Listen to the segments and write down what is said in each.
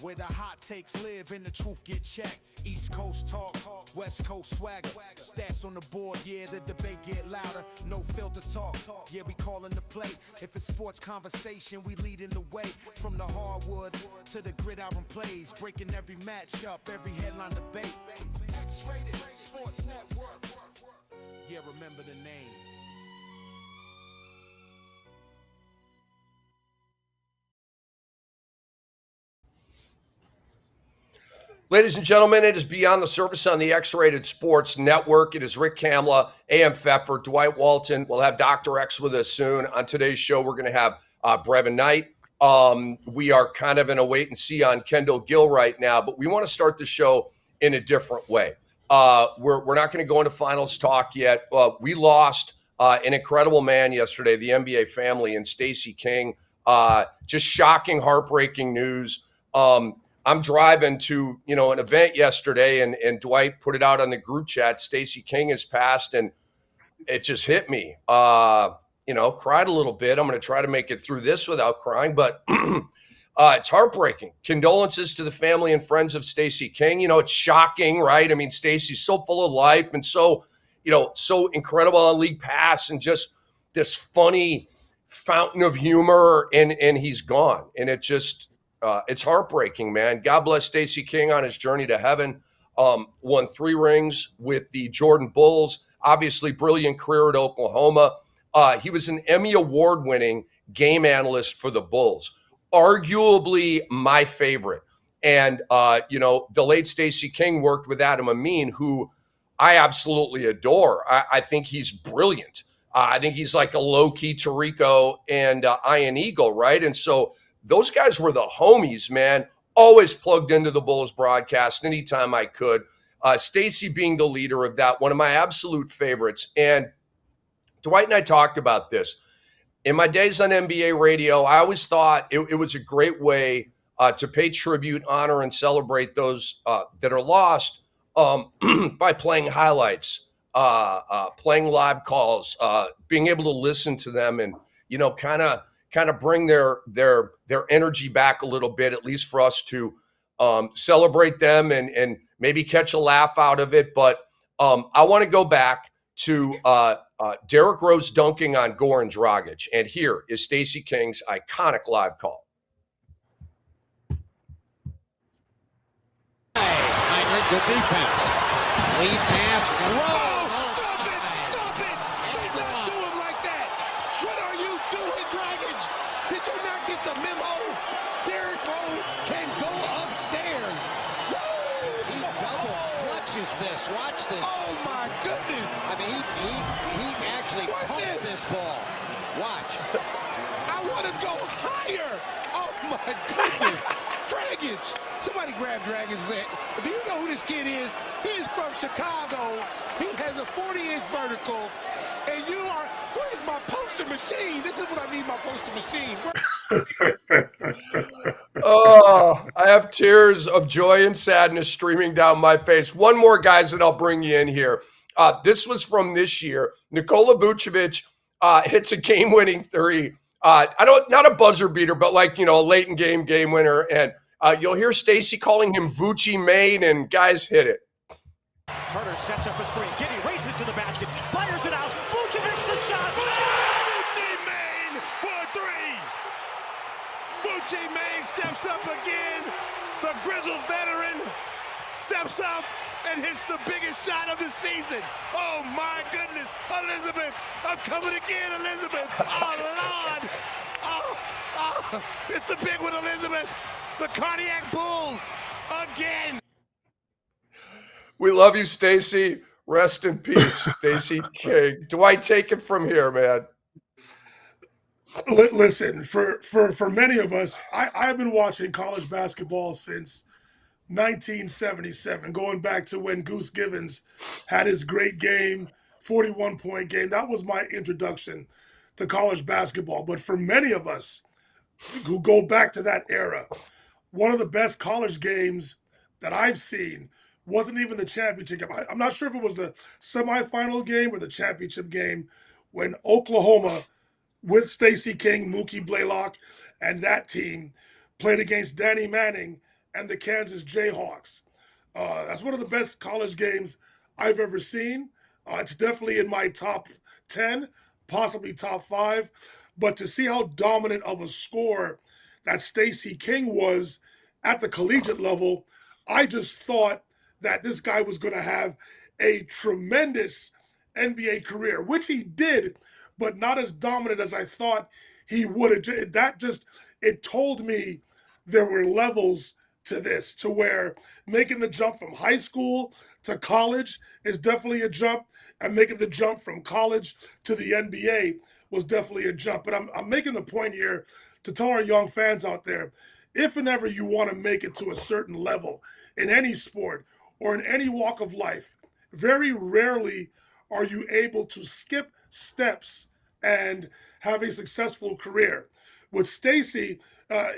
where the hot takes live and the truth get checked. East Coast talk, West Coast swagger. Stats on the board, yeah, the debate get louder. No filter talk, yeah, we calling the play. If it's sports conversation, we leading the way. From the hardwood to the gridiron plays, breaking every matchup, every headline debate. X-Rated Sports Network. Yeah, remember the name. Ladies and gentlemen, it is Beyond the Surface on the X-Rated Sports Network. It is Rick Kamla, A.M. Pfeffer, Dwight Walton. We'll have Dr. X with us soon. On today's show, we're going to have BREVIN night. We are kind of in a wait and see on Kendall Gill right now, but we want to start the show in a different way. We're not going to go into finals talk yet. We lost an incredible man yesterday, the NBA family, and STACEY King. Just shocking, heartbreaking news. I'm driving to, an event yesterday, and Dwight put it out on the group chat. STACEY King has passed, and it just hit me. Cried a little bit. I'm going to try to make it through this without crying, but it's heartbreaking. Condolences to the family and friends of STACEY King. It's shocking, right? I mean, STACEY's so full of life and so incredible on League Pass and just this funny fountain of humor, and he's gone. And it just... it's heartbreaking, man. God bless STACEY King on his journey to heaven. Won 3 rings with the Jordan Bulls. Obviously, brilliant career at Oklahoma. He was an Emmy Award-winning game analyst for the Bulls. Arguably my favorite. And, the late STACEY King worked with Adam Amin, who I absolutely adore. I think he's brilliant. I think he's like a low-key Tirico and Ian Eagle, right? And so those guys were the homies, man. Always plugged into the Bulls broadcast anytime I could. STACEY being the leader of that, one of my absolute favorites. And Dwight and I talked about this. In my days on NBA radio, I always thought it was a great way to pay tribute, honor, and celebrate those that are lost by playing highlights, playing live calls, being able to listen to them and, kind of bring their energy back a little bit, at least for us to celebrate them and maybe catch a laugh out of it. But I want to go back to Derrick Rose dunking on Goran Dragic. And here is STACEY King's iconic live call. Heinrich, good defense. Lead pass, Rose. This. Watch this. Oh my goodness! I mean, he actually pumps this ball. Watch. I want to go higher. Oh my goodness! Dragic. Somebody grab Dragic and say, "Do you know who this kid is? He's from Chicago. He has a 40-inch vertical, and you are. Where's my poster machine? This is what I need. My poster machine." Oh, I have tears of joy and sadness streaming down my face. One more, guys, and I'll bring you in here. This was from this year. Nikola Vucevic hits a game-winning 3. Not a buzzer beater, but like, a late in game winner. And you'll hear STACEY calling him Vucci Main, and guys hit it. Carter sets up a screen. Giddey races to the basket, fires it out. Vucevic the shot. Vucci Main for 3. Vucci Main steps up again. The grizzled veteran steps up and hits the biggest shot of the season. Oh my goodness, Elizabeth, I'm coming again, Elizabeth. Oh Lord, it's the big one, Elizabeth. The Cardiac Bulls again. We love you, STACEY. Rest in peace, STACEY King. Dwight, take it from here, man. Listen, for many of us, I've been watching college basketball since 1977, going back to when Goose Givens had his great game, 41-point game. That was my introduction to college basketball. But for many of us who go back to that era, one of the best college games that I've seen wasn't even the championship game. I'm not sure if it was the semifinal game or the championship game when Oklahoma, with STACEY King, Mookie Blaylock, and that team played against Danny Manning and the Kansas Jayhawks. That's one of the best college games I've ever seen. It's definitely in my top 10, possibly top 5. But to see how dominant of a scorer that Stacey King was at the collegiate level, I just thought that this guy was going to have a tremendous NBA career, which he did, but not as dominant as I thought he would have. It told me there were levels to this, to where making the jump from high school to college is definitely a jump, and making the jump from college to the NBA was definitely a jump. But I'm making the point here to tell our young fans out there, if and ever you want to make it to a certain level in any sport or in any walk of life, very rarely are you able to skip steps and have a successful career. With Stacey,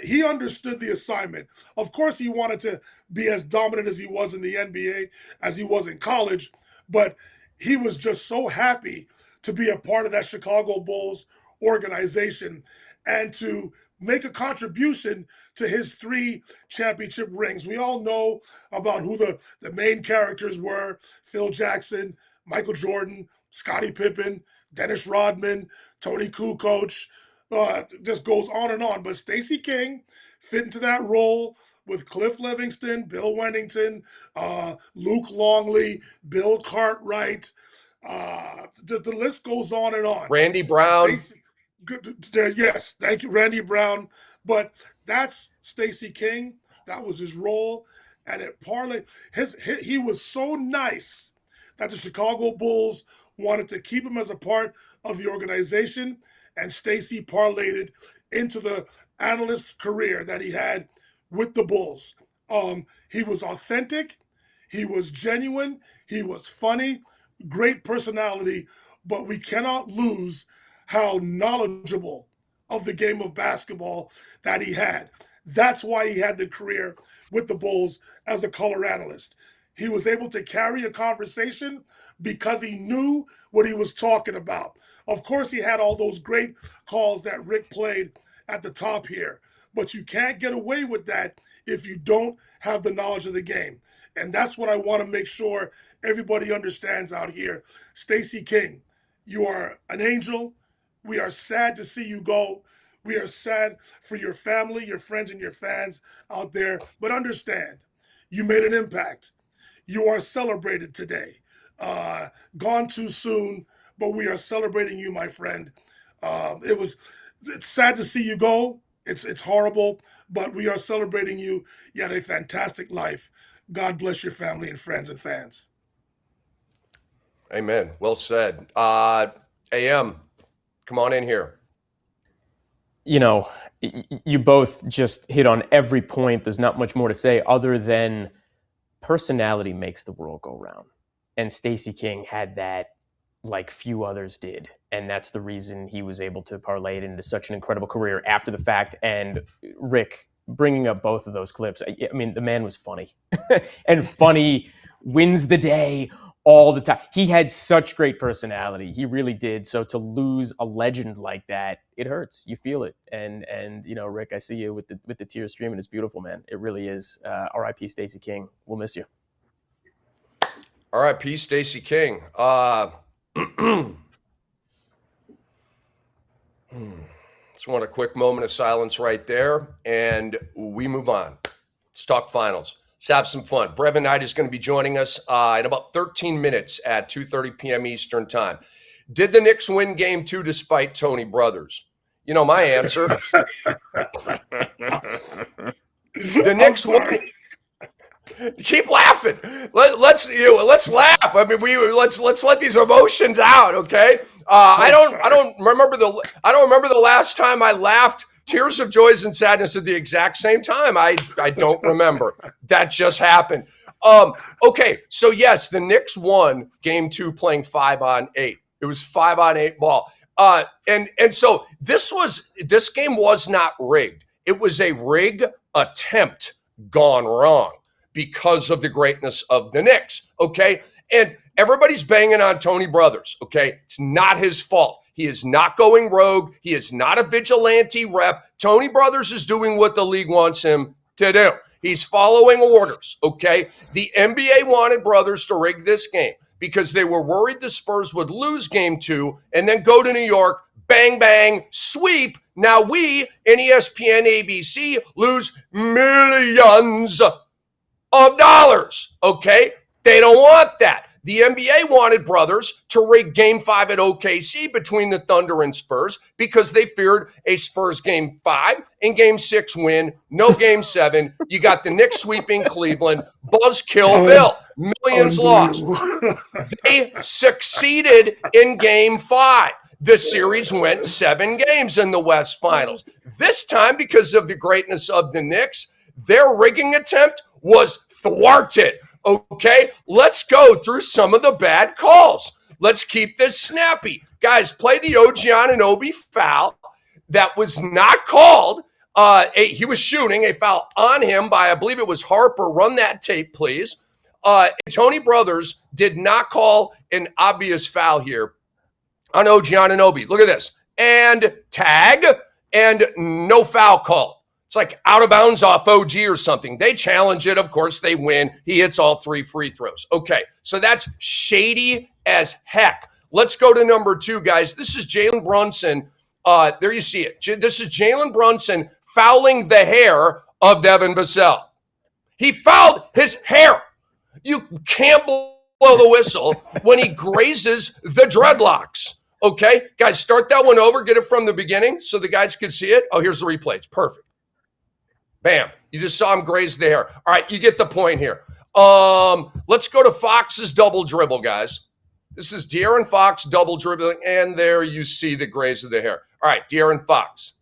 he understood the assignment. Of course, he wanted to be as dominant as he was in the NBA, as he was in college, but he was just so happy to be a part of that Chicago Bulls organization and to make a contribution to his 3 championship rings. We all know about who the main characters were: Phil Jackson, Michael Jordan, Scottie Pippen, Dennis Rodman, Tony Kukoc. Just goes on and on. But Stacey King fit into that role with Cliff Livingston, Bill Wennington, Luke Longley, Bill Cartwright. The list goes on and on. Randy Brown. Yes, thank you, Randy Brown. But that's Stacey King. That was his role. And it parlayed. He was so nice that the Chicago Bulls wanted to keep him as a part of the organization. And Stacey parlayed it into the analyst career that he had with the Bulls. He was authentic. He was genuine. He was funny. Great personality. But we cannot lose how knowledgeable of the game of basketball that he had. That's why he had the career with the Bulls as a color analyst. He was able to carry a conversation because he knew what he was talking about. Of course, he had all those great calls that Rick played at the top here, but you can't get away with that if you don't have the knowledge of the game. And that's what I want to make sure everybody understands out here. Stacey King, you are an angel. We are sad to see you go. We are sad for your family, your friends, and your fans out there. But understand, you made an impact. You are celebrated today. Gone too soon, but we are celebrating you, my friend. It's sad to see you go. It's horrible, but we are celebrating you. You had a fantastic life. God bless your family and friends and fans. Amen. Well said. AM, come on in here. You know, you both just hit on every point. There's not much more to say other than personality makes the world go round. And Stacey King had that like few others did. And that's the reason he was able to parlay it into such an incredible career after the fact. And Rick, bringing up both of those clips, I mean, the man was funny. And funny wins the day all the time. He had such great personality. He really did. So to lose a legend like that, it hurts. You feel it. And you know, Rick, I see you with the tears streaming. It's beautiful, man. It really is. R.I.P. Stacey King. We'll miss you. R.I.P. Stacey King. Just want a quick moment of silence right there, and we move on. Let's talk finals. Let's have some fun. Brevin Knight is going to be joining us in about 13 minutes at 2:30 p.m. Eastern time. Did the Knicks win game 2 despite Tony Brothers? You know my answer. The Knicks won. Keep laughing. Let's laugh. I mean, let's let these emotions out, okay? I don't remember the last time I laughed tears of joy and sadness at the exact same time. I don't remember. That just happened. Okay, so yes, the Knicks won game 2 playing 5-on-8. It was 5-on-8 ball. And so this game was not rigged. It was a rig attempt gone wrong because of the greatness of the Knicks, okay? And everybody's banging on Tony Brothers, okay? It's not his fault. He is not going rogue. He is not a vigilante rep. Tony Brothers is doing what the league wants him to do. He's following orders, okay? The NBA wanted brothers to rig this game because they were worried the Spurs would lose game 2 and then go to New York, bang, bang, sweep. Now we in ESPN ABC lose millions of dollars, okay? They don't want that. The NBA wanted brothers to rig Game 5 at OKC between the Thunder and Spurs because they feared a Spurs Game 5 and Game 6 win, no Game 7. You got the Knicks sweeping Cleveland, Buzz Kill Bill, millions lost. They succeeded in Game 5. The series went 7 games in the West Finals. This time, because of the greatness of the Knicks, their rigging attempt was thwarted. Okay, let's go through some of the bad calls. Let's keep this snappy. Guys, play the OG Anunoby foul that was not called. He was shooting a foul on him by, I believe it was Harper. Run that tape, please. Tony Brothers did not call an obvious foul here on OG Anunoby. Look at this. And tag and no foul call. It's like out of bounds off OG or something. They challenge it. Of course, they win. He hits all 3 free throws. Okay, so that's shady as heck. Let's go to number 2, guys. This is Jalen Brunson. There you see it. This is Jalen Brunson fouling the hair of Devin Vassell. He fouled his hair. You can't blow the whistle when he grazes the dreadlocks. Okay, guys, start that one over. Get it from the beginning so the guys can see it. Oh, here's the replay. It's perfect. Bam. You just saw him graze the hair. All right, you get the point here. Let's go to Fox's double dribble, guys. This is De'Aaron Fox double dribbling, and there you see the graze of the hair. All right, De'Aaron Fox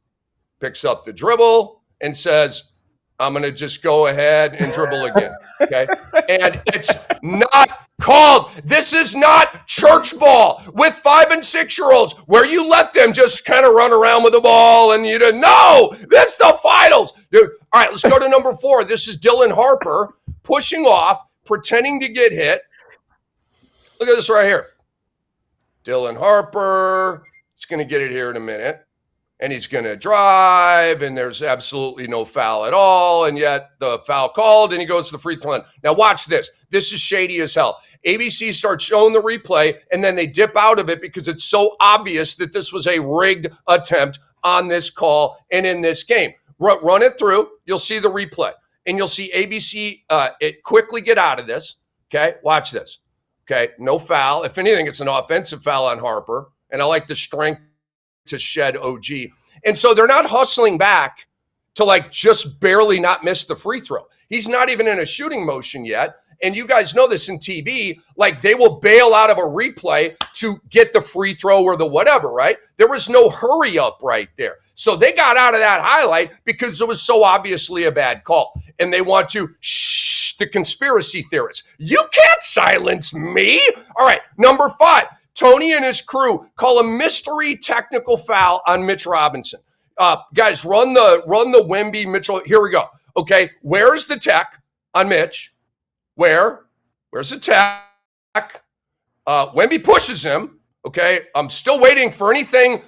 picks up the dribble and says, I'm going to just go ahead and dribble again, okay? And it's not called. This is not church ball with 5- and 6-year-olds where you let them just kind of run around with the ball and you don't know. That's the finals. Dude. All right, let's go to number 4. This is Dylan Harper pushing off, pretending to get hit. Look at this right here. Dylan Harper is going to get it here in a minute. And he's going to drive, and there's absolutely no foul at all, and yet the foul called, and he goes to the free throw line. Now watch this. This is shady as hell. ABC starts showing the replay, and then they dip out of it because it's so obvious that this was a rigged attempt on this call and in this game. Run it through. You'll see the replay, and you'll see ABC it quickly get out of this. Okay, watch this. Okay, no foul. If anything, it's an offensive foul on Harper, and I like the strength to shed OG. And so they're not hustling back to like just barely not miss the free throw. He's not even in a shooting motion yet. And you guys know this in TV, like they will bail out of a replay to get the free throw or the whatever, right? There was no hurry up right there. So they got out of that highlight because it was so obviously a bad call. And they want to shh the conspiracy theorists. You can't silence me. All right, number 5. Tony and his crew call a mystery technical foul on Mitch Robinson. Guys, run the Wemby Mitchell. Here we go. Okay, where's the tech on Mitch? Where's the tech? Wemby pushes him. Okay, I'm still waiting for anything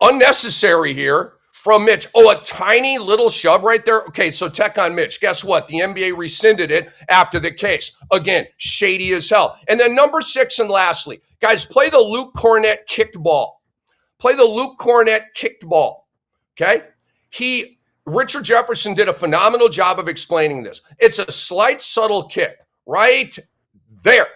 unnecessary here from Mitch. Oh, a tiny little shove right there. Okay, so tech on Mitch. Guess what? The NBA rescinded it after the case. Again, shady as hell. And then number 6 and lastly, guys, play the Luke Cornett kicked ball. Play the Luke Cornett kicked ball. Okay? Richard Jefferson did a phenomenal job of explaining this. It's a slight, subtle kick right there.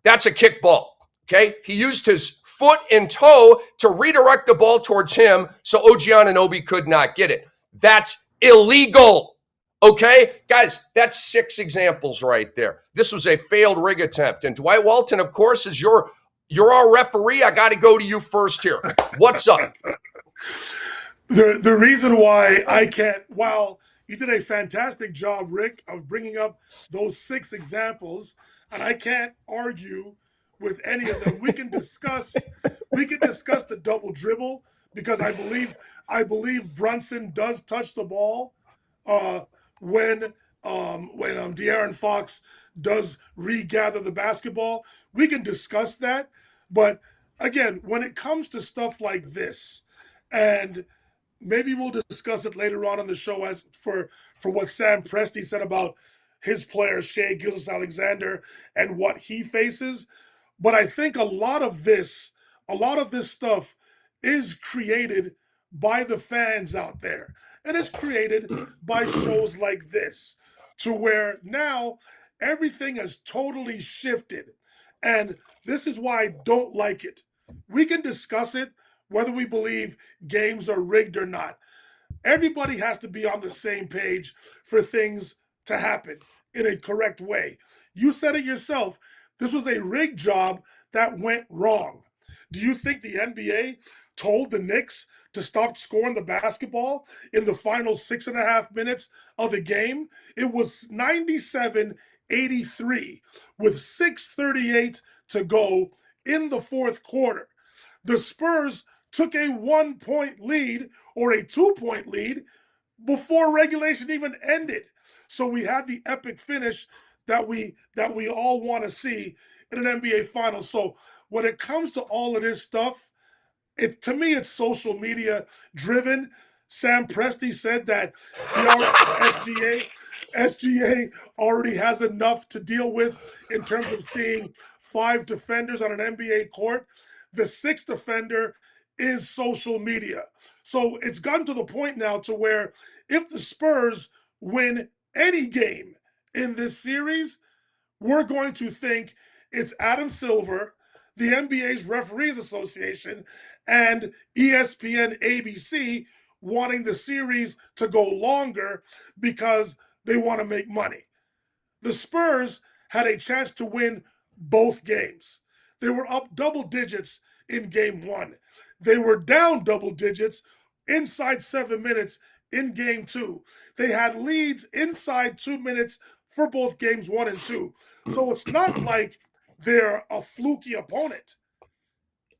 That's a kick ball. Okay? He used his foot and toe to redirect the ball towards him so OG Anunoby could not get it. That's illegal. Okay? Guys, that's 6 examples right there. This was a failed rig attempt. And Dwight Walton, of course, is you're our referee. I got to go to you first here. What's up? The reason why I can't, while you did a fantastic job, Rick, of bringing up those 6 examples, and I can't argue with any of them. We can discuss the double dribble because I believe Brunson does touch the ball when De'Aaron Fox does regather the basketball. We can discuss that, but again, when it comes to stuff like this, and maybe we'll discuss it later on in the show as for what Sam Presti said about his player, Shai Gilgeous-Alexander, and what he faces. But I think a lot of this stuff is created by the fans out there. And it's created by shows like this, to where now everything has totally shifted. And this is why I don't like it. We can discuss it, whether we believe games are rigged or not. Everybody has to be on the same page for things to happen in a correct way. You said it yourself. This was a rigged job that went wrong. Do you think the NBA told the Knicks to stop scoring the basketball in the final 6.5 minutes of the game? It was 97-83 with 6:38 to go in the fourth quarter. The Spurs took a 1-point lead or a 2-point lead before regulation even ended. So we had the epic finish that we all want to see in an NBA Finals. So when it comes to all of this stuff, to me it's social media driven. Sam Presti said that SGA already has enough to deal with in terms of seeing 5 defenders on an NBA court. The 6th defender is social media. So it's gotten to the point now to where if the Spurs win any game in this series, we're going to think it's Adam Silver, the NBA's Referees Association, and ESPN ABC wanting the series to go longer because they want to make money. The Spurs had a chance to win both games. They were up double digits in game 1. They were down double digits inside 7 minutes in game 2. They had leads inside 2 minutes for both games 1 and 2. So it's not like they're a fluky opponent.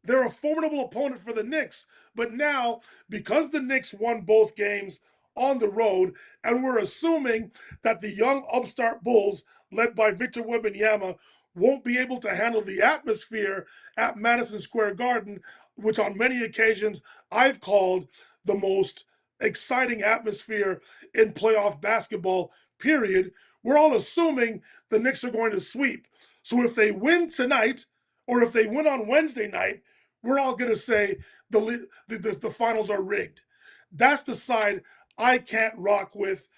They're a formidable opponent for the Knicks. But now, because the Knicks won both games on the road, and we're assuming that the young upstart Bulls, led by Victor Wembanyama, won't be able to handle the atmosphere at Madison Square Garden, which on many occasions I've called the most exciting atmosphere in playoff basketball, period. We're all assuming the Knicks are going to sweep. So if they win tonight, or if they win on Wednesday night, we're all going to say the finals are rigged. That's the side I can't rock with.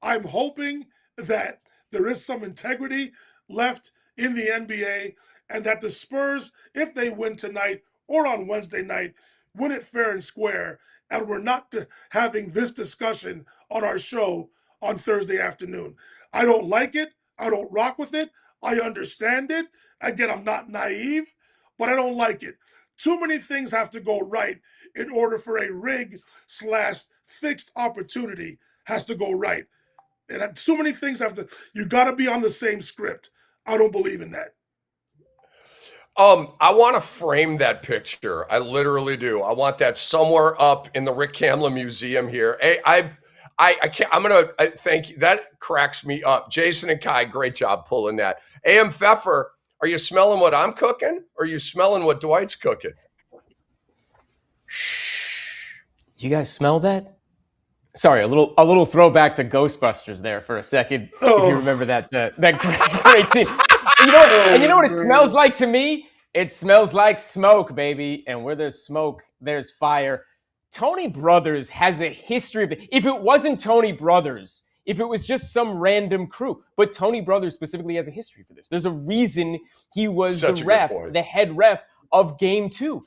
I'm hoping that there is some integrity left in the NBA, and that the Spurs, if they win tonight or on Wednesday night, win it fair and square, and we're not having this discussion on our show on Thursday afternoon. I don't like it. I don't rock with it. I understand it. Again, I'm not naive, but I don't like it. Too many things have to go right in order for a rig/fixed opportunity has to go right. And too many things you got to be on the same script. I don't believe in that. I want to frame that picture. I literally do. I want that somewhere up in the Rick Kamla Museum here. Hey, I can't. Thank you. That cracks me up. Jason and Kai, great job pulling that. AM Pfeffer, are you smelling what I'm cooking, or are you smelling what Dwight's cooking? You guys smell that? Sorry, a little throwback to Ghostbusters there for a second. If you remember that great scene. You know what it smells like to me? It smells like smoke, baby. And where there's smoke, there's fire. Tony Brothers has a history of it. If it wasn't Tony Brothers, if it was just some random crew, but Tony Brothers specifically has a history for this. There's a reason he was the head ref of Game 2.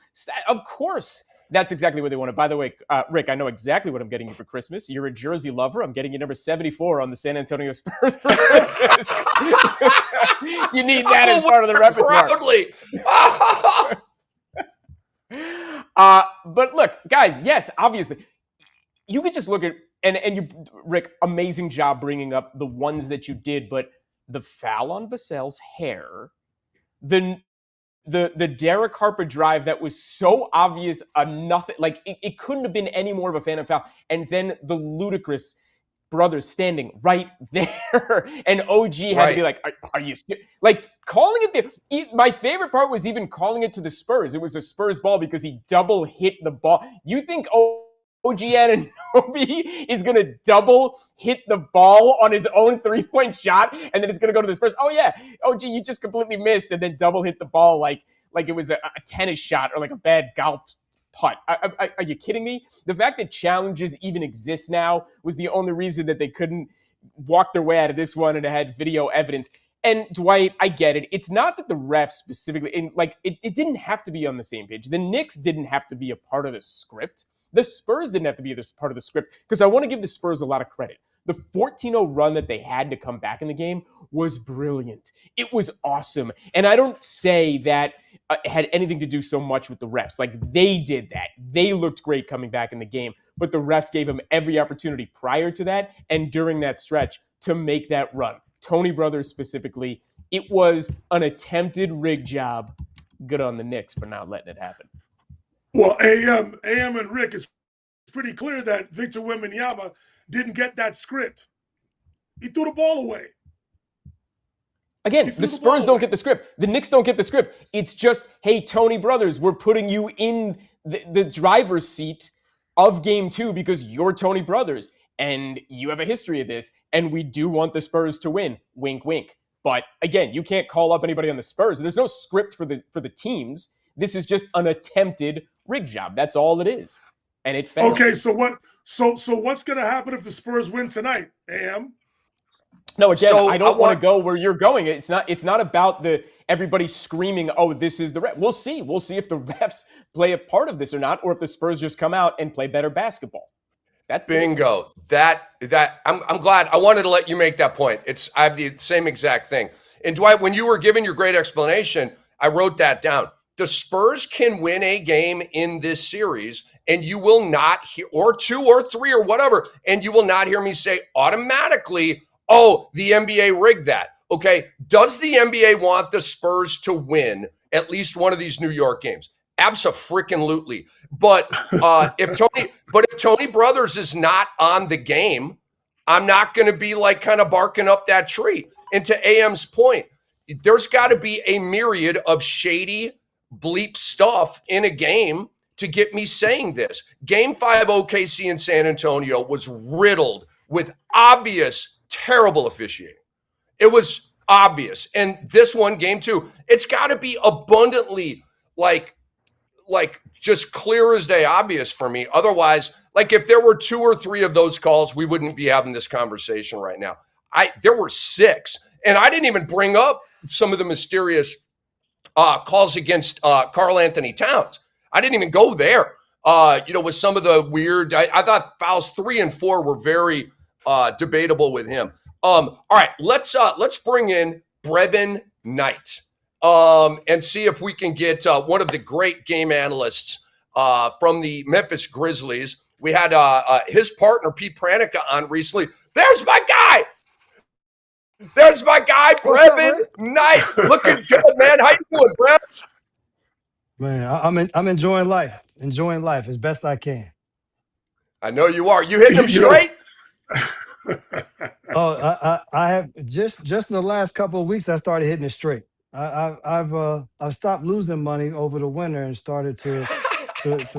Of course. That's exactly what they wanted. By the way, Rick, I know exactly what I'm getting you for Christmas. You're a jersey lover. I'm getting you number 74 on the San Antonio Spurs for Christmas. You need that as part of the repertoire. Proudly. But look, guys, yes, obviously. You could just look at, and you, Rick, amazing job bringing up the ones that you did, but the foul on Vassell's hair, the Derek Harper drive that was so obvious, nothing, like it couldn't have been any more of a phantom foul. And then the ludicrous brothers standing right there, and OG had to be like, "Are you like calling it?" My favorite part was even calling it to the Spurs. It was a Spurs ball because he double hit the ball. You think OG Anunoby is going to double hit the ball on his own three-point shot, and then it's going to go to the Spurs. Oh, yeah, OG, you just completely missed, and then double hit the ball like it was a tennis shot or like a bad golf putt. Are you kidding me? The fact that challenges even exist now was the only reason that they couldn't walk their way out of this one, and it had video evidence. And Dwight, I get it. It's not that the refs specifically, it didn't have to be on the same page. The Knicks didn't have to be a part of the script. The Spurs didn't have to be this part of the script, because I want to give the Spurs a lot of credit. The 14-0 run that they had to come back in the game was brilliant. It was awesome. And I don't say that it had anything to do so much with the refs. Like, they did that. They looked great coming back in the game, but the refs gave them every opportunity prior to that and during that stretch to make that run. Tony Brothers specifically, it was an attempted rig job. Good on the Knicks for not letting it happen. Well, AM and Rick, it's pretty clear that Victor Wembanyama didn't get that script. He threw the ball away. Again, the Spurs don't get the script. The Knicks don't get the script. It's just, hey, Tony Brothers, we're putting you in the driver's seat of game 2 because you're Tony Brothers and you have a history of this, and we do want the Spurs to win. Wink, wink. But again, you can't call up anybody on the Spurs. There's no script for the teams. This is just an attempted rig job. That's all it is. And it failed. Okay, so what's going to happen if the Spurs win tonight, AM? No, again, I don't want to go where you're going. It's not about everybody screaming, oh, this is the ref. We'll see. We'll see if the refs play a part of this or not, or if the Spurs just come out and play better basketball. That's bingo. I'm glad. I wanted to let you make that point. I have the same exact thing. And Dwight, when you were giving your great explanation, I wrote that down. The Spurs can win a game in this series, and you will not hear, or 2 or 3 or whatever, and you will not hear me say automatically, oh, the NBA rigged that. Okay, does the NBA want the Spurs to win at least one of these New York games? Abso-freaking-lutely. But if Tony Brothers is not on the game, I'm not going to be like kind of barking up that tree. And to AM's point, there's got to be a myriad of shady bleep stuff in a game to get me saying this. Game 5 OKC in San Antonio was riddled with obvious terrible officiating. It was obvious. And this one, game 2, it's got to be abundantly like just clear as day obvious for me. Otherwise, like if there were 2 or 3 of those calls, we wouldn't be having this conversation right now. There were 6, and I didn't even bring up some of the mysterious calls against Karl-Anthony Towns. I didn't even go there. With some of the weird, I thought fouls 3 and 4 were very debatable with him. All right, let's bring in Brevin Knight and see if we can get one of the great game analysts from the Memphis Grizzlies. We had his partner Pete Pranica on recently. There's my guy. Brevin Knight. Looking good, man. How you doing, Brev? Man, I'm enjoying life as best I can. I know you are. You hitting them straight? I have just in the last couple of weeks I started hitting it straight. I've stopped losing money over the winter and started to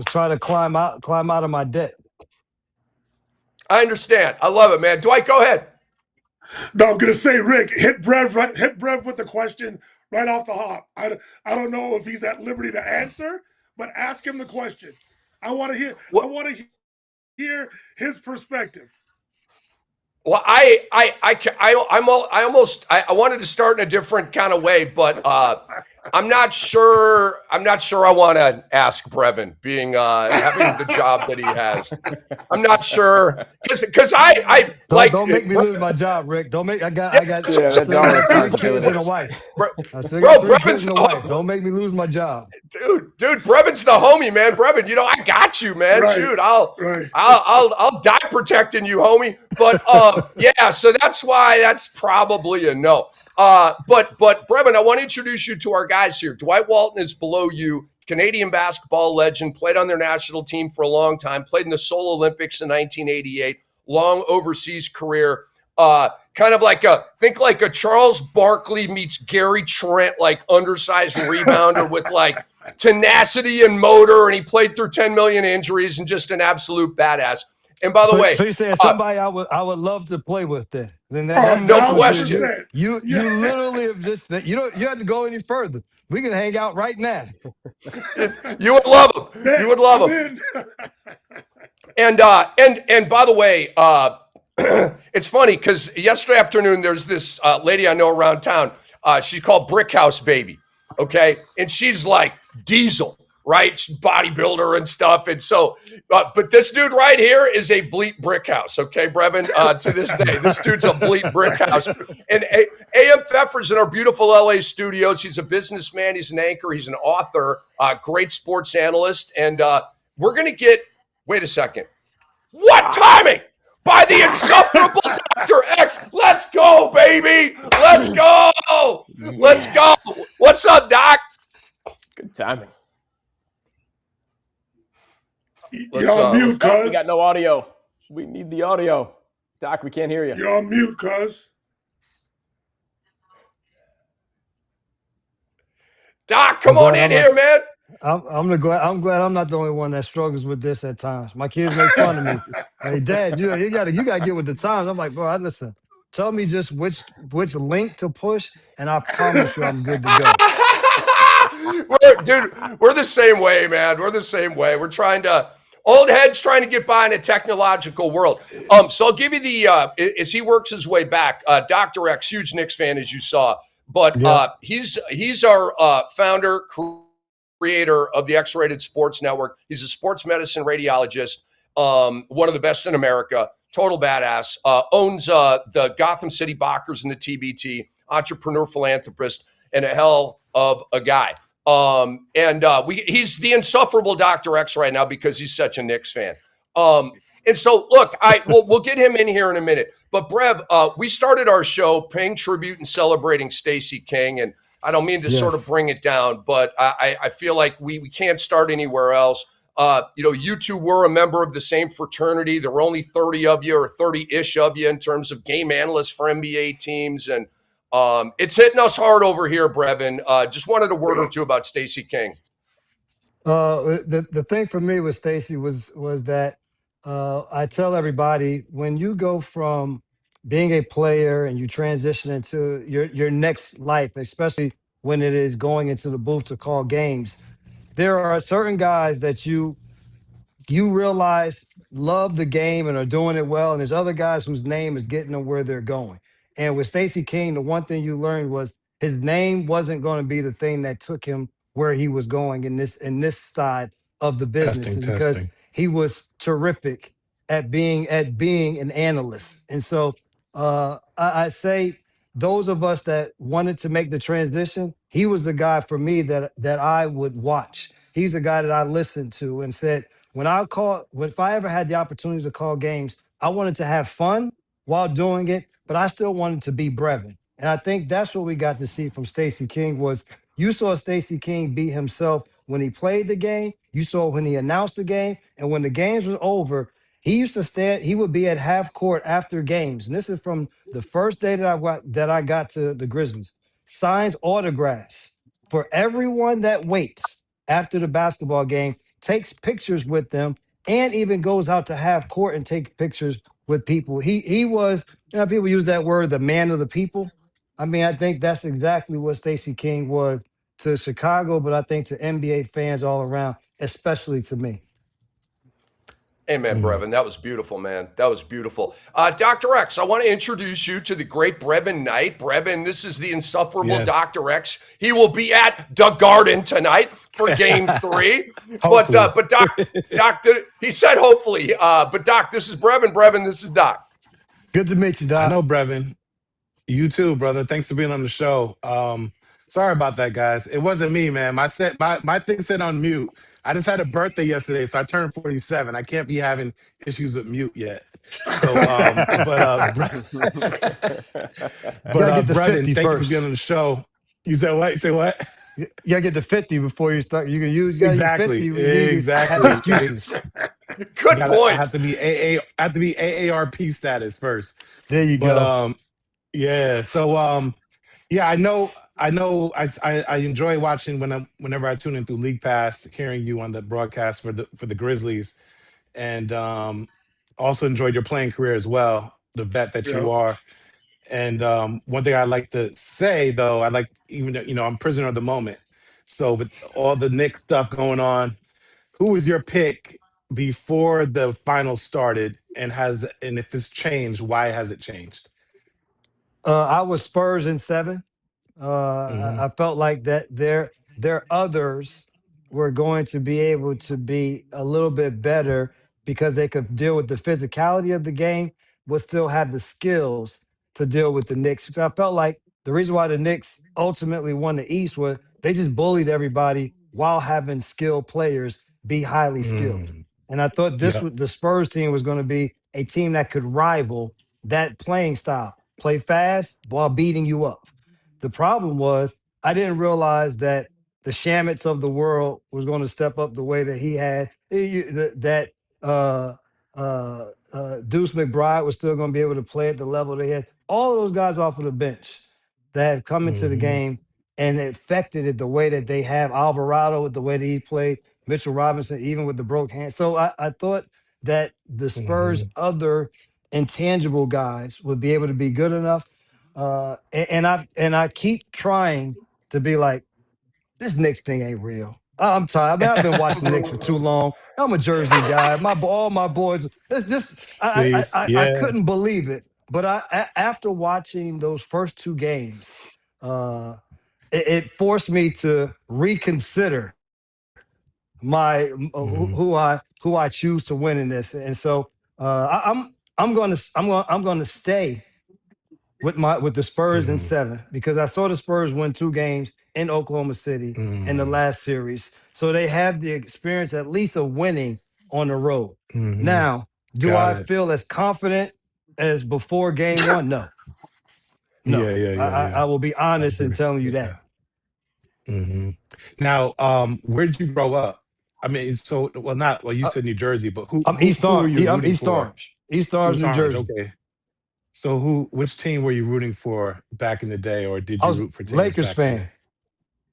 try to climb out of my debt. I understand. I love it, man. Dwight, go ahead. No, I'm gonna say, Rick, hit Brev with the question right off the hop. I don't know if he's at liberty to answer, but ask him the question. I want to hear his perspective. Well, I wanted to start in a different kind of way, but I'm not sure I want to ask Brevin, being having the job that he has. I'm not sure because I like. Don't make me lose my job, Rick. I got 3 kids and a wife. Brevin's and a wife. Don't make me lose my job, dude. Brevin's the homie, man. Brevin, I got you, man. Right. Shoot, I'll die protecting you, homie. But yeah, so that's probably a no. But Brevin, I want to introduce you to our guys here. Dwight Walton is below you, Canadian basketball legend, played on their national team for a long time, played in the Seoul Olympics in 1988, long overseas career. Kind of like think like a Charles Barkley meets Gary Trent, like undersized rebounder with like tenacity and motor, and he played through 10 million injuries and just an absolute badass. And by the way, so you saying somebody I would love to play with then? Then Oh, no that's what question. you Yeah. literally have just you have to go any further. We can hang out right now. You would love him. Man, You would love I'm him. in. And by the way, it's funny because yesterday afternoon there's this lady I know around town. She's called Brickhouse Baby, okay, and she's like Diesel, right? She's bodybuilder and stuff. And so, but this dude right here is a bleep Brickhouse, okay, Brevin. To this day, this dude's a bleep Brickhouse. And A.M. Pfeffer's in our beautiful LA studios. He's a businessman. He's an anchor. He's an author. Great sports analyst. And we're gonna get. Wait a second. What timing? By the insufferable Dr. X. Let's go, baby. Let's go. Let's go. What's up, Doc? Good timing. You're on mute, Oh, we cuz. got no audio. We need the audio. Doc, we can't hear you. You're on mute, cuz. Doc, come on in here, man. I'm glad I'm not the only one that struggles with this at times. My kids make fun of me. Hey, Dad, you gotta get with the times. I'm like, bro, listen. Tell me just which link to push, and I promise you I'm good to go. We're the same way, man. We're the same way. We're trying to old heads trying to get by in a technological world. So I'll give you the as he works his way back. Dr. X, huge Knicks fan, as you saw, but he's our founder, creator of the X-Rated Sports Network. He's a sports medicine radiologist, one of the best in America, total badass, owns the Gotham City Bockers and the TBT, entrepreneur, philanthropist, and a hell of a guy. He's the insufferable Dr. X right now because he's such a Knicks fan. And so, look, we'll get him in here in a minute. But Brev, we started our show paying tribute and celebrating Stacey King, and I don't mean to sort of bring it down, but I feel like we can't start anywhere else. You two were a member of the same fraternity. There were only 30 of you or 30-ish of you in terms of game analysts for NBA teams. And it's hitting us hard over here, Brevin. Just wanted a word or two about Stacey King. The thing for me with Stacey was that I tell everybody, when you go from being a player and you transition into your next life, especially when it is going into the booth to call games, there are certain guys that you realize love the game and are doing it well, and there's other guys whose name is getting them where they're going. And with Stacey King, the one thing you learned was his name wasn't going to be the thing that took him where he was going in this side of the business, is because he was terrific at being an analyst. And so I say those of us that wanted to make the transition, he was the guy for me that I would watch. He's the guy that I listened to and said, if I ever had the opportunity to call games, I wanted to have fun while doing it, but I still wanted to be Brevin. And I think that's what we got to see from Stacey King was you saw Stacey King be himself when he played the game. You saw when he announced the game. And when the games were over, he used to stand, he would be at half court after games. And this is from the first day that I got to the Grizzlies. Signs autographs for everyone that waits after the basketball game, takes pictures with them, and even goes out to half court and take pictures with people. He was, people use that word, the man of the people. I mean, I think that's exactly what Stacey King was to Chicago, but I think to NBA fans all around, especially to me. Amen, Brevin. That was beautiful, man. That was beautiful. Dr. X, I want to introduce you to the great Brevin Knight. Brevin, this is the insufferable Dr. X. He will be at the Garden tonight for Game 3. but Doc, he said hopefully. But Doc, this is Brevin. Brevin, this is Doc. Good to meet you, Doc. I know, Brevin. You too, brother. Thanks for being on the show. Sorry about that, guys. It wasn't me, man. My thing said on mute. I just had a birthday yesterday, so I turned 47. I can't be having issues with mute yet. So, Brevin, thank you for being on the show. You said what? You say what? You gotta get to 50 before you start. You can use exactly. Excuses. Good point. I have to be AARP status first. There you go. Yeah. So Yeah, I know. I enjoy watching whenever I tune in through League Pass, hearing you on the broadcast for the Grizzlies, and also enjoyed your playing career as well, the vet that Yeah. you are. And one thing I like to say though, I like, even though, I'm prisoner of the moment. So with all the Knicks stuff going on, who was your pick before the finals started, and if it's changed, why has it changed? I was Spurs in 7. I felt like that their others were going to be able to be a little bit better because they could deal with the physicality of the game, but still have the skills to deal with the Knicks. So I felt like the reason why the Knicks ultimately won the East was they just bullied everybody while having skilled players be highly skilled. Mm, And I thought yep. the Spurs team was going to be a team that could rival that playing style, play fast while beating you up. The problem was I didn't realize that the Shamits of the world was going to step up the way that he had. That Deuce McBride was still going to be able to play at the level they had. All of those guys off of the bench that have come into the hmm game and affected it the way that they have. Alvarado with the way that he played, Mitchell Robinson even with the broke hand. So I thought that the Spurs' hmm other intangible guys would be able to be good enough. And I keep trying to be like, this Knicks thing ain't real. I'm tired. I mean, I've been watching the Knicks for too long. I'm a Jersey guy. All my boys. It's just See, I yeah. couldn't believe it. But after watching those first 2 games, it forced me to reconsider my hmm who I choose to win in this. And so I'm gonna stay with the Spurs in hmm 7 because I saw the Spurs win 2 games in Oklahoma City in the hmm last series. So they have the experience at least of winning on the road. hmm Now, do Got I it. feel as confident as before game 1? No. Yeah, No. yeah, yeah, I yeah. will be I honest in agree. telling you that. Yeah. hmm Now, where did you grow up? I mean, so well, not well. You Uh, said New Jersey, but who I'm who East who were Orange. you I'm rooting East for? Orange. East Orange, East New Orange. Jersey. Okay. So which team were you rooting for back in the day, or did I you was root for teams Lakers back in the day? fan.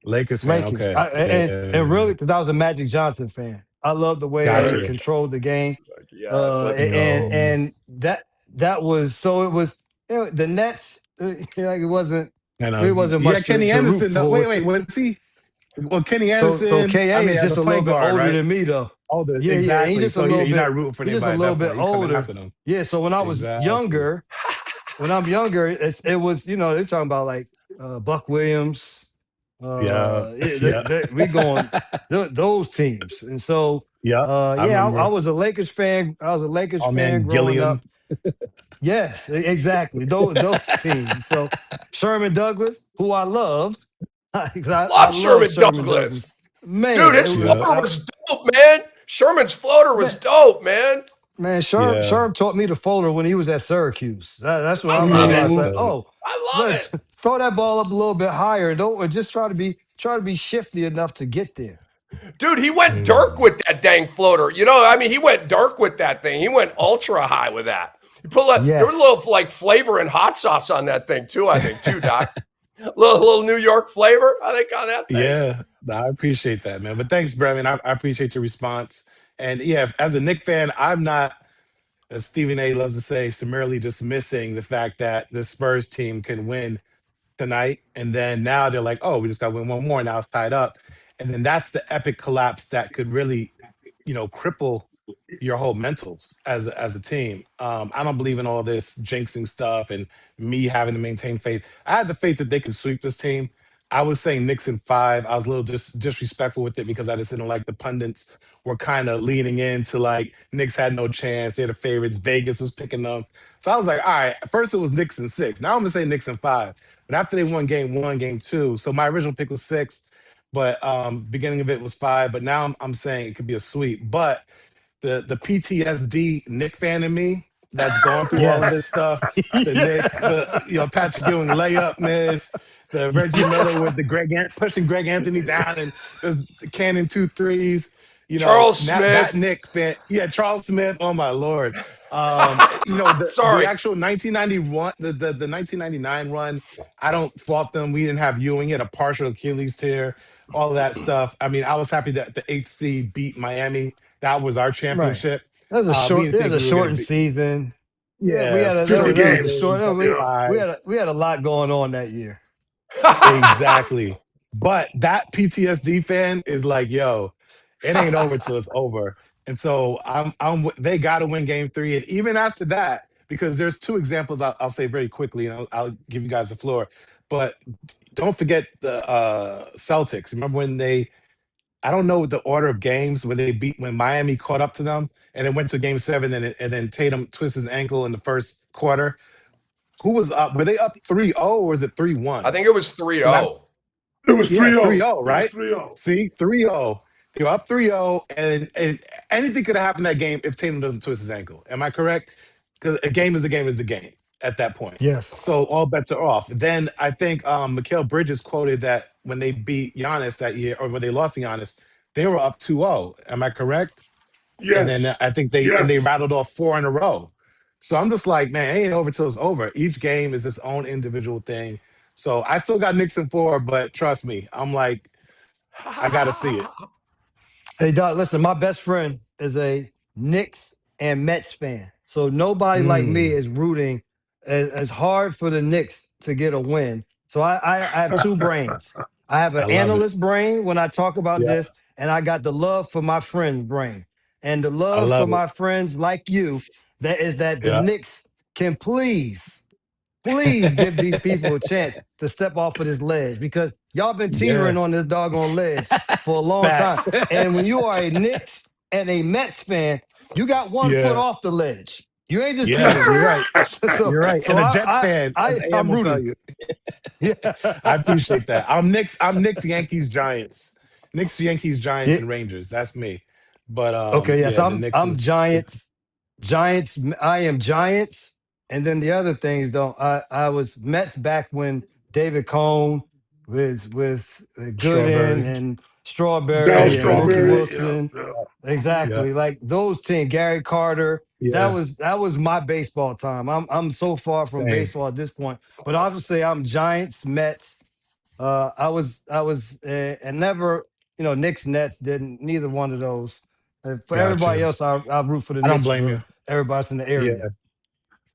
Lakers fan. Lakers. Okay. Yeah, yeah, And yeah, really, yeah. because I was a Magic Johnson fan. I love the way that he Gotcha. controlled the game. Yes, let's And go. hmm and that was so it was the Nets. Like I know. it wasn't Yeah, much Kenny to root Anderson. No, for. wait. Was he? Well, Kenny So Anderson. I KA mean, is as just a a little point bit guard, older right? than me though. Oh, Yeah. And he's exactly. just a So little you're not bit. rooting for He's just a anybody at little that bit point. You coming older. after them. Yeah. So when I was Exactly. younger, it was they're talking about like Buck Williams. Yeah. Yeah. We going those teams, and so Yep. I yeah, I remember. was a Lakers fan. I was a Lakers Oh fan man, growing Gilliam. up. Yes, exactly. Those teams. So Sherman Douglas, who I loved, I Love love Sherman Sherman Douglas. Douglas. Dude, Man, his it was Yeah. floater was dope, man. Sherman's floater was man, dope, man. Yeah. Sherm taught me to folder when he was at Syracuse. That's when I I love it. realized like, So, oh, I love let it. throw that ball up a little bit higher. Don't just try to be shifty enough to get there. Dude, he went dark mm, with that dang floater. You know, I mean, he went dark with that thing. He went ultra high with that. There was a Yes. little like flavor and hot sauce on that thing too, I think, too, Doc. Little New York flavor, I think, on that thing. yeah. No, I appreciate that, man. But thanks, Brevin. I appreciate your response. And yeah, as a Knick fan, I'm not, as Stephen A loves to say, summarily dismissing the fact that the Spurs team can win tonight. And then now they're like, oh, we just got to win one more. Now it's tied up. And then that's the epic collapse that could really, cripple your whole mentals as a team. I don't believe in all this jinxing stuff and me having to maintain faith. I had the faith that they could sweep this team. I was saying Knicks in 5. I was a little disrespectful with it because I just didn't like the pundits were kind of leaning into like Knicks had no chance. They're the favorites. Vegas was picking them. So I was like, all right, first it was Knicks in 6. Now I'm gonna say Knicks in 5. But after they won game 1, game 2, so my original pick was 6, but beginning of it was 5. But now I'm saying it could be a sweep. But the PTSD Nick fan in me that's gone through all of this Yes. stuff. The Nick, the Yeah. Patrick Ewing layup miss, the Reggie Miller with the pushing Greg Anthony down and just cannon 2 threes. Charles Now that Smith. Nick fan, yeah, Charles Smith. Oh my lord, The Sorry. actual 1991, the 1999 run, I don't fault them. We didn't have Ewing. He had a partial Achilles tear, all of that stuff. I mean, I was happy that the eighth seed beat Miami. That was our Right. championship. That was a We short. didn't It was think a we were going to shortened be. season. We Yeah, had a 50 that was 48 a games. short. games, Yeah. We had a lot going on that year. Exactly. But that PTSD fan is like, yo, it ain't over till it's over. And so they got to win game 3. And even after that, because there's 2 examples I'll say very quickly, and I'll give you guys the floor. But don't forget the Celtics. Remember when I don't know the order of games when Miami caught up to them and it went to game 7 and then Tatum twists his ankle in the first quarter. Who was up? Were they up 3-0 or was it 3-1? I think it was 3-0. It was Yeah, 3-0. 3-0, It was right? 3-0. See, 3-0. They were up 3-0, and anything could have happened that game if Tatum doesn't twist his ankle. Am I correct? Because a game is a game is a game at that point. Yes. So all bets are off. Then I think MIKAL Bridges quoted that when they beat Giannis that year, or when they lost to Giannis, they were up 2-0. Am I correct? And then Yes. I think they Yes. rattled off 4 in a row. So I'm just like, man, it ain't over till it's over. Each game is its own individual thing. So I still got Knicks in 4, but trust me, I'm like, I gotta see it. Hey, Doc, listen, my best friend is a Knicks and Mets fan. So nobody like me Mm, is rooting as hard for the Knicks to get a win. So I have 2 brains. I have an I love it. analyst brain when I talk about Yeah, this, and I got the love for my friend's brain. And the I love for love it. my friends like you, that is that the Yeah, Knicks can please give these people a chance to step off of this ledge because y'all been teetering yeah. on this doggone ledge for a long time. Facts. And when you are a Knicks and a Mets fan, you got one foot Yeah, off the ledge. You ain't just yeah. teetering. You're right. So You're right. so And a Jets fan, as AM I'm will tell rooting. you. Yeah. I appreciate that. I'm Knicks. I'm Knicks, Yankees, Giants. Knicks, Yankees, Giants, Yeah. and Rangers. That's me. But Okay, yes, yeah, the Knicks I'm is. Giants. Giants, I am Giants. And then the other things though, I was Mets back when David Cohn with Gooden Strawberry. and Down Strawberry David and Mookie Bellinger. Strawberry. Yeah. Wilson. Yeah. Yeah, Exactly. Like those teams, Gary Carter. yeah. That was my baseball time. I'm so far from Same. baseball at this point. But obviously I'm Giants, Mets. I was and never, Knicks, Nets didn't neither one of those. For everybody Gotcha. else, I root for the I don't Knicks blame for you. everybody's in the Yeah, area.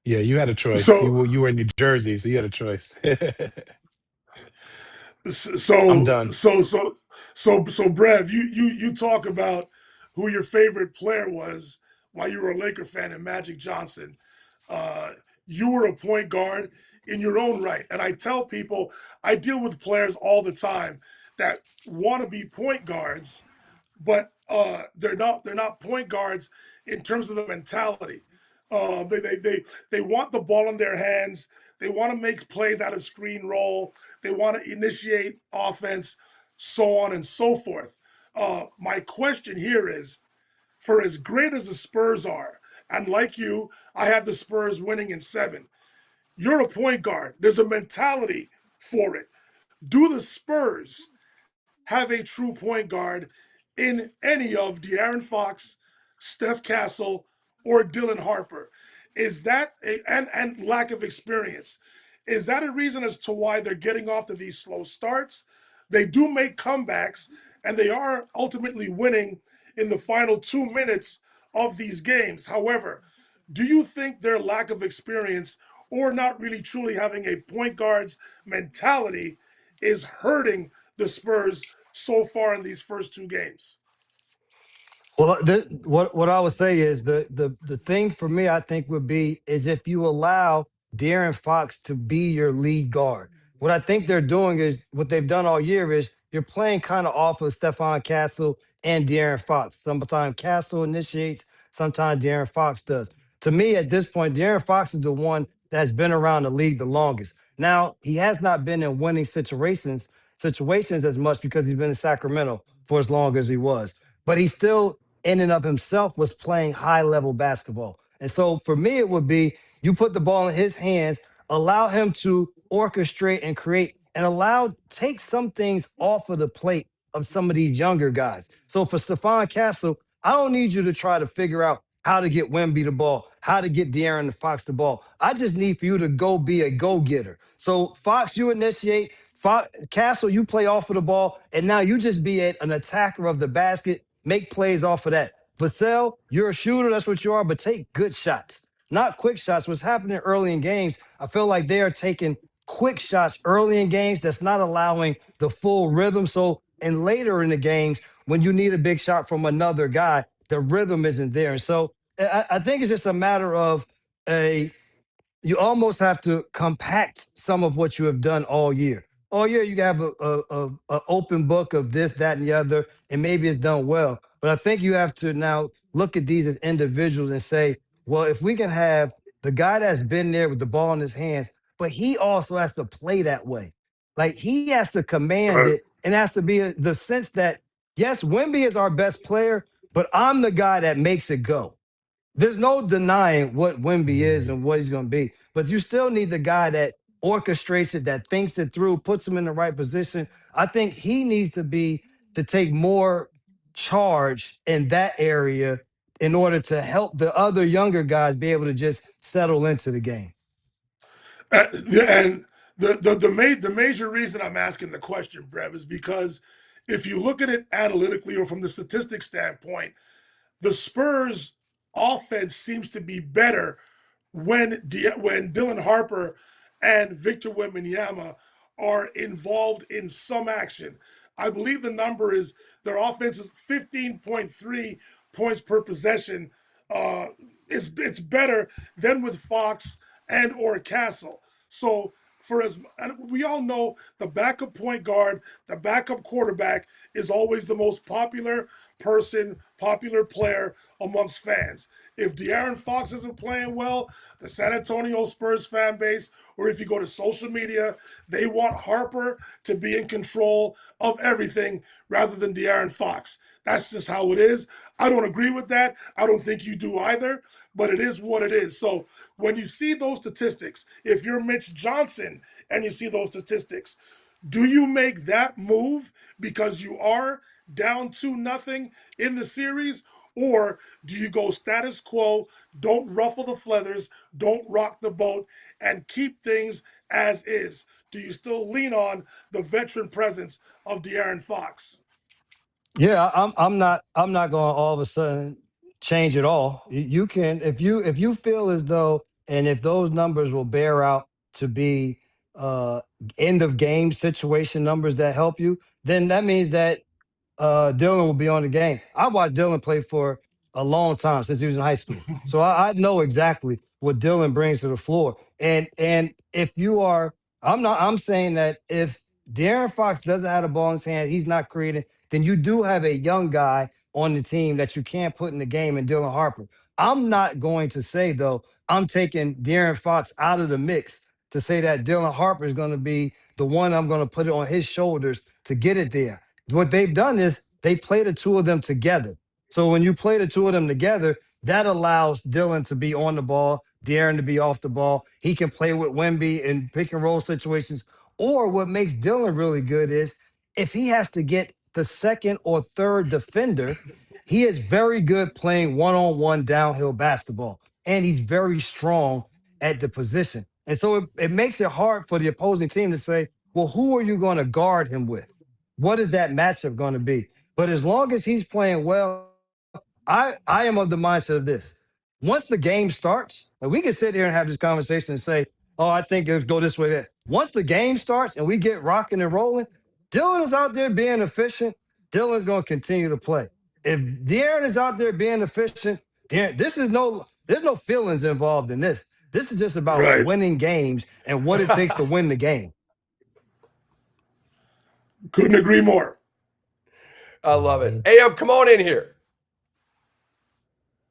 yeah. You had a choice. So You were in New Jersey, so you had a choice. I'm so done. so so so Brev, you talk about who your favorite player was while you were a Laker fan and Magic Johnson. Uh, you were a point guard in your own right, and I tell people I deal with players all the time that want to be point guards, but they're not point guards in terms of the mentality. They want the ball in their hands. They want to make plays out of screen roll. They want to initiate offense, so on and so forth. My question here is, for as great as the Spurs are, and like you, I have the Spurs winning in 7. You're a point guard. There's a mentality for it. Do the Spurs have a true point guard in any of De'Aaron Fox, Steph Castle, or Dylan Harper? Is that and lack of experience? Is that a reason as to why they're getting off to these slow starts? They do make comebacks, and they are ultimately winning in the final 2 minutes of these games. However, do you think their lack of experience or not really truly having a point guard's mentality is hurting the Spurs so far in these first 2 games? Well, what I would say is the thing for me, I think, would be is if you allow De'Aaron Fox to be your lead guard. What I think they're doing is what they've done all year is you're playing kind of off of Stephon Castle and De'Aaron Fox. Sometimes Castle initiates, sometimes De'Aaron Fox does. To me, at this point, De'Aaron Fox is the one that's been around the league the longest. Now, he has not been in winning situations as much because he's been in Sacramento for as long as he was. But he still in and of himself was playing high level basketball. And so for me, it would be you put the ball in his hands, allow him to orchestrate and create, and take some things off of the plate of some of these younger guys. So for Stephon Castle, I don't need you to try to figure out how to get Wemby the ball, how to get De'Aaron Fox the ball. I just need for you to go be a go-getter. So Fox, you initiate. Castle, you play off of the ball, and now you just be an attacker of the basket, make plays off of that. Vassell, you're a shooter, that's what you are, but take good shots, not quick shots. What's happening early in games, I feel like they are taking quick shots early in games that's not allowing the full rhythm. So, and later in the games, when you need a big shot from another guy, the rhythm isn't there. And so I think it's just a matter of you almost have to compact some of what you have done all year. All year, you have a open book of this, that, and the other, and maybe it's done well. But I think you have to now look at these as individuals and say, well, if we can have the guy that's been there with the ball in his hands, but he also has to play that way. Like he has to command Right. it and has to be the sense that, yes, Wemby is our best player, but I'm the guy that makes it go. There's no denying what Wemby is and what he's going to be, but you still need the guy that orchestrates it, that thinks it through, puts him in the right position. I think he needs to take more charge in that area in order to help the other younger guys be able to just settle into the game. And the major reason I'm asking the question, Brev, is because if you look at it analytically or from the statistics standpoint, the Spurs offense seems to be better when Dylan Harper and Victor Wembanyama are involved in some action. I believe the number is their offense is 15.3 points per possession. It's better than with Fox and or Castle. So and we all know the backup point guard, the backup quarterback is always the most popular player amongst fans. If De'Aaron Fox isn't playing well, the San Antonio Spurs fan base, or if you go to social media, they want Harper to be in control of everything rather than De'Aaron Fox. That's just how it is. I don't agree with that. I don't think you do either, but it is what it is. So when you see those statistics, if you're Mitch Johnson and you see those statistics, do you make that move because you are down 2-0 in the series? Or do you go status quo, don't ruffle the feathers, don't rock the boat, and keep things as is? Do you still lean on the veteran presence of De'Aaron Fox? Yeah, I'm not going to all of a sudden change it all. You can if you feel as though, and if those numbers will bear out to be end of game situation numbers that help you, then that means that Dylan will be on the game. I watched Dylan play for a long time since he was in high school, so I know exactly what Dylan brings to the floor. And if you are, I'm saying that if De'Aaron Fox doesn't have the ball in his hand, he's not creating, then you do have a young guy on the team that you can't put in the game in Dylan Harper. I'm not going to say, though, I'm taking De'Aaron Fox out of the mix to say that Dylan Harper is going to be the one I'm going to put it on his shoulders to get it there. What they've done is they play the two of them together. So when you play the two of them together, that allows Dylan to be on the ball, De'Aaron to be off the ball. He can play with Wemby in pick and roll situations. Or what makes Dylan really good is if he has to get the second or third defender, he is very good playing one-on-one downhill basketball. And he's very strong at the position. And so it makes it hard for the opposing team to say, well, who are you going to guard him with? What is that matchup going to be? But as long as he's playing well, I am of the mindset of this. Once the game starts, like we can sit here and have this conversation and say, oh, I think it'll go this way. That once the game starts and we get rocking and rolling, Dylan is out there being efficient. Dylan's going to continue to play. If De'Aaron is out there being efficient, there's no feelings involved in this. This is just about Right. winning games and what it takes to win the game. Couldn't agree more. I love it. AM, come on in here.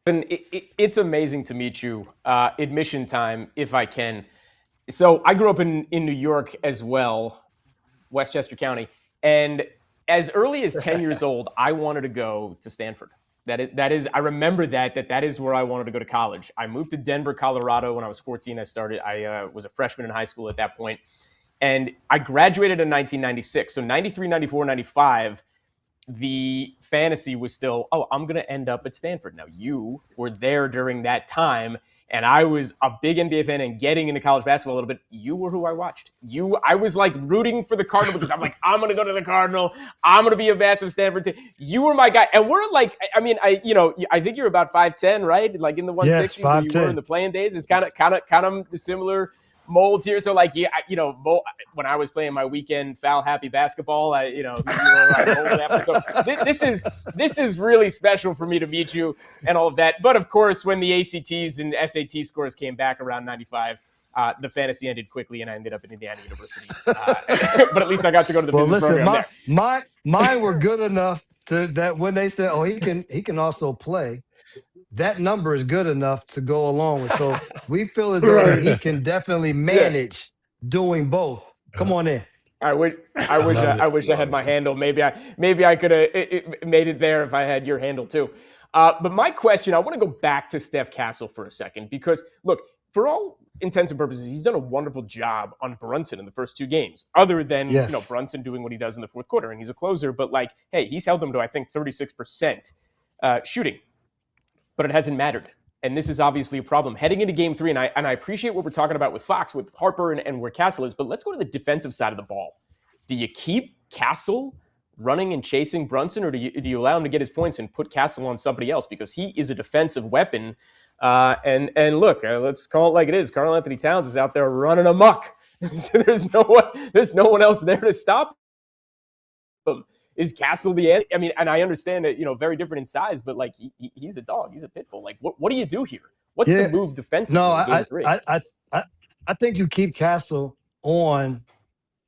And it's amazing to meet you. Admission time, if I can. So I grew up in New York as well, Westchester County. And as early as 10 years old, I wanted to go to Stanford. That is, I remember that is where I wanted to go to college. I moved to Denver, Colorado when I was 14. I was a freshman in high school at that point. And I graduated in 1996. So 93, 94, 95, the fantasy was still, oh, I'm going to end up at Stanford. Now, you were there during that time, and I was a big NBA fan and getting into college basketball a little bit. You were who I watched. I was like rooting for the Cardinal because I'm like, I'm going to go to the Cardinal. I'm going to be a massive Stanford team. You were my guy. And we're like, I mean, I think you're about 5'10", right? Like in the 160s, Yes, so you were in the playing days. It's kind of the similar mold here. So like, yeah, when I was playing my weekend foul happy basketball, so this is really special for me to meet you and all of that. But of course, when the ACTs and SAT scores came back around 95, the fantasy ended quickly and I ended up at Indiana University. But at least I got to go to the business program there. Mine were good enough that when they said, oh, he can also play, that number is good enough to go along with. So we feel as though he can definitely manage doing both. Come on in. I wish I had my handle. Maybe I could have made it there if I had your handle too. But my question, I want to go back to Steph Castle for a second because look, for all intents and purposes, he's done a wonderful job on Brunson in the first two games. Other than Brunson doing what he does in the fourth quarter, and he's a closer. But like, hey, he's held them to I think 36% shooting. But it hasn't mattered. And this is obviously a problem. Heading into game three, and I appreciate what we're talking about with Fox, with Harper and where Castle is, but let's go to the defensive side of the ball. Do you keep Castle running and chasing Brunson, or do you allow him to get his points and put Castle on somebody else? Because he is a defensive weapon. And look, let's call it like it is. Karl-Anthony Towns is out there running amok. There's no one else there to stop him. Is Castle the end? I mean, and I understand that, very different in size, but like he's a dog, he's a pit bull. Like, what do you do here? What's the move defensively? No, in game three? I think you keep Castle on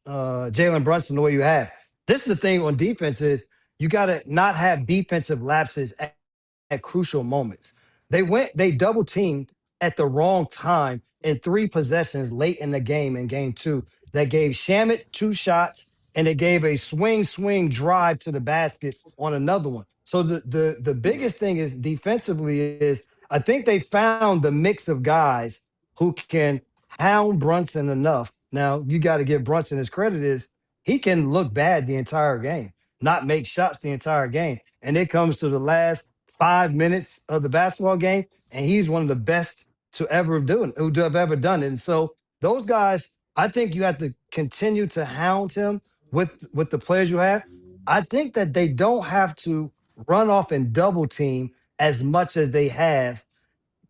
Jalen Brunson the way you have. This is the thing on defense is you got to not have defensive lapses at crucial moments. They double teamed at the wrong time in 3 possessions late in the game in game 2 that gave Shamet 2 shots. And it gave a swing drive to the basket on another one. So the biggest thing is defensively is I think they found the mix of guys who can hound Brunson enough. Now, you got to give Brunson his credit is he can look bad the entire game, not make shots the entire game. And it comes to the last 5 minutes of the basketball game, and he's one of the best to ever who have ever done it. And so those guys, I think you have to continue to hound him with the players you have. I think that they don't have to run off and double team as much as they have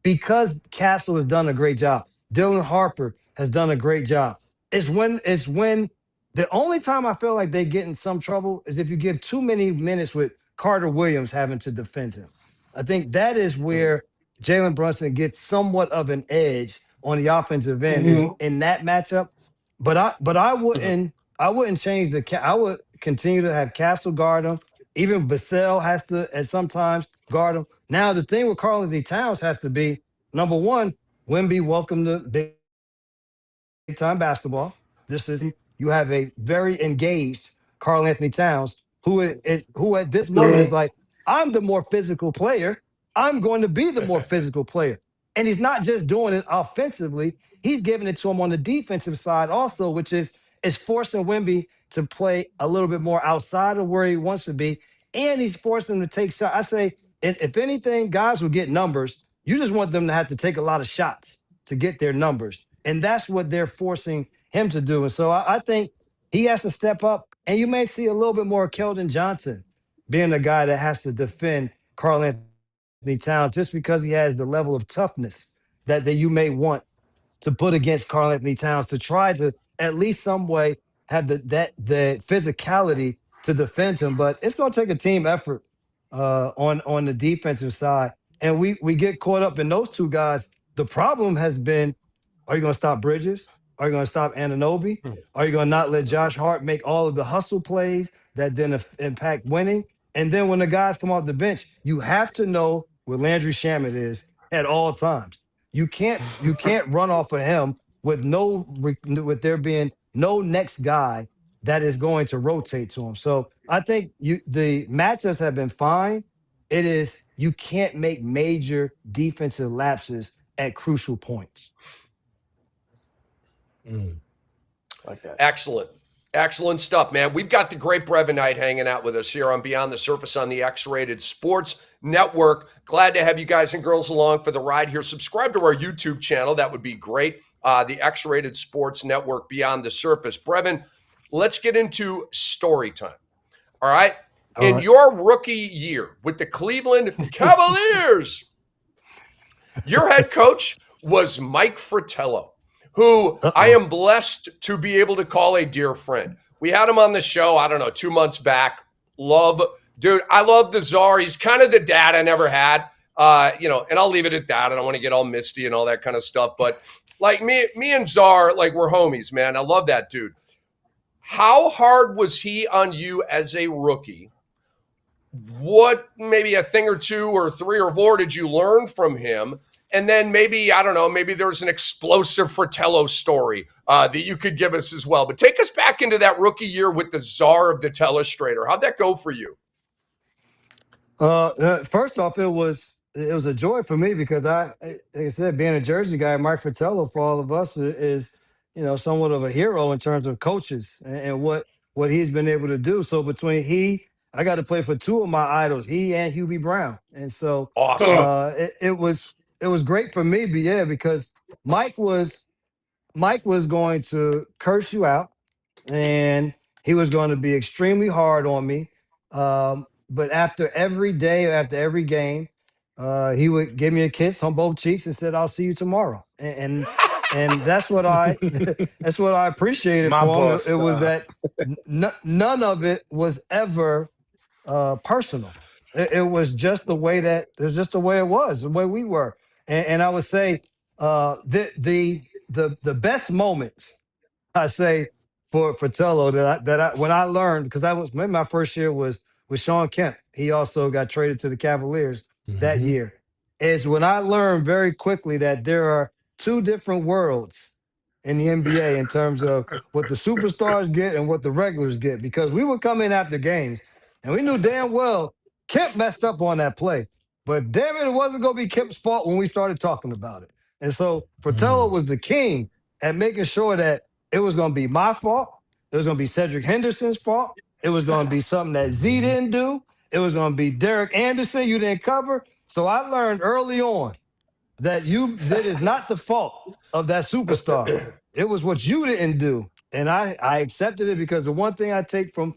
because Castle has done a great job. Dylan Harper has done a great job. It's when the only time I feel like they get in some trouble is if you give too many minutes with Carter Williams having to defend him. I think that is where Jalen Brunson gets somewhat of an edge on the offensive end is in that matchup. But I wouldn't change I would continue to have Castle guard him. Even Vassell has to at sometimes guard him. Now the thing with Karl-Anthony Towns has to be number one, WEMBY welcome to big time basketball. This is you have a very engaged Karl-Anthony Towns who at this moment is like, I'm the more physical player. I'm going to be the more physical player. And he's not just doing it offensively, he's giving it to him on the defensive side also, which is forcing WEMBY to play a little bit more outside of where he wants to be. And he's forcing him to take shots. I say, if anything, guys will get numbers. You just want them to have to take a lot of shots to get their numbers. And that's what they're forcing him to do. And so I think he has to step up. And you may see a little bit more Keldon Johnson being the guy that has to defend Karl-Anthony Towns just because he has the level of toughness that you may want to put against Karl-Anthony Towns to try to at least some way have the physicality to defend him. But it's going to take a team effort on the defensive side. And we get caught up in those two guys. The problem has been, are you going to stop Bridges? Are you going to stop Anunoby? Are you going to not let Josh Hart make all of the hustle plays that then impact winning? And then when the guys come off the bench, you have to know where Landry Shamet is at all times. You can't run off of him with there being no next guy that is going to rotate to him. So I think the matchups have been fine. It is you can't make major defensive lapses at crucial points. Like that. Excellent. Excellent stuff, man. We've got the great Brevin Knight hanging out with us here on Beyond the Surface on the X-Rated Sports Network. Glad to have you guys and girls along for the ride here. Subscribe to our YouTube channel. That would be great. The X-Rated Sports Network, Beyond the Surface. Brevin, let's get into story time. All right? In your rookie year with the Cleveland Cavaliers, your head coach was Mike Fratello, who I am blessed to be able to call a dear friend. We had him on the show, I don't know, 2 months back. Dude, I love the czar. He's kind of the dad I never had, and I'll leave it at that. I don't want to get all misty and all that kind of stuff. But like me and Czar, like we're homies, man. I love that dude. How hard was he on you as a rookie? What maybe a thing or two or three or four did you learn from him? And then maybe, I don't know, maybe there's an explosive Fratello story that you could give us as well. But take us back into that rookie year with the czar of the telestrator. How'd that go for you? First off, it was a joy for me because like I said, being a Jersey guy, Mike Fratello for all of us is somewhat of a hero in terms of coaches and what he's been able to do. So I got to play for two of my idols, he and Hubie Brown, and so awesome. It was great for me, because Mike was going to curse you out, and he was going to be extremely hard on me. But after every day, after every game, he would give me a kiss on both cheeks and said, "I'll see you tomorrow." And that's what I that's what I appreciated My from him. boss. It was that none of it was ever personal. It was just the way it was, the way we were. And I would say the best moments, I say, for Fratello that I when I learned, because maybe my first year was with Sean Kemp. He also got traded to the Cavaliers that year. Is when I learned very quickly that there are two different worlds in the NBA in terms of what the superstars get and what the regulars get. Because we would come in after games and we knew damn well Kemp messed up on that play. But damn it wasn't going to be Kemp's fault when we started talking about it. And so Fratello was the king at making sure that it was going to be my fault. It was going to be Cedric Henderson's fault. It was going to be something that Z didn't do. It was going to be Derek Anderson you didn't cover. So I learned early on that is not the fault of that superstar. It was what you didn't do. And I accepted it because the one thing I took from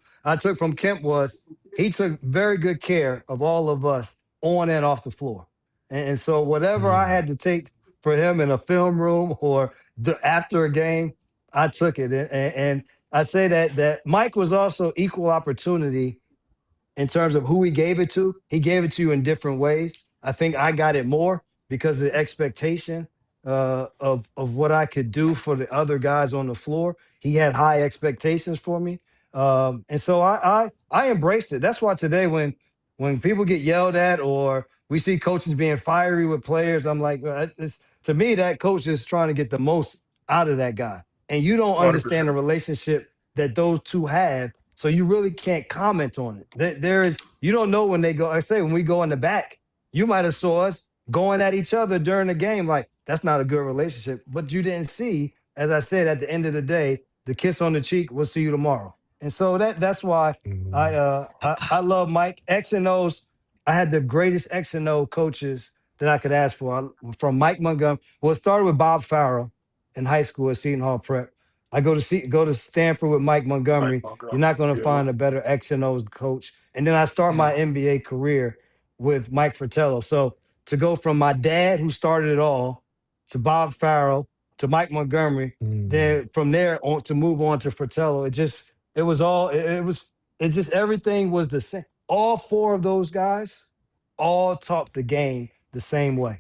Kemp was he took very good care of all of us on and off the floor. And so whatever I had to take for him in a film room or after a game, I took it. And I say that Mike was also equal opportunity in terms of who he gave it to. He gave it to you in different ways. I think I got it more because of the expectation of what I could do for the other guys on the floor. He had high expectations for me. And so I embraced it. That's why today when people get yelled at or we see coaches being fiery with players, I'm like, to me, that coach is trying to get the most out of that guy. And you don't 100%. understand the relationship that those two have. So you really can't comment on it. You don't know when they go. I say when we go in the back, you might have saw us going at each other during the game. Like that's not a good relationship. But you didn't see, as I said, at the end of the day, the kiss on the cheek. We'll see you tomorrow. And so that's why I love Mike. X and O's. I had the greatest X and O coaches that I could ask for. From Mike Montgomery. Well, it started with Bob Farrell in high school at Seton Hall Prep. I go to Stanford with Mike Montgomery. You're not going to find a better X and O's coach. And then I start my NBA career with Mike Fratello. So to go from my dad, who started it all, to Bob Farrell, to Mike Montgomery, then from there on to move on to Fratello, everything was the same. All four of those guys all taught the game the same way.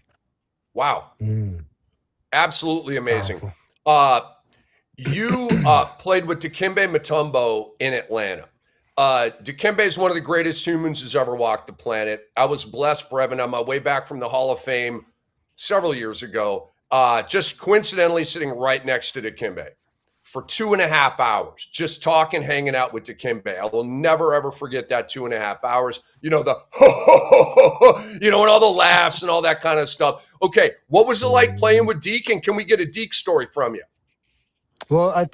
Wow. Absolutely amazing. You played with Dikembe Mutombo in Atlanta. Dikembe is one of the greatest humans who's ever walked the planet. I was blessed, Brevin, on my way back from the Hall of Fame several years ago, just coincidentally sitting right next to Dikembe for 2.5 hours, just talking, hanging out with Dikembe. I will never, ever forget that 2.5 hours. You know, and all the laughs and all that kind of stuff. Okay, what was it like playing with Deke, and can we get a Deke story from you? Well,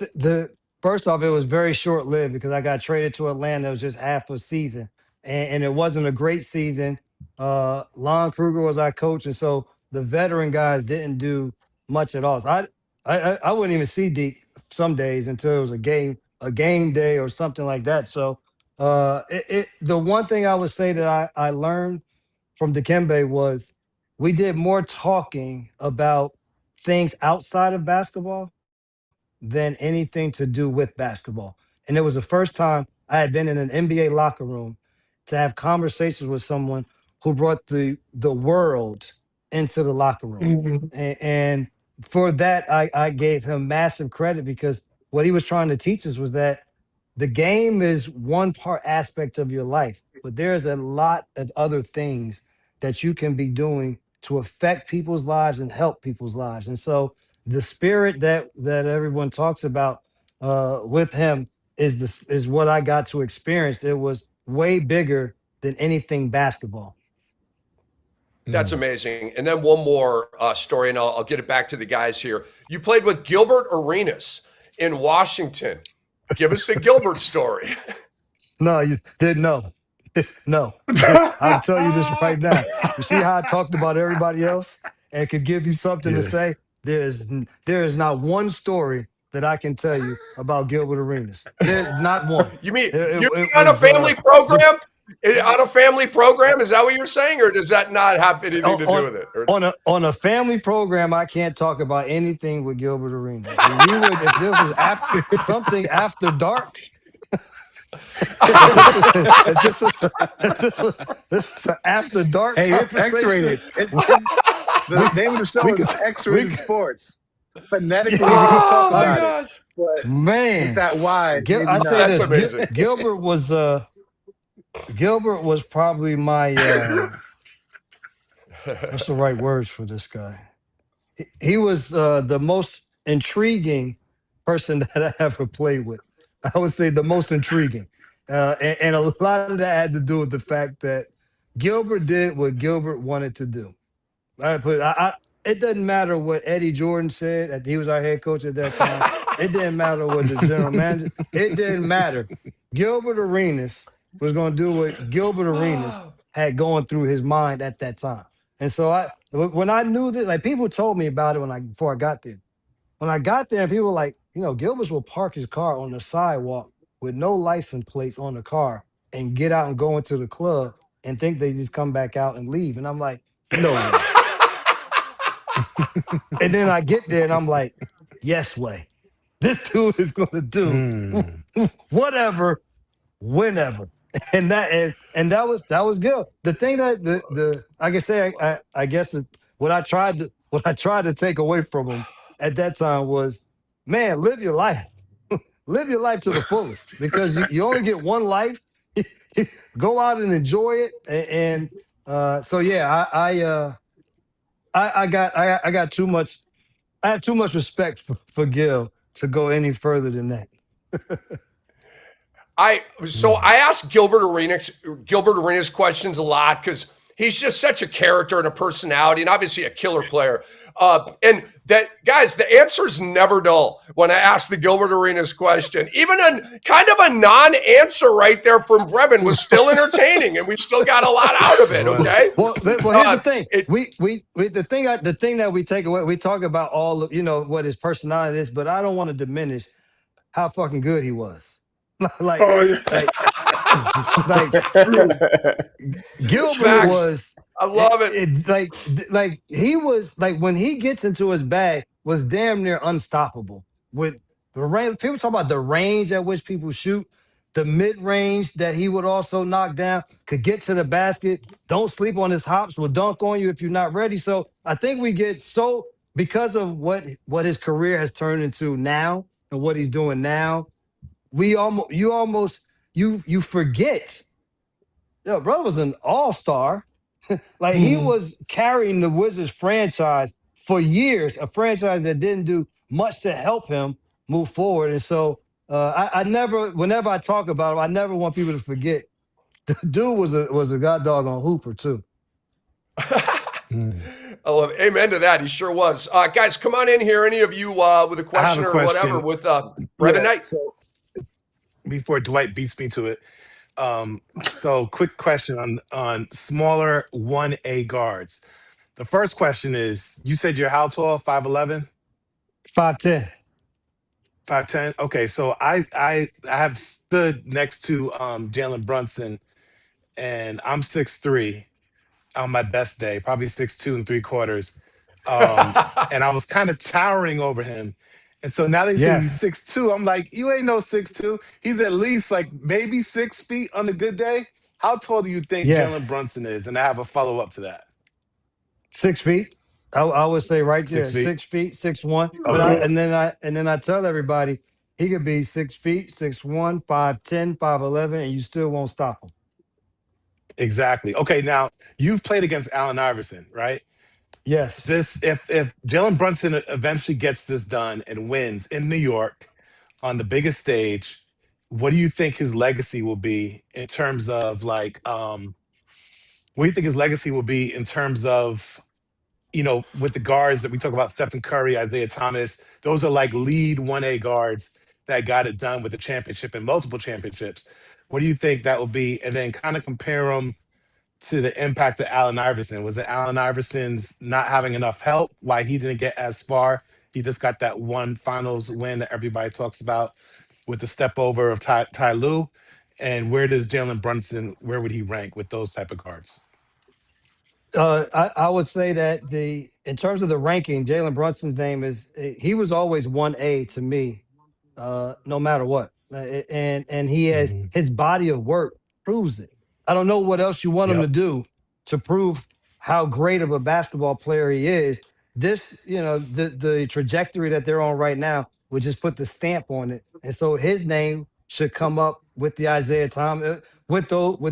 First off, it was very short lived because I got traded to Atlanta. It was just half a season, and it wasn't a great season. Lon Kruger was our coach, and so the veteran guys didn't do much at all. So I wouldn't even see deep some days until it was a game day or something like that. So the one thing I would say that I learned from Dikembe was we did more talking about things outside of basketball than anything to do with basketball. And it was the first time I had been in an NBA locker room to have conversations with someone who brought the world into the locker room. Mhm. And for that, I gave him massive credit because what he was trying to teach us was that the game is one part aspect of your life, but there's a lot of other things that you can be doing to affect people's lives and help people's lives. And so the spirit that everyone talks about with him is what I got to experience. It was way bigger than anything basketball. That's amazing. And then one more story, and I'll get it back to the guys here. You played with Gilbert Arenas in Washington. Give us a Gilbert story. No, you didn't know. No, I'll tell you this right now. You see how I talked about everybody else and could give you something to say? There is not one story that I can tell you about Gilbert Arenas. There's not one. You mean It you're on a was, family program? On a family program? Is that what you're saying? Or does that not have anything to do with it? Or- on a family program, I can't talk about anything with Gilbert Arenas. If there was something after dark, if this was an after dark Hey, it's conversation. X-rated. The name of the show is X-rated Sports. Phonetically, we can talk about it. But Man, with that wide, I say That's this. amazing. Gilbert was probably my what's the right words for this guy? He was the most intriguing person that I ever played with. I would say the most intriguing. And a lot of that had to do with the fact that Gilbert did what Gilbert wanted to do. It doesn't matter what Eddie Jordan said. He was our head coach at that time. It didn't matter what the general manager. It didn't matter. Gilbert Arenas was going to do what Gilbert Arenas had going through his mind at that time. And so when I knew that, like people told me about it before I got there. When I got there, people were like, Gilbert will park his car on the sidewalk with no license plates on the car and get out and go into the club and think they just come back out and leave. And I'm like, no way. And then I get there and I'm like, yes way. This dude is going to do whatever, whenever. And that was good. The thing that I can say, I guess what I tried to take away from him at that time was, man, live your life. Live your life to the fullest because you only get one life. Go out and enjoy it. And so yeah, I got too much. I have too much respect for Gil to go any further than that. I ask Gilbert Arenas questions a lot because he's just such a character and a personality and obviously a killer player. And that, guys, the answer is never dull when I ask the Gilbert Arenas question. Even a kind of a non-answer right there from Brevin was still entertaining, and we still got a lot out of it. Okay. Well, here's the thing. The thing that we take away, we talk about all of what his personality is, but I don't want to diminish how fucking good he was. like Gilbert Facts. was. I love it. Like he was like when he gets into his bag was damn near unstoppable with the range. People talk about the range at which people shoot, the mid range that he would also knock down, could get to the basket. Don't sleep on his hops. Will dunk on you if you're not ready. So I think we get because of what his career has turned into now and what he's doing now. You forget. Yo, brother was an all-star. Like he was carrying the Wizards franchise for years, a franchise that didn't do much to help him move forward. And so whenever I talk about him, I never want people to forget the dude was a god doggone hooper too. I love it. Amen to that. He sure was. Guys, come on in here. Any of you with a question or question. whatever with Brevin Knight. So before Dwight beats me to it. So quick question on smaller 1A guards. The first question is, you said you're how tall? 5'11"? 5'10". 5'10"? Okay, so I have stood next to Jalen Brunson, and I'm 6'3" on my best day, probably 6'2 3/4. And I was kind of towering over him. And so now they say he's Yes. 6'2". I'm like, you ain't no 6'2". He's at least like maybe 6 feet on a good day. How tall do you think Jalen Yes. Brunson is? And I have a follow-up to that. 6 feet. I would say right Six there, feet. 6 feet, 6'1". But Okay. and then I tell everybody he could be 6 feet, 6'1", 5'10", 5'11", and you still won't stop him. Exactly. Okay, now you've played against Allen Iverson, right? Yes. This if Jalen Brunson eventually gets this done and wins in New York on the biggest stage, what do you think his legacy will be in terms of like what do you think his legacy will be in terms of, with the guards that we talk about, Stephen Curry, Isaiah Thomas, those are like lead 1A guards that got it done with a championship and multiple championships. What do you think that will be? And then kind of compare them to the impact of Allen Iverson. Was it Allen Iverson's not having enough help? Why he didn't get as far? He just got that one finals win that everybody talks about with the step over of Ty Lue. And where does Jalen Brunson, where would he rank with those type of guards? I would say that in terms of the ranking, Jalen Brunson's name he was always 1A to me, no matter what. And he has Mhm. his body of work proves it. I don't know what else you want him to Yep. do to prove how great of a basketball player he is. This, the trajectory that they're on right now would just put the stamp on it. And so his name should come up with the Isaiah Thomas, with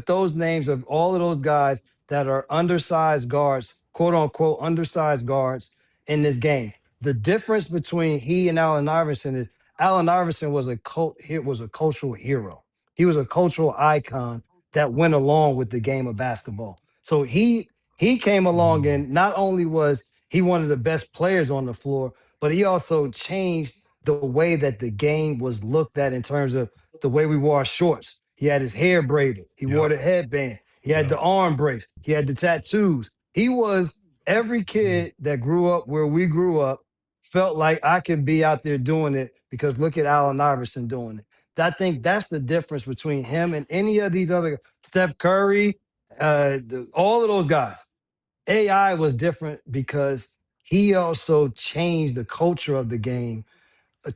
those names of all of those guys that are undersized guards, quote unquote undersized guards in this game. The difference between he and Allen Iverson is Allen Iverson was a cultural hero. He was a cultural icon that went along with the game of basketball. So he came along, Mm. and not only was he one of the best players on the floor, but he also changed the way that the game was looked at in terms of the way we wore our shorts. He had his hair braided. He wore Yep. the headband. He had Yep. the arm brace. He had the tattoos. He was every Mm. kid that grew up where we grew up felt like I could be out there doing it because look at Allen Iverson doing it. I think that's the difference between him and any of these other Steph Curry, all of those guys. AI was different because he also changed the culture of the game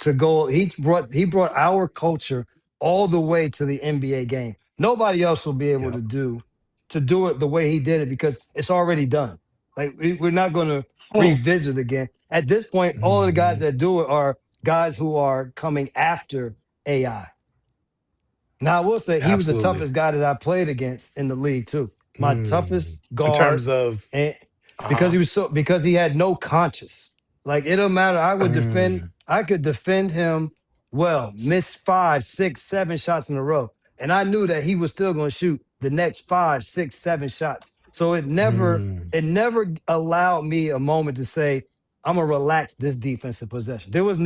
to go. He brought our culture all the way to the NBA game. Nobody else will be able Yep. to do it the way he did it because it's already done. Like we're not going to Mm. revisit again. At this point, all of the guys Mhm. that do it are guys who are coming after AI. Now, I will say he was the Absolutely. toughest guy that I played against in the league too. My Mm. toughest In guard, terms of, and uh-huh. because he had no conscience. Like it don't matter. Mm. I could defend him well, miss 5, 6, 7 shots in a row. And I knew that he was still going to shoot the next 5, 6, 7 shots. So Mm. it never allowed me a moment to say, I'm gonna relax this defensive possession. There was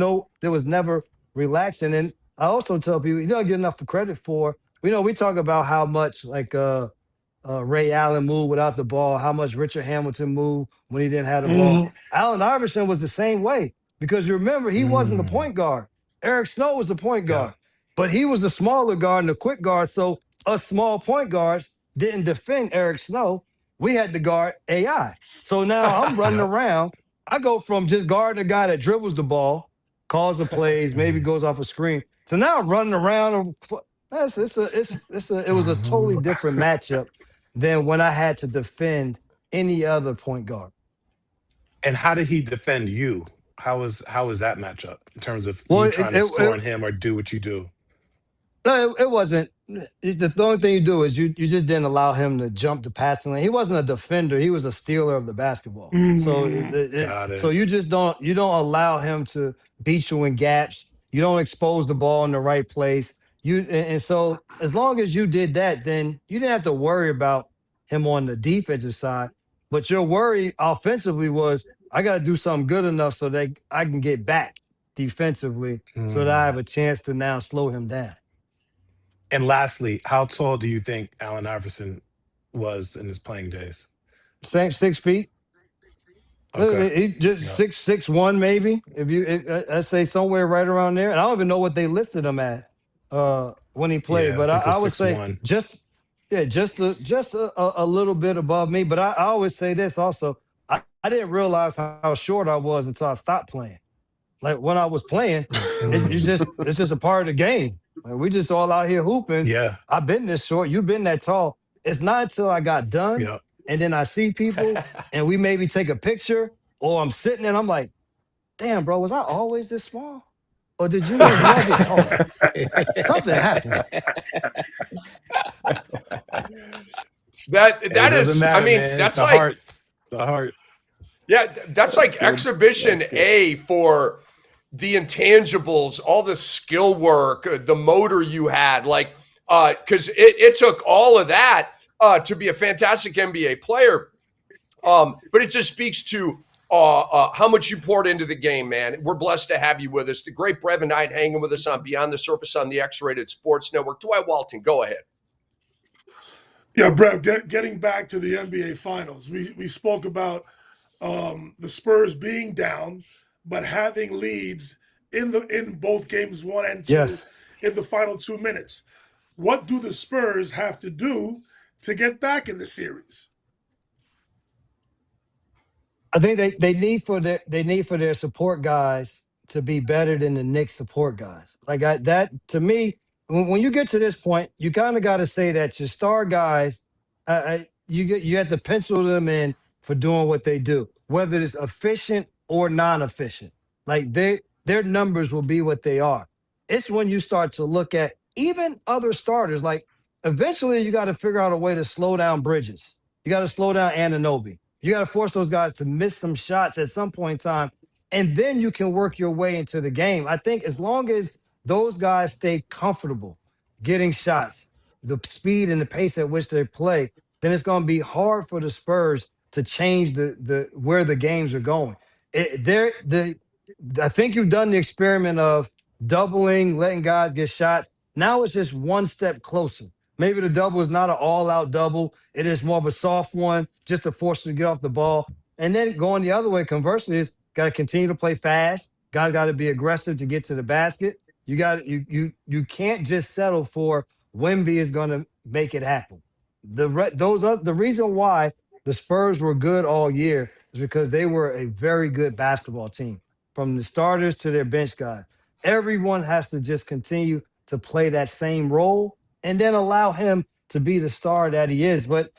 never relaxing. And I also tell people you don't get enough credit for, we talk about how much like Ray Allen moved without the ball, how much Richard Hamilton moved when he didn't have the ball. Mhm. Allen Iverson was the same way because you remember he wasn't a Mm. point guard. Eric Snow was the point Yep. guard, but he was the smaller guard and the quick guard. So us small point guards didn't defend Eric Snow. We had to guard AI. So now I'm running Yep. around. I go from just guarding a guy that dribbles the ball, calls the plays, maybe Mm. goes off a screen. So now I'm running around. It was a totally Mhm. different matchup than when I had to defend any other point guard. And how did he defend you? How was that matchup in terms of Well, you trying to score on him or do what you do? no, it wasn't. The only thing you do is you just didn't allow him to jump the passing lane. He wasn't a defender. He was a stealer of the basketball. So Mm. Got so it. you don't allow him to beat you in gaps. You don't expose the ball in the right place. And so as long as you did that, then you didn't have to worry about him on the defensive side. But your worry offensively was I got to do something good enough so that I can get back defensively so that I have Mm. a chance to now slow him down. And lastly, how tall do you think Allen Iverson was in his playing days? Same 6 feet. Okay. He just Yeah. 6'1" maybe. If you, I say somewhere right around there. And I don't even know what they listed him at when he played. Yeah, I But think it I was would say 6'1". just a little bit above me. But I always say this also. I didn't realize how short I was until I stopped playing. Like when I was playing, it's just a part of the game. Like, we just all out here hooping. Yeah. I've been this short. You've been that tall. It's not until I got done Yeah. and then I see people and we maybe take a picture or I'm sitting and I'm like, damn, bro, was I always this small? Or did I get taller? Something happened. That Hey, it doesn't is, I matter, mean, man. It's that's the like, heart. The heart. yeah, that's like good. exhibition That's good. A for the intangibles, all the skill work, the motor you had, like, because it took all of that to be a fantastic NBA player. But it just speaks to how much you poured into the game, man. We're blessed to have you with us. The great Brevin Knight hanging with us on Beyond the Surface on the X-Rated Sports Network. Dwight Walton, go ahead. Yeah, Brev, getting back to the NBA Finals, we spoke about the Spurs being down, but having leads in both games 1 and 2 Yes. in the final 2 minutes. What do the Spurs have to do to get back in the series? I think they need for their support guys to be better than the Knicks support guys. Like that to me, when you get to this point, you kind of got to say that your star guys, you have to pencil them in for doing what they do, whether it's efficient or non-efficient. Like their numbers will be what they are. It's when you start to look at even other starters. Like eventually, you got to figure out a way to slow down Bridges. You got to slow down Anunoby. You got to force those guys to miss some shots at some point in time, and then you can work your way into the game. I think as long as those guys stay comfortable getting shots, the speed and the pace at which they play, then it's going to be hard for the Spurs to change the where the games are going. I think you've done the experiment of doubling, letting guys get shots. Now it's just one step closer. Maybe the double is not an all-out double. It is more of a soft one, just to force you to get off the ball. And then going the other way, conversely, is got to continue to play fast. Got to be aggressive to get to the basket. You can't just settle for Wemby is going to make it happen. The reason why the Spurs were good all year is because they were a very good basketball team, from the starters to their bench guys. Everyone has to just continue to play that same role and then allow him to be the star that he is. But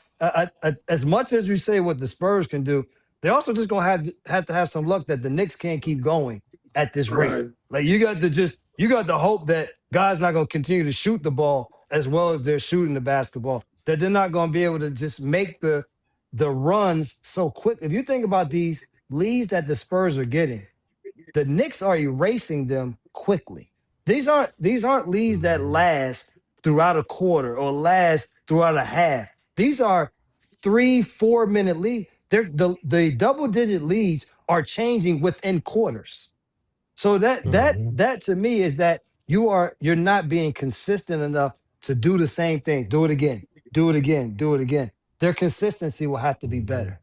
as much as we say what the Spurs can do, they're also just going to have some luck that the Knicks can't keep going at this rate. Right. Like you got to hope that guys not going to continue to shoot the ball as well as they're shooting the basketball. That they're not going to be able to just make the runs so quick. If you think about these leads that the Spurs are getting, the Knicks are erasing them quickly. These aren't leads that last throughout a quarter or last throughout a half. These are 3-4 minute leads. The double digit leads are changing within quarters. So that to me is that you're not being consistent enough to do the same thing. Do it again. Do it again. Do it again. Their consistency will have to be better.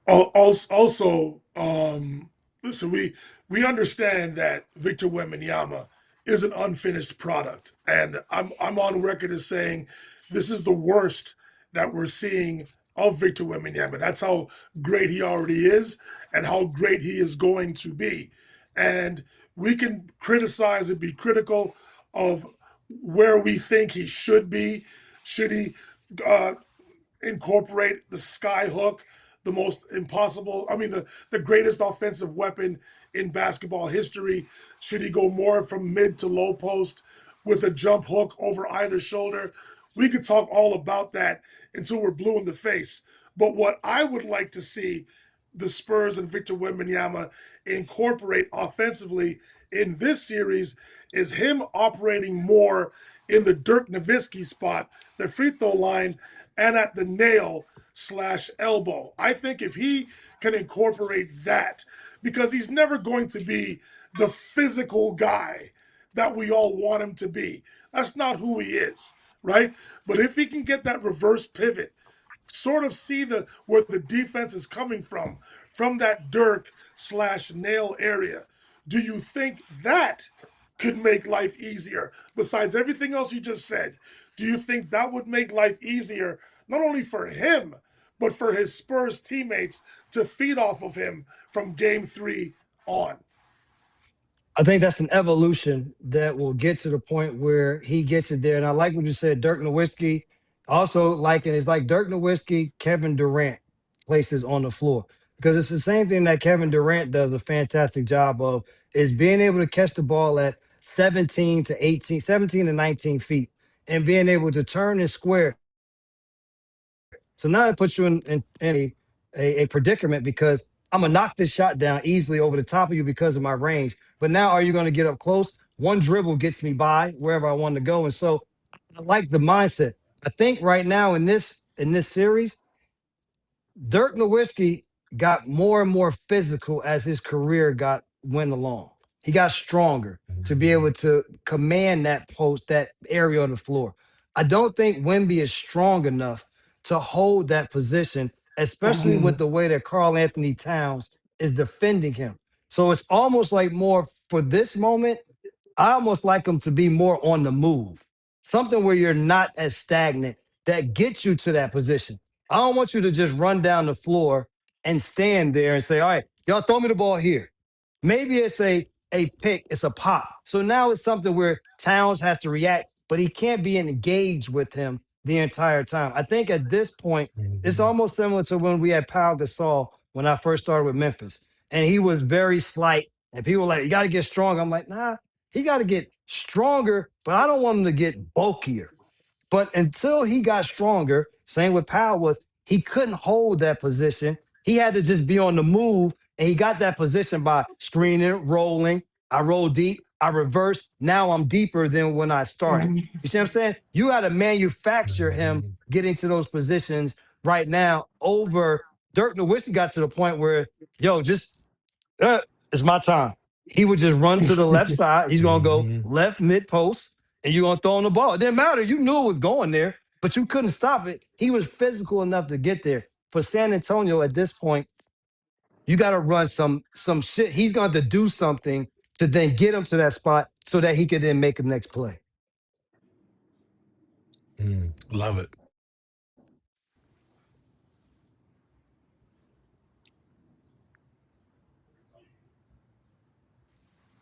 Also, listen, we understand that Victor Wembanyama is an unfinished product, and I'm on record as saying this is the worst that we're seeing of Victor Wembanyama. That's how great he already is, and how great he is going to be. And we can criticize and be critical of where we think he should be. Should he incorporate the sky hook, the most impossible, the greatest offensive weapon in basketball history? Should he go more from mid to low post with a jump hook over either shoulder? We could talk all about that until we're blue in the face. But what I would like to see the Spurs and Victor Wembanyama incorporate offensively in this series is him operating more in the Dirk Nowitzki spot, the free throw line, and at the nail/elbow. I think if he can incorporate that, because he's never going to be the physical guy that we all want him to be. That's not who he is, right? But if he can get that reverse pivot, sort of see where the defense is coming from that Dirk/Nail area, do you think that could make life easier? Besides everything else you just said, do you think that would make life easier, not only for him, but for his Spurs teammates to feed off of him from game 3 on? I think that's an evolution that will get to the point where he gets it there. And I like what you said, Dirk Nowitzki. Also, like it's like Dirk Nowitzki, Kevin Durant places on the floor. Because it's the same thing that Kevin Durant does a fantastic job of, is being able to catch the ball at 17 to 18, 17 to 19 feet, and being able to turn and square. So now it puts you in a predicament, because I'm going to knock this shot down easily over the top of you because of my range. But now, are you going to get up close? One dribble gets me by wherever I want to go. And so I like the mindset. I think right now in this series, Dirk Nowitzki got more and more physical as his career went along. He got stronger to be able to command that post, that area on the floor. I don't think Wemby is strong enough to hold that position, especially with the way that Karl-Anthony Towns is defending him. So it's almost like, more for this moment, I almost like him to be more on the move. Something where you're not as stagnant, that gets you to that position. I don't want you to just run down the floor and stand there and say, all right, y'all throw me the ball here. Maybe it's a pick, it's a pop. So now it's something where Towns has to react, but he can't be engaged with him the entire time. I think at this point, it's almost similar to when we had Pau Gasol when I first started with Memphis. And he was very slight. And people were like, you got to get strong. I'm like, nah, he got to get stronger, but I don't want him to get bulkier. But until he got stronger, same with Powell, was he couldn't hold that position. He had to just be on the move, and he got that position by screening, rolling. I roll deep, I reverse. Now I'm deeper than when I started. You see what I'm saying? You got to manufacture him getting to those positions right now. Over Dirk Nowitzki got to the point where, just it's my time. He would just run to the left side. He's going to go left mid post, and you're going to throw on the ball. It didn't matter. You knew it was going there, but you couldn't stop it. He was physical enough to get there. For San Antonio at this point, you got to run some shit. He's going to have to do something to then get him to that spot so that he could then make the next play. Love it.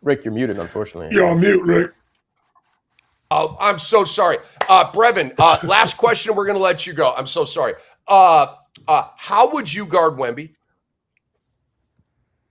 Rick, you're muted, unfortunately. You're on mute, Rick. Oh, I'm so sorry. Brevin, last question. We're going to let you go. I'm so sorry. How would you guard Wemby?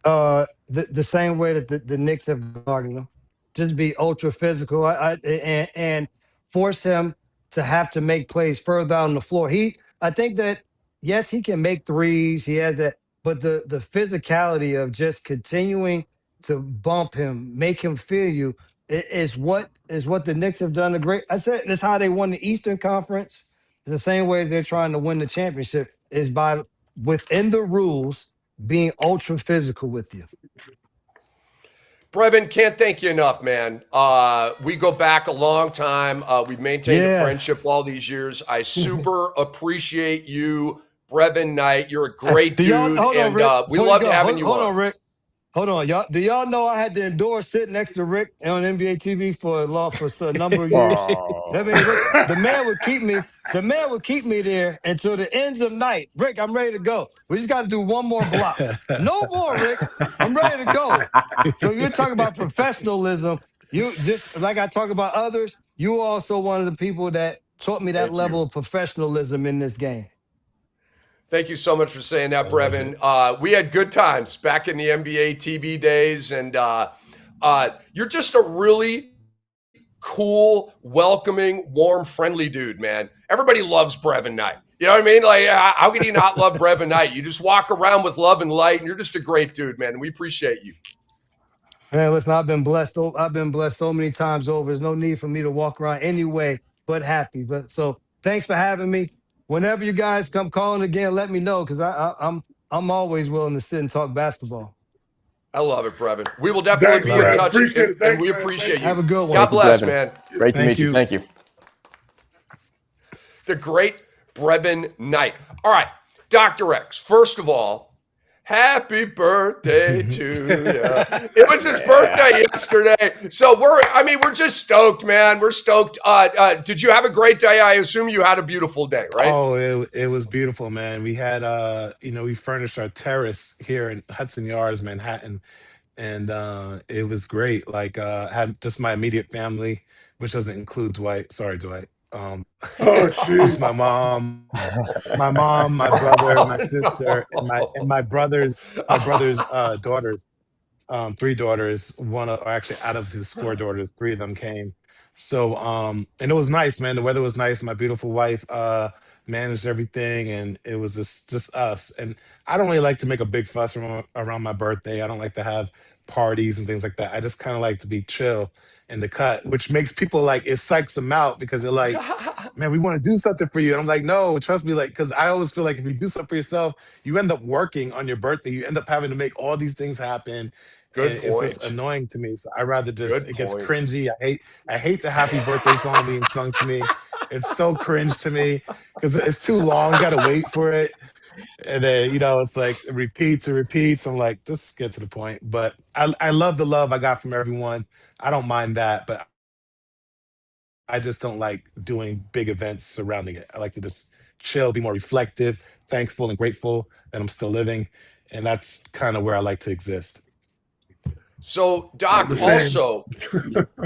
The same way that the Knicks have guarded him. Just be ultra physical and force him to have to make plays further out on the floor. I think that, yes, he can make threes. He has that, but the physicality of just continuing to bump him, make him feel you, is what the Knicks have done. I said that's how they won the Eastern Conference. In the same way as they're trying to win the championship, is by, within the rules, being ultra physical with you. Brevin, can't thank you enough, man. We go back a long time. We've maintained a friendship all these years. I super appreciate you, Brevin Knight. You're a great dude, and we loved having you on. Hold on, Rick. Hold on, y'all. Do y'all know I had to endure sitting next to Rick on NBA TV for a number of years? I mean, the man would keep me. The man would keep me there until the ends of night. Rick, I'm ready to go. We just got to do one more block. No more, Rick. I'm ready to go. So you're talking about professionalism. You just like I talk about others. You also one of the people that taught me that level of professionalism in this game. Thank you so much for saying that, Brevin. We had good times back in the NBA TV days, and you're just a really cool, welcoming, warm, friendly dude, man. Everybody loves Brevin Knight. You know what I mean? Like, how can you not love Brevin Knight? You just walk around with love and light, and you're just a great dude, man. We appreciate you. Man, listen, I've been blessed. I've been blessed so many times over. There's no need for me to walk around anyway but happy. But so thanks for having me. Whenever you guys come calling again, let me know, because I'm always willing to sit and talk basketball. I love it, Brevin. We will definitely Thanks, be in Brad. touch, Appreciate it. and Thanks, we man. appreciate Thank you. Have a good one. God Thank you, bless, Brevin. man. Great to Thank meet you. you. Thank you. The great Brevin Knight. All right, Dr. X, first of all, happy birthday to you. It was his birthday yesterday. So we're just stoked, man. We're stoked. Did you have a great day? I assume you had a beautiful day, right? Oh, it was beautiful, man. We had we furnished our terrace here in Hudson Yards, Manhattan, and it was great. Like had just my immediate family, which doesn't include Dwight. Sorry, Dwight. Oh, Just my jeez. mom, my brother, my sister, and my brother's daughters. 3 daughters. Or actually, out of his 4 daughters, 3 of them came. So and it was nice, man. The weather was nice. My beautiful wife managed everything, and it was just us. And I don't really like to make a big fuss around my birthday. I don't like to have parties and things like that. I just kind of like to be chill in the cut, which makes people like, it psychs them out because they're like, man, we want to do something for you. And I'm like, no, trust me, like, because I always feel like if you do something for yourself, you end up working on your birthday. You end up having to make all these things happen. Good And it's just point. annoying to me. So I rather just, Good it gets point. cringy. I hate the happy birthday song being sung to me. It's so cringe to me because it's too long. You got to wait for it. And then, it's like repeats and repeats. I'm like, just get to the point. But I love the love I got from everyone. I don't mind that, but I just don't like doing big events surrounding it. I like to just chill, be more reflective, thankful and grateful that I'm still living. And that's kind of where I like to exist. So, Doc, The same. also,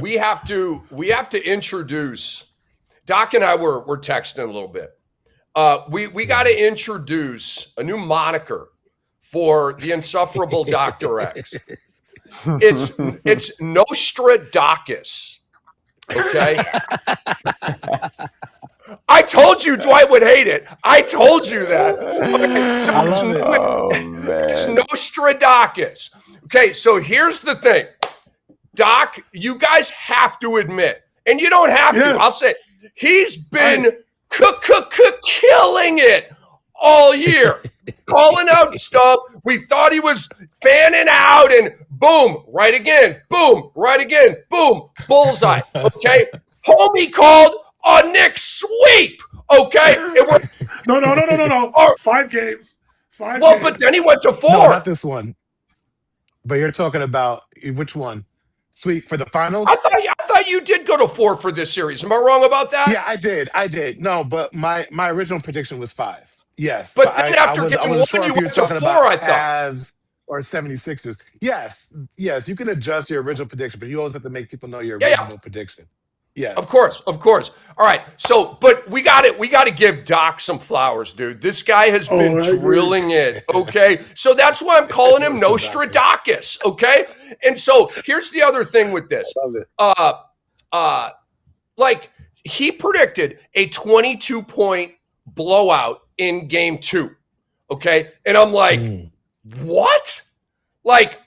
we have to introduce. Doc and I were texting a little bit. We got to introduce a new moniker for the insufferable Dr. X. It's NOSTRADOCUS. Okay. I told you Dwight would hate it. I told you that. Okay, so I love it. Oh, it's man. NOSTRADOCUS. Okay, so here's the thing. Doc, you guys have to admit, and you don't have Yes. to, I'll say, he's been killing it all year. Calling out stuff. We thought he was fanning out, and boom, right again. Boom, right again. Boom, bullseye. Okay? Homie called a Knicks sweep. Okay? And we're, No. Or- 5 games. 5 well, games. but then he went to 4. No, not this one. But you're talking about which one? Sweet for the finals? I thought you did go to 4 for this series. Am I wrong about that? Yeah, I did. No, but my original prediction was 5. Yes. But then after I getting wasn't 1, sure you if you were went to talking 4, about I thought. Cavs or 76ers. Yes, you can adjust your original prediction, but you always have to make people know your original prediction. Yes. Of course. All right. So, but we got to give Doc some flowers, dude. This guy has been I agree. drilling it. Okay. So that's why I'm calling him NOSTRADOCUS. Okay. And so here's the other thing with this. Love it. Like he predicted a 22-point blowout in game 2. Okay. And I'm like, what? Like,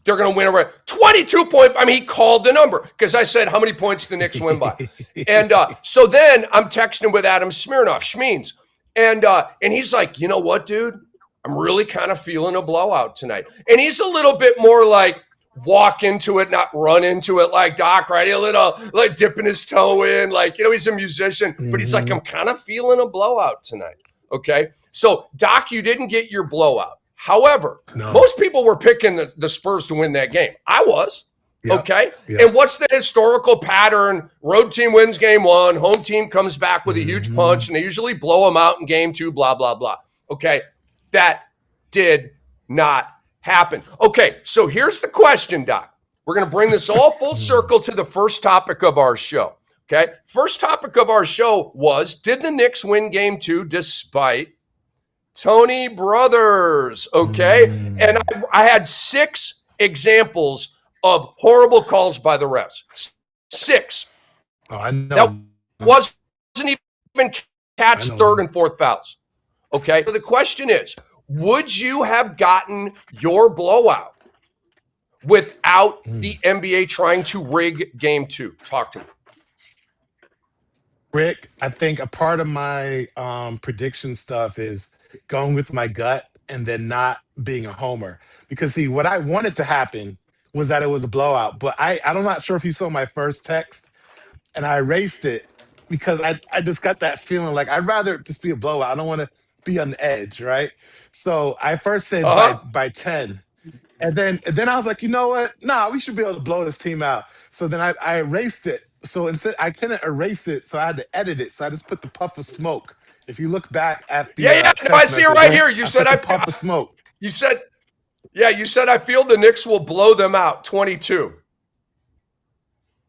they're going to win over 22 point. I mean, he called the number because I said, how many points the Knicks win by? And so then I'm texting with Adam Smirnoff, Schmeens. And he's like, you know what, dude? I'm really kind of feeling a blowout tonight. And he's a little bit more like walk into it, not run into it like Doc, right? A little like dipping his toe in, like, he's a musician, but he's like, I'm kind of feeling a blowout tonight. Okay. So Doc, you didn't get your blowout. However, most people were picking the Spurs to win that game. I was. Yep. Okay. Yep. And what's the historical pattern? Road team wins game 1. Home team comes back with a huge punch, and they usually blow them out in game 2, blah, blah, blah. Okay. That did not happen. Okay. So here's the question, Doc. We're going to bring this all full circle to the first topic of our show. Okay. First topic of our show was, did the Knicks win game 2 despite Tony Brothers? Okay. And I had 6 examples of horrible calls by the refs. 6. Oh, I know. That wasn't even Cat's 3rd and 4th fouls. Okay. So the question is, would you have gotten your blowout without the NBA trying to rig game 2? Talk to me. Rick, I think a part of my prediction stuff is going with my gut and then not being a homer. Because see, what I wanted to happen was that it was a blowout. But I'm not sure if you saw my first text, and I erased it because I just got that feeling like I'd rather it just be a blowout. I don't want to be on the edge, right? So I first said Uh-huh. by 10. And then I was like, you know what? Nah, we should be able to blow this team out. So then I erased it. So instead, I couldn't erase it, so I had to edit it. So I just put the puff of smoke. If you look back at the Yeah, no, I text see it message, right here. You I said put the puff of smoke. you said I feel the Knicks will blow them out 22.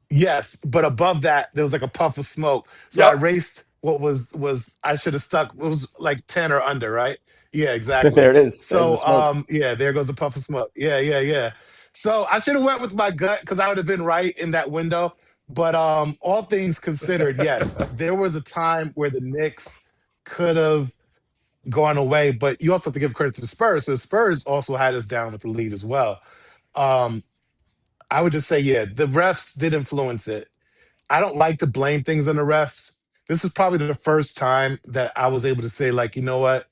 Yes, but above that, there was like a puff of smoke. So I Yep. erased what was I should have stuck. It was like 10 or under, right? Yeah, exactly. There it is. There's the So smoke. yeah, there goes the puff of smoke. Yeah. So I should have went with my gut because I would have been right in that window. But all things considered, yes, there was a time where the Knicks could have gone away, but you also have to give credit to the Spurs. So the Spurs also had us down with the lead as well. I would just say, yeah, the refs did influence it. I don't like to blame things on the refs. This is probably the first time that I was able to say, like, you know what,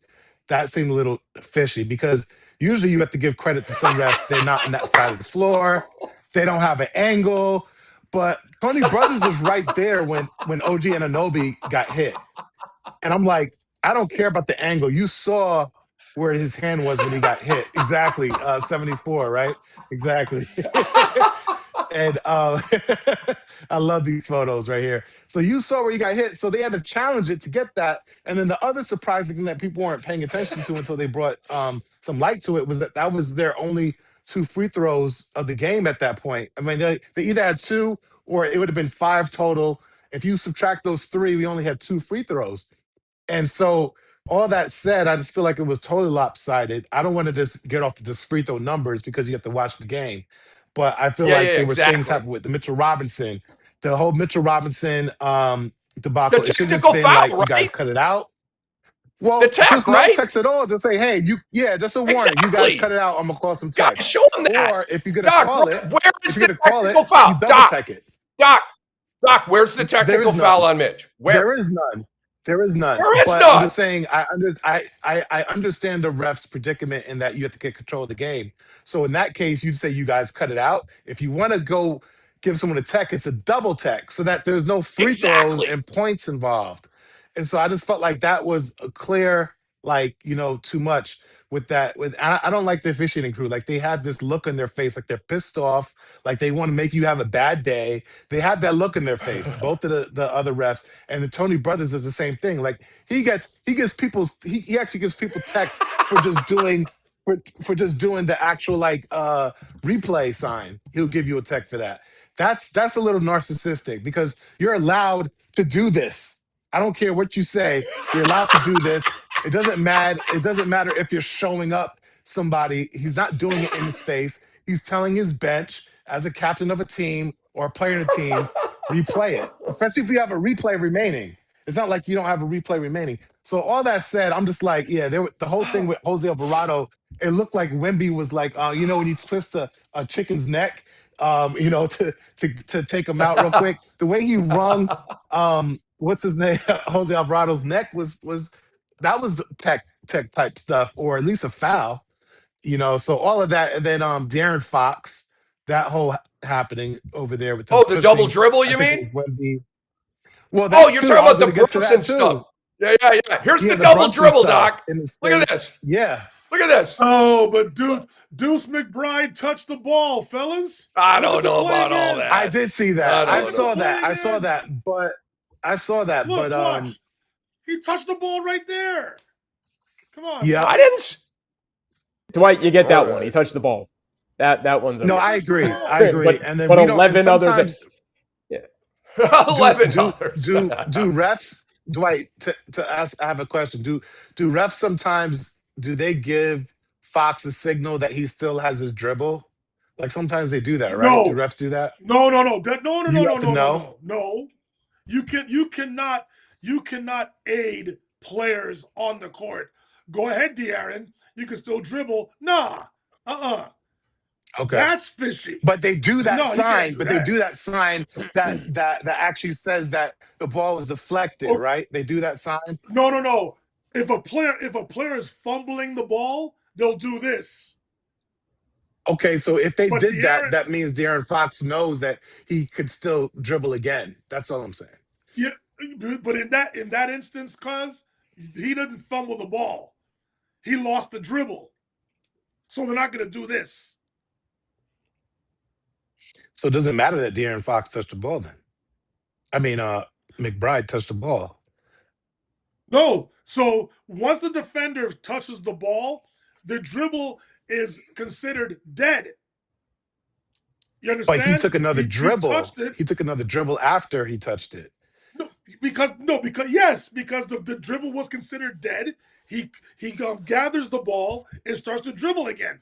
that seemed a little fishy because usually you have to give credit to some refs. They're not on that side of the floor. They don't have an angle. But Tony Brothers was right there when OG Anunoby got hit. And I'm like, I don't care about the angle. You saw where his hand was when he got hit. Exactly. 74, right? Exactly. And I love these photos right here. So you saw where you got hit. So they had to challenge it to get that. And then the other surprising thing that people weren't paying attention to until they brought some light to it was that was their only 2 free throws of the game at that point. I mean, they either had 2 or it would have been 5 total. If you subtract those 3, we only had 2 free throws. And so all that said, I just feel like it was totally lopsided. I don't want to just get off the free throw numbers because you have to watch the game. But I feel like Yeah, there were things exactly. happening with the Mitchell Robinson, the whole Mitchell Robinson The debacle. It should have just technical been like, foul, you guys right? cut it out. The Well, tech, just no right? text at all. Just say, hey, just a warning. You guys cut Exactly. it out. I'm gonna call some Guys, text. show them that. Or if you're gonna Doc, call it, where is if you're the gonna call technical it, you foul? double check it. Doc, where's the There technical is foul none. on Mitch? Where? There is none. There is none. There is But I'm none. just saying, I understand the refs' predicament in that you have to get control of the game. So in that case, you'd say you guys cut it out. If you want to go give someone a tech, it's a double tech so that there's no free throws Exactly. and points involved. And so I just felt like that was a clear, like, too much with that. I don't like the officiating crew. Like they had this look on their face, like they're pissed off, like they want to make you have a bad day. They had that look in their face, both of the other refs. And the Tony Brothers is the same thing. Like he actually gives people texts for just doing the actual like replay sign. He'll give you a tech for that. That's a little narcissistic because you're allowed to do this. I don't care what you say. You're allowed to do this. It doesn't matter. It doesn't matter if you're showing up somebody. He's not doing it in his face. He's telling his bench as a captain of a team or a player in a team, replay it, especially if you have a replay remaining. It's not like you don't have a replay remaining. So all that said, I'm just like, yeah, the whole thing with Jose Alvarado, it looked like Wemby was like, when you twist a chicken's neck, to take him out real quick. The way he wrung, what's his name, Jose Alvarado's neck was that was tech type stuff, or at least a foul. So all of that, and then Darren Fox, that whole happening over there with him The double pushing. dribble, I you think mean? it was Wemby. Well, that You're too. talking I was about the going to get to Brunson that stuff. too. Yeah. Here's Yeah, the the double Brunson dribble, stuff Doc. in his Look at face. this. Yeah. Look at this. Oh, but Deuce McBride touched the ball, fellas. I Look at don't the know play about all again. that. I did see that. I don't saw know. that. I saw Play that. But Look, watch. He touched the ball right there. Come on. Yeah. I didn't. Dwight, you get that All one. right. He touched the ball. That one's okay. No, I agree. I agree. But, And then but we don't. And 11 other than sometimes $11. do refs, Dwight, to ask, I have a question. Do refs sometimes, do they give Fox a signal that he still has his dribble? Like sometimes they do that, right? Do refs do that? No. You have to know? No. You cannot aid players on the court. Go ahead, De'Aaron. You can still dribble. Nah. Okay. That's fishy. But they do that sign. They do that sign that actually says that the ball was deflected, right? They do that sign. No. If a player is fumbling the ball, they'll do this. Okay, so if they But did that, De'Aaron, that means De'Aaron Fox knows that he could still dribble again. That's all I'm saying. yeah, but in that instance, cuz he doesn't fumble the ball. He lost the dribble. So they're not going to do this. So it doesn't matter that De'Aaron Fox touched the ball then. I mean, McBride touched the ball. No. So once the defender touches the ball, the dribble is considered dead. You understand? But he took another dribble. He touched it. He took another dribble after he touched it. Because the dribble was considered dead. He gathers the ball and starts to dribble again.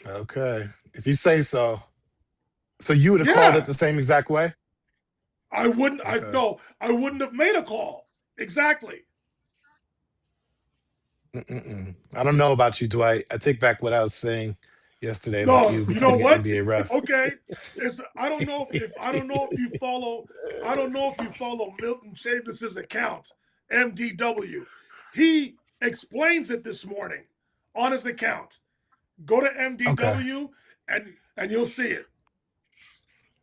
Okay, if you say so. So you would have called it the same exact way? I wouldn't. Okay. I wouldn't have made a call. Exactly. I don't know about you, Dwight. I take back what I was saying yesterday about No, you you know becoming what? an NBA ref. Okay, I don't know if you follow Milton Chavis's account, MDW. He explains it this morning on his account. Go to MDW and you'll see it.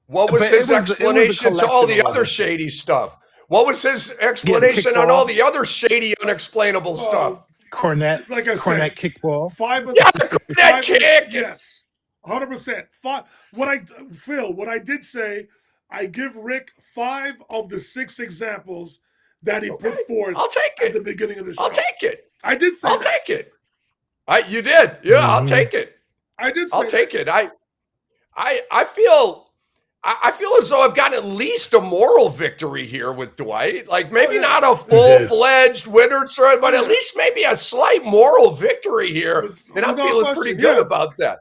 What was his explanation to all the other shady stuff? What was his explanation on all the other shady, unexplainable stuff? Cornette, like I Cornette said, kickball. The Cornette kick. Yes, 100%. What I did say, I give Rick 5 of the 6 examples that he put forth. I'll take it at the beginning of the show. I'll take it. I did say I'll that. take it. You did. Yeah, I'll take it. I did say I'll take it. I feel as though I've gotten at least a moral victory here with Dwight. Like maybe not a full-fledged winner, but at least maybe a slight moral victory here. And I'm feeling pretty good about that.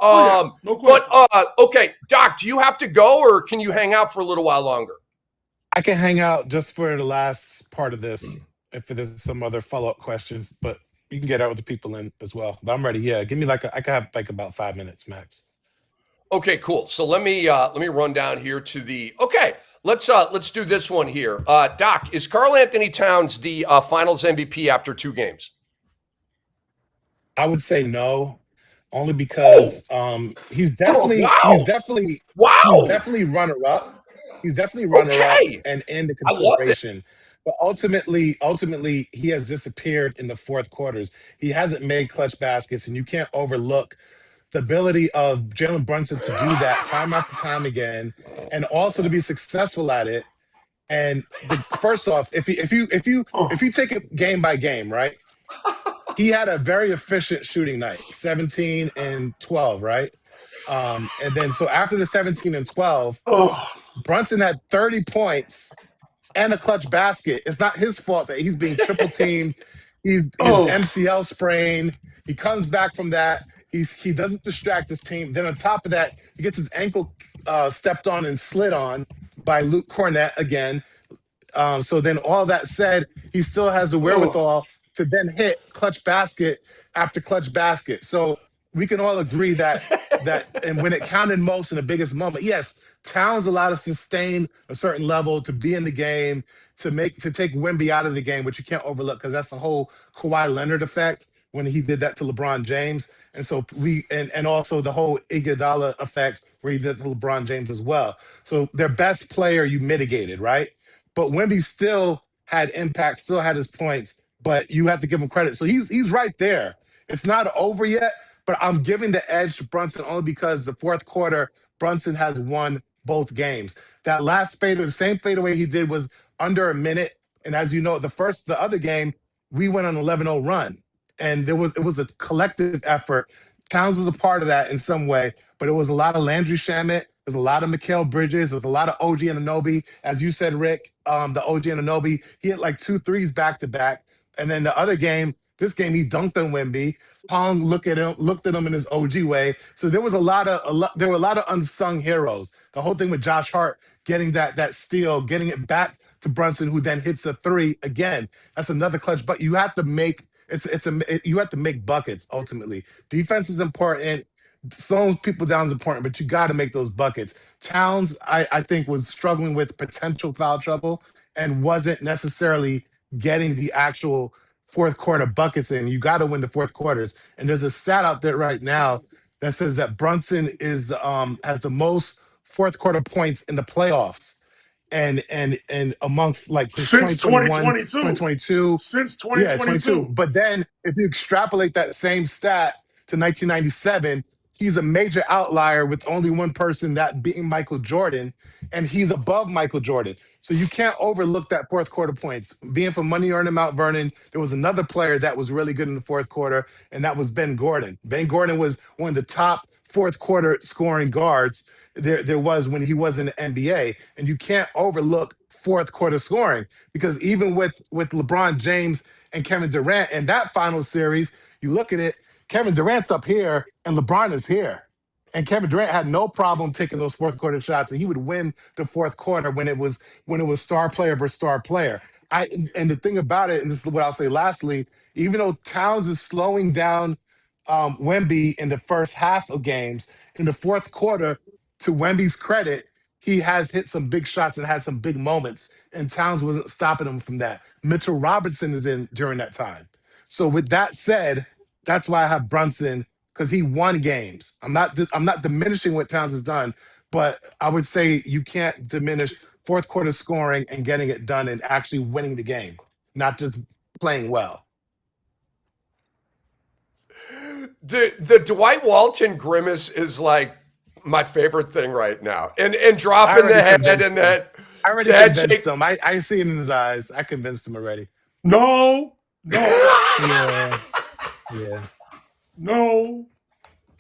No question. But okay, Doc, do you have to go or can you hang out for a little while longer? I can hang out just for the last part of this if there's some other follow-up questions, but you can get out with the people in as well. But I'm ready. Yeah, give me I can have about 5 minutes max. Okay, cool. So let me run down here to the let's do this one here. Doc, is Karl-Anthony Towns the Finals MVP after 2 games? I would say no, only because he's definitely runner-up. He's definitely runner-up and in the consideration. But ultimately, he has disappeared in the fourth quarters. He hasn't made clutch baskets, and you can't overlook the ability of Jalen Brunson to do that time after time again, and also to be successful at it. And first off, if you take it game by game, right? He had a very efficient shooting night, 17 and 12, right? And then so after the 17 and 12, Brunson had 30 points and a clutch basket. It's not his fault that he's being triple teamed. His MCL sprain. He comes back from that. He doesn't distract his team. Then on top of that, he gets his ankle stepped on and slid on by Luke Cornette again. So then all that said, he still has the wherewithal to then hit clutch basket after clutch basket. So we can all agree that and when it counted most in the biggest moment, yes, Towns allowed us to sustain a certain level, to be in the game, to take Wemby out of the game, which you can't overlook because that's the whole Kawhi Leonard effect when he did that to LeBron James. And so and also the whole Iguodala effect where he did to LeBron James as well. So their best player you mitigated, right? But Wemby still had impact, still had his points, but you have to give him credit. So he's right there. It's not over yet, but I'm giving the edge to Brunson only because the fourth quarter, Brunson has won both games. That last fadeaway, the same fadeaway he did was under a minute. And as you know, the other game, we went on an 11-0 run. And it was a collective effort. Towns was a part of that in some way, but it was a lot of Landry Shamet. There's a lot of Mikal Bridges. There's a lot of OG Anunoby. As you said, Rick, the OG Anunoby, he hit like 2 threes back to back. And then the other game, this game, he dunked on Wemby. Pong looked at him in his OG way. So there were a lot of unsung heroes. The whole thing with Josh Hart getting that steal, getting it back to Brunson, who then hits a 3 again. That's another clutch. But you have to make you have to make buckets ultimately. Defense is important. Slowing people down is important, but you got to make those buckets. Towns, I think, was struggling with potential foul trouble and wasn't necessarily getting the actual fourth quarter buckets in. You got to win the fourth quarters. And there's a stat out there right now that says that Brunson is has the most fourth quarter points in the playoffs. And amongst like since Since 2021, 2022. 2022, Since yeah, 22. 2022. But then if you extrapolate that same stat to 1997, he's a major outlier with only one person, that being Michael Jordan, and he's above Michael Jordan. So you can't overlook that fourth quarter points. Being from Money Earning Mount Vernon, there was another player that was really good in the fourth quarter, and that was Ben Gordon. Ben Gordon was one of the top fourth quarter scoring guards there was when he was in the NBA. And you can't overlook fourth quarter scoring, because even with LeBron James and Kevin Durant in that final series, you look at it, Kevin Durant's up here and LeBron is here. And Kevin Durant had no problem taking those fourth quarter shots, and he would win the fourth quarter when it was star player versus star player. And the thing about it, and this is what I'll say lastly, even though Towns is slowing down Wemby in the first half of games, in the fourth quarter, to Wemby's credit, he has hit some big shots and had some big moments, and Towns wasn't stopping him from that. Mitchell Robinson is in during that time. So with that said, that's why I have Brunson, because he won games. I'm not diminishing what Towns has done, but I would say you can't diminish fourth quarter scoring and getting it done and actually winning the game, not just playing well. The Dwight Walton grimace is like my favorite thing right now, and dropping the head and that. I already convinced him. I see it in his eyes. I convinced him already. No. Yeah. No.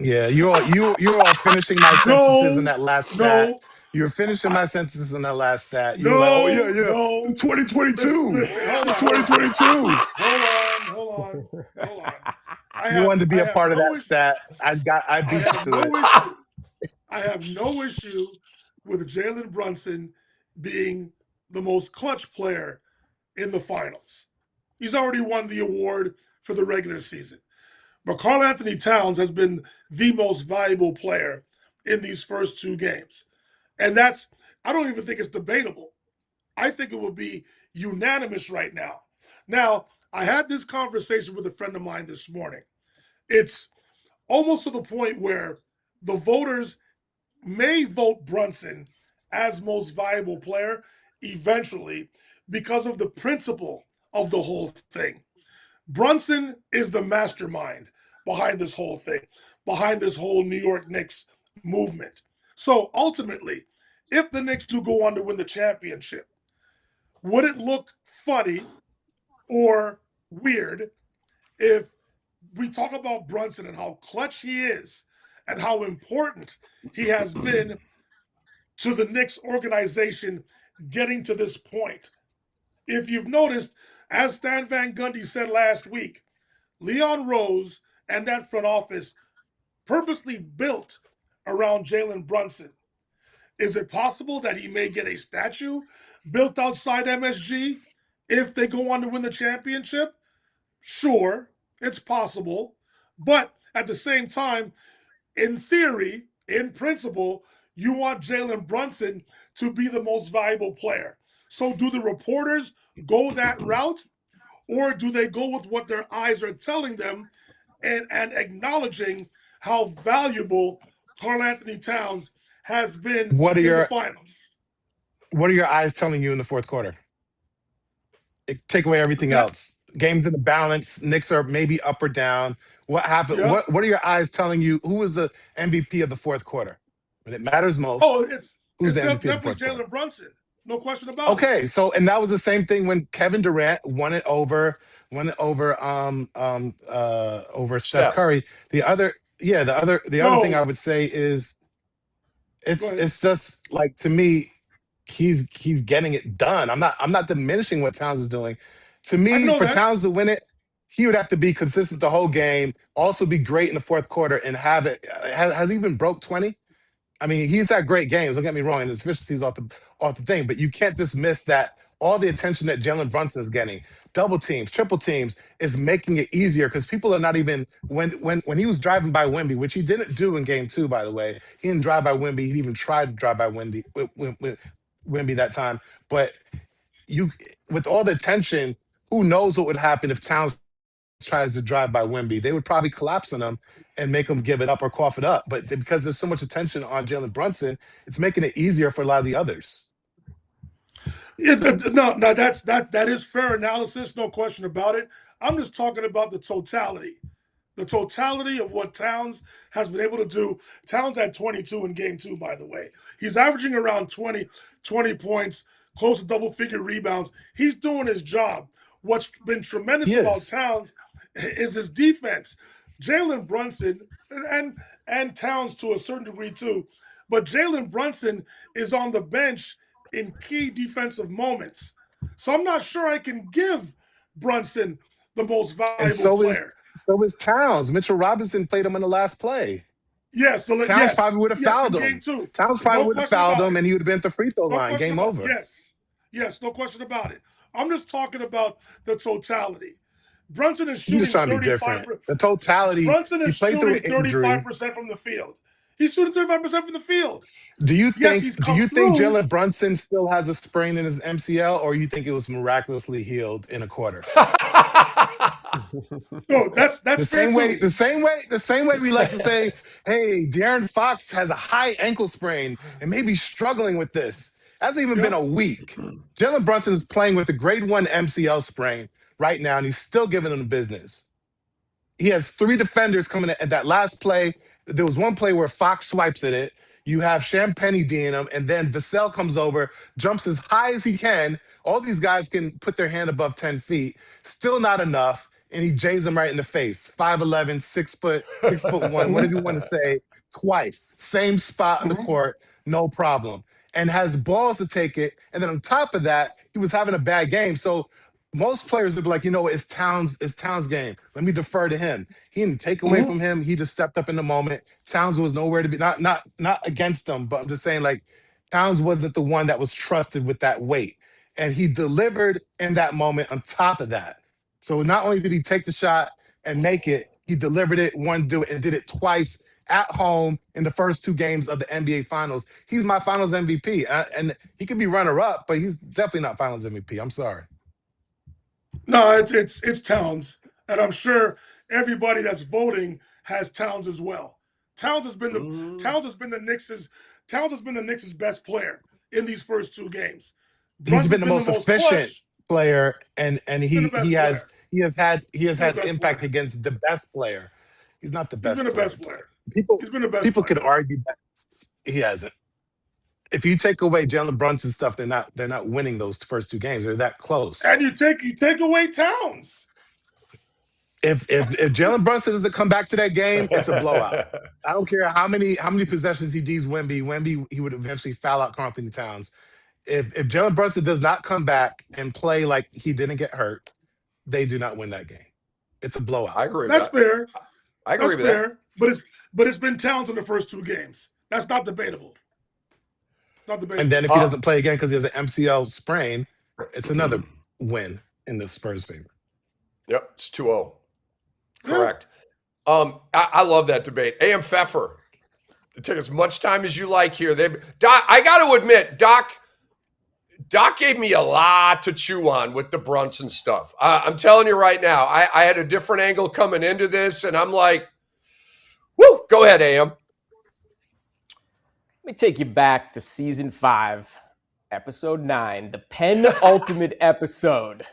Yeah, you're all finishing my sentences in that last stat. You're finishing my sentences in that last stat. You were like, oh yeah. It's 2022. It's 2022. Hold on. You wanted to be a part of that stat. I beat you to it. I have no issue with Jalen Brunson being the most clutch player in the finals. He's already won the award for the regular season. But Karl-Anthony Towns has been the most valuable player in these first two games. And I don't even think it's debatable. I think it would be unanimous right now. Now, I had this conversation with a friend of mine this morning. It's almost to the point where the voters may vote Brunson as most valuable player eventually because of the principle of the whole thing. Brunson is the mastermind behind this whole thing, behind this whole New York Knicks movement. So ultimately, if the Knicks do go on to win the championship, would it look funny or weird if we talk about Brunson and how clutch he is and how important he has been to the Knicks organization getting to this point? If you've noticed, as Stan Van Gundy said last week, Leon Rose and that front office purposely built around Jalen Brunson. Is it possible that he may get a statue built outside MSG if they go on to win the championship? Sure, it's possible. But at the same time, in theory, in principle, you want Jalen Brunson to be the most valuable player. So do the reporters go that route, or do they go with what their eyes are telling them and acknowledging how valuable Karl-Anthony Towns has been in the finals? What are your eyes telling you in the fourth quarter? Take away everything else. Games in the balance. Knicks are maybe up or down. What happened? Yeah. What are your eyes telling you? Who was the MVP of the fourth quarter? When it matters most. Oh, who's the MVP definitely Jalen Brunson. No question about it. Okay, so and that was the same thing when Kevin Durant won it over Steph Curry. The other thing I would say is it's just like, to me, he's getting it done. I'm not diminishing what Towns is doing. To me, for Towns to win it, he would have to be consistent the whole game, also be great in the fourth quarter, and have it. Has he even broke 20? I mean, he's had great games, don't get me wrong, and his efficiency's off the thing, but you can't dismiss that all the attention that Jalen Brunson is getting, double teams, triple teams, is making it easier, because people are not even, when he was driving by Wemby, which he didn't do in game 2, by the way. He didn't drive by Wemby. He even tried to drive by Wemby that time. But with all the attention, who knows what would happen if Towns tries to drive by Wemby? They would probably collapse on him and make him give it up or cough it up. But because there's so much attention on Jalen Brunson, it's making it easier for a lot of the others. Yeah, no, that is fair analysis, no question about it. I'm just talking about the totality. The totality of what Towns has been able to do. Towns had 22 in game 2, by the way. He's averaging around 20 points, close to double-figure rebounds. He's doing his job. What's been tremendous about Towns is his defense. Jalen Brunson and Towns to a certain degree too, but Jalen Brunson is on the bench in key defensive moments. So I'm not sure I can give Brunson the most valuable player. So is Towns. Mitchell Robinson played him in the last play. Yes, Towns probably would have fouled him. Game 2. Towns probably would have fouled him, and he would have been at the free throw line. Game over. Yes, no question about it. I'm just talking about the totality. Brunson is shooting He's trying to be different. The totality. Brunson is shooting 35% from the field. He's shooting 35% from the field. Do you think Jalen Brunson still has a sprain in his MCL, or you think it was miraculously healed in a quarter? No, that's the same way. The same way we like to say, "Hey, De'Aaron Fox has a high ankle sprain and may be struggling with this." Hasn't even been a week. Jalen Brunson is playing with a grade 1 MCL sprain right now, and he's still giving him the business. He has 3 defenders coming at that last play. There was one play where Fox swipes at it. You have Champagny D'ing him, and then Vassell comes over, jumps as high as he can. All these guys can put their hand above 10 feet. Still not enough, and he jays him right in the face. 5'11", 6'1", whatever you want to say, twice. Same spot on the court, no problem. And has balls to take it. And then on top of that, he was having a bad game. So most players would be like, you know what, it's Towns' game. Let me defer to him. He didn't take away from him. He just stepped up in the moment. Towns was nowhere to be. Not against him, but I'm just saying, like, Towns wasn't the one that was trusted with that weight. And he delivered in that moment on top of that. So not only did he take the shot and make it, he delivered it, do it, and did it twice at home in the first 2 games of the NBA Finals. He's my Finals MVP. And he could be runner-up, but he's definitely not Finals MVP. I'm sorry. No, it's Towns, and I'm sure everybody that's voting has Towns as well. Towns has been the Knicks' best player in these first 2 games. He's been the most efficient player, and he has had impact against the best player. He's not the best. He's been the best player. People could argue that he hasn't. If you take away Jalen Brunson's stuff, they're not winning those first 2 games. They're that close. And you take away Towns. If Jalen Brunson doesn't come back to that game, it's a blowout. I don't care how many possessions he D's Wemby. Wemby, he would eventually foul out Karl-Anthony Towns. If Jalen Brunson does not come back and play like he didn't get hurt, they do not win that game. It's a blowout. I agree. That's fair. I agree with that. But it's been Towns in the first 2 games. That's not debatable. And then if he doesn't play again because he has an MCL sprain, it's another win in the Spurs' favor. Yep, it's 2-0. Correct. I love that debate. A.M. Pfeffer, take as much time as you like here. Doc, I got to admit, Doc gave me a lot to chew on with the Brunson stuff. I'm telling you right now, I had a different angle coming into this, and I'm like, woo, go ahead, A.M. Let me take you back to season 5, episode 9, the penultimate episode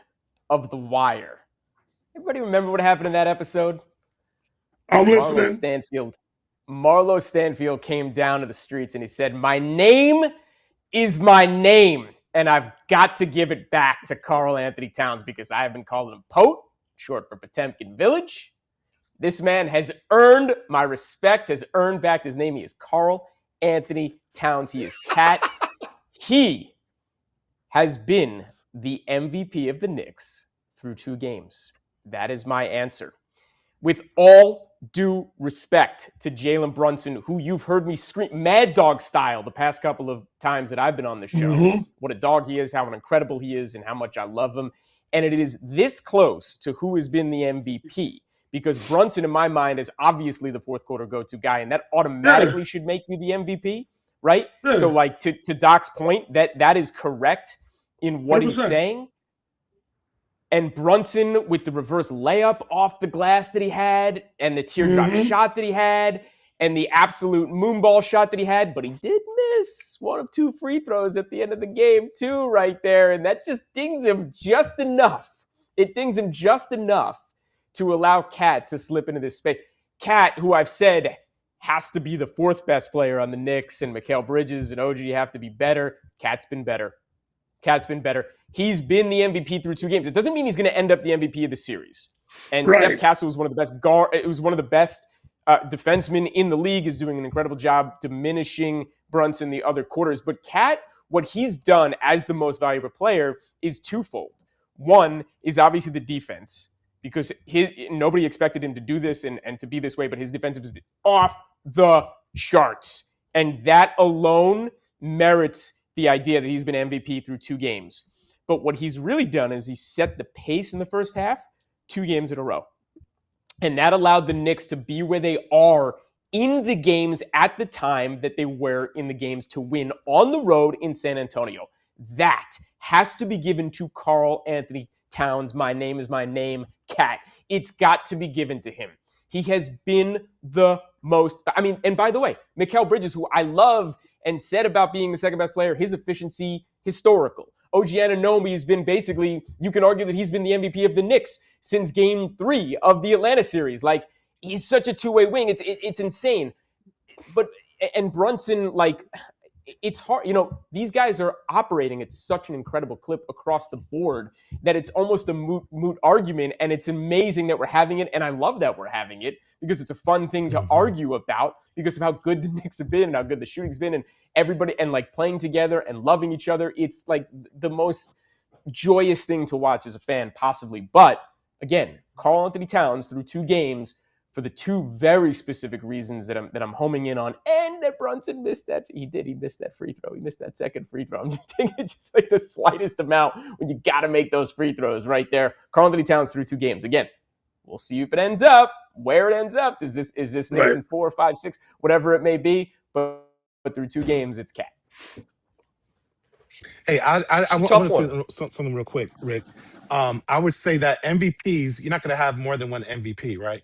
of The Wire. Everybody remember what happened in that episode? I'm listening. Marlo Stanfield came down to the streets and he said, "My name is my name, and I've got to give it back to Karl-Anthony Towns because I have been calling him Pote, short for Potemkin Village. This man has earned my respect, has earned back his name. He is Karl-Anthony Towns. He is Cat. He has been the MVP of the Knicks through 2 games. That is my answer. With all due respect to Jalen Brunson, who you've heard me scream Mad Dog style the past couple of times that I've been on the show, what a dog he is, how incredible he is, and how much I love him. And it is this close to who has been the MVP, because Brunson, in my mind, is obviously the fourth quarter go-to guy, and that automatically should make you the MVP, right? So, like, to Doc's point, that is correct in what 100%. He's saying. And Brunson with the reverse layup off the glass that he had, and the teardrop shot that he had, and the absolute moonball shot that he had, but he did miss one of 2 free throws at the end of the game too, right there, and that just dings him just enough. It dings him just enough to allow Cat to slip into this space. Cat, who I've said has to be the 4th best player on the Knicks, and Mikal Bridges and OG have to be better. Cat's been better. Cat's been better. He's been the MVP through 2 games. It doesn't mean he's going to end up the MVP of the series. And Steph Castle was one of the best defensemen in the league, is doing an incredible job diminishing Brunson the other quarters. But Cat, what he's done as the most valuable player is twofold. One is obviously the defense, because nobody expected him to do this and to be this way, but his defensive has been off the charts. And that alone merits the idea that he's been MVP through 2 games. But what he's really done is he set the pace in the first half 2 games in a row. And that allowed the Knicks to be where they are in the games at the time that they were in the games to win on the road in San Antonio. That has to be given to Karl-Anthony Towns. My name is my name, Cat. It's got to be given to him. He has been the most, and by the way, Mikal Bridges, who I love and said about being the 2nd best player, his efficiency, historical. OG Anunoby has been basically, you can argue that he's been the MVP of the Knicks since game 3 of the Atlanta series. Like, he's such a two-way wing. It's insane. And Brunson, like, it's hard. These guys are operating at such an incredible clip across the board that it's almost a moot argument. And it's amazing that we're having it. And I love that we're having it, because it's a fun thing to argue about because of how good the Knicks have been and how good the shooting's been, and everybody, and like playing together and loving each other. It's like the most joyous thing to watch as a fan, possibly. But again, Karl-Anthony Towns through 2 games, for the 2 very specific reasons that I'm homing in on, and that Brunson missed that. He missed that free throw. He missed that 2nd free throw. I'm just thinking just like the slightest amount when you got to make those free throws right there. Karl-Anthony Towns through 2 games. Again, we'll see if it ends up, where it ends up. Is this Knicks in 4, 5, 6, whatever it may be. But through 2 games, it's Cat. Hey, I want to say something real quick, Rick. I would say that MVPs, you're not going to have more than one MVP, right?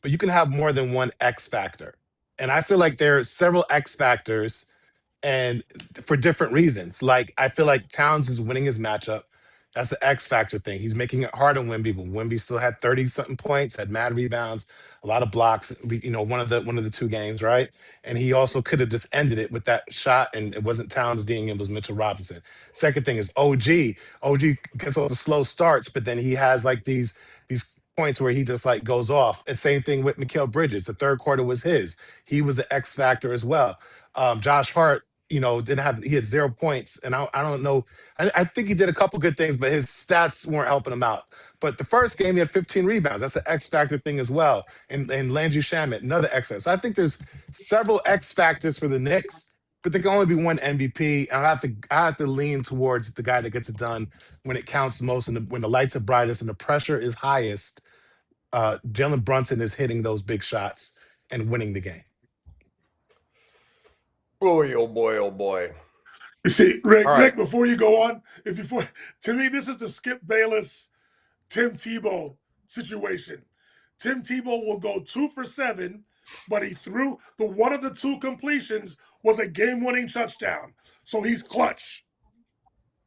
But you can have more than one X factor. And I feel like there are several X factors, and for different reasons. Like, I feel like Towns is winning his matchup. That's the X factor thing. He's making it hard on Wemby, but Wemby still had 30-something points, had mad rebounds, a lot of blocks, one of the 2 games, right? And he also could have just ended it with that shot, and it wasn't Towns ding, it was Mitchell Robinson. Second thing is OG. OG gets all the slow starts, but then he has like these points where he just like goes off. And same thing with Mikal Bridges. The 3rd quarter was his. He was the X factor as well. Josh Hart, he had 0 points, and I don't know. I think he did a couple good things, but his stats weren't helping him out. But the first game, he had 15 rebounds. That's an X factor thing as well. And Landry Shamet, another X factor. So I think there's several X factors for the Knicks, but there can only be one MVP. And I have to lean towards the guy that gets it done when it counts most, and when the lights are brightest and the pressure is highest. Jalen Brunson is hitting those big shots and winning the game. Boy, oh boy, oh boy. You see, Rick, before you go on, to me, this is the Skip Bayless, Tim Tebow situation. Tim Tebow will go 2 for 7, but he threw one of the 2 completions was a game-winning touchdown. So he's clutch.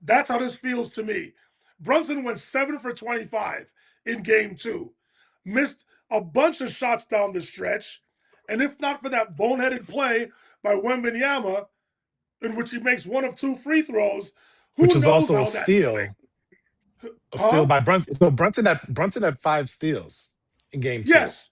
That's how this feels to me. Brunson went 7 for 25 in game 2. Missed a bunch of shots down the stretch, and if not for that boneheaded play by Wembanyama, in which he makes 1 of 2 free throws, which is also a steal. A steal by Brunson. So Brunson had 5 steals in game 2. Yes.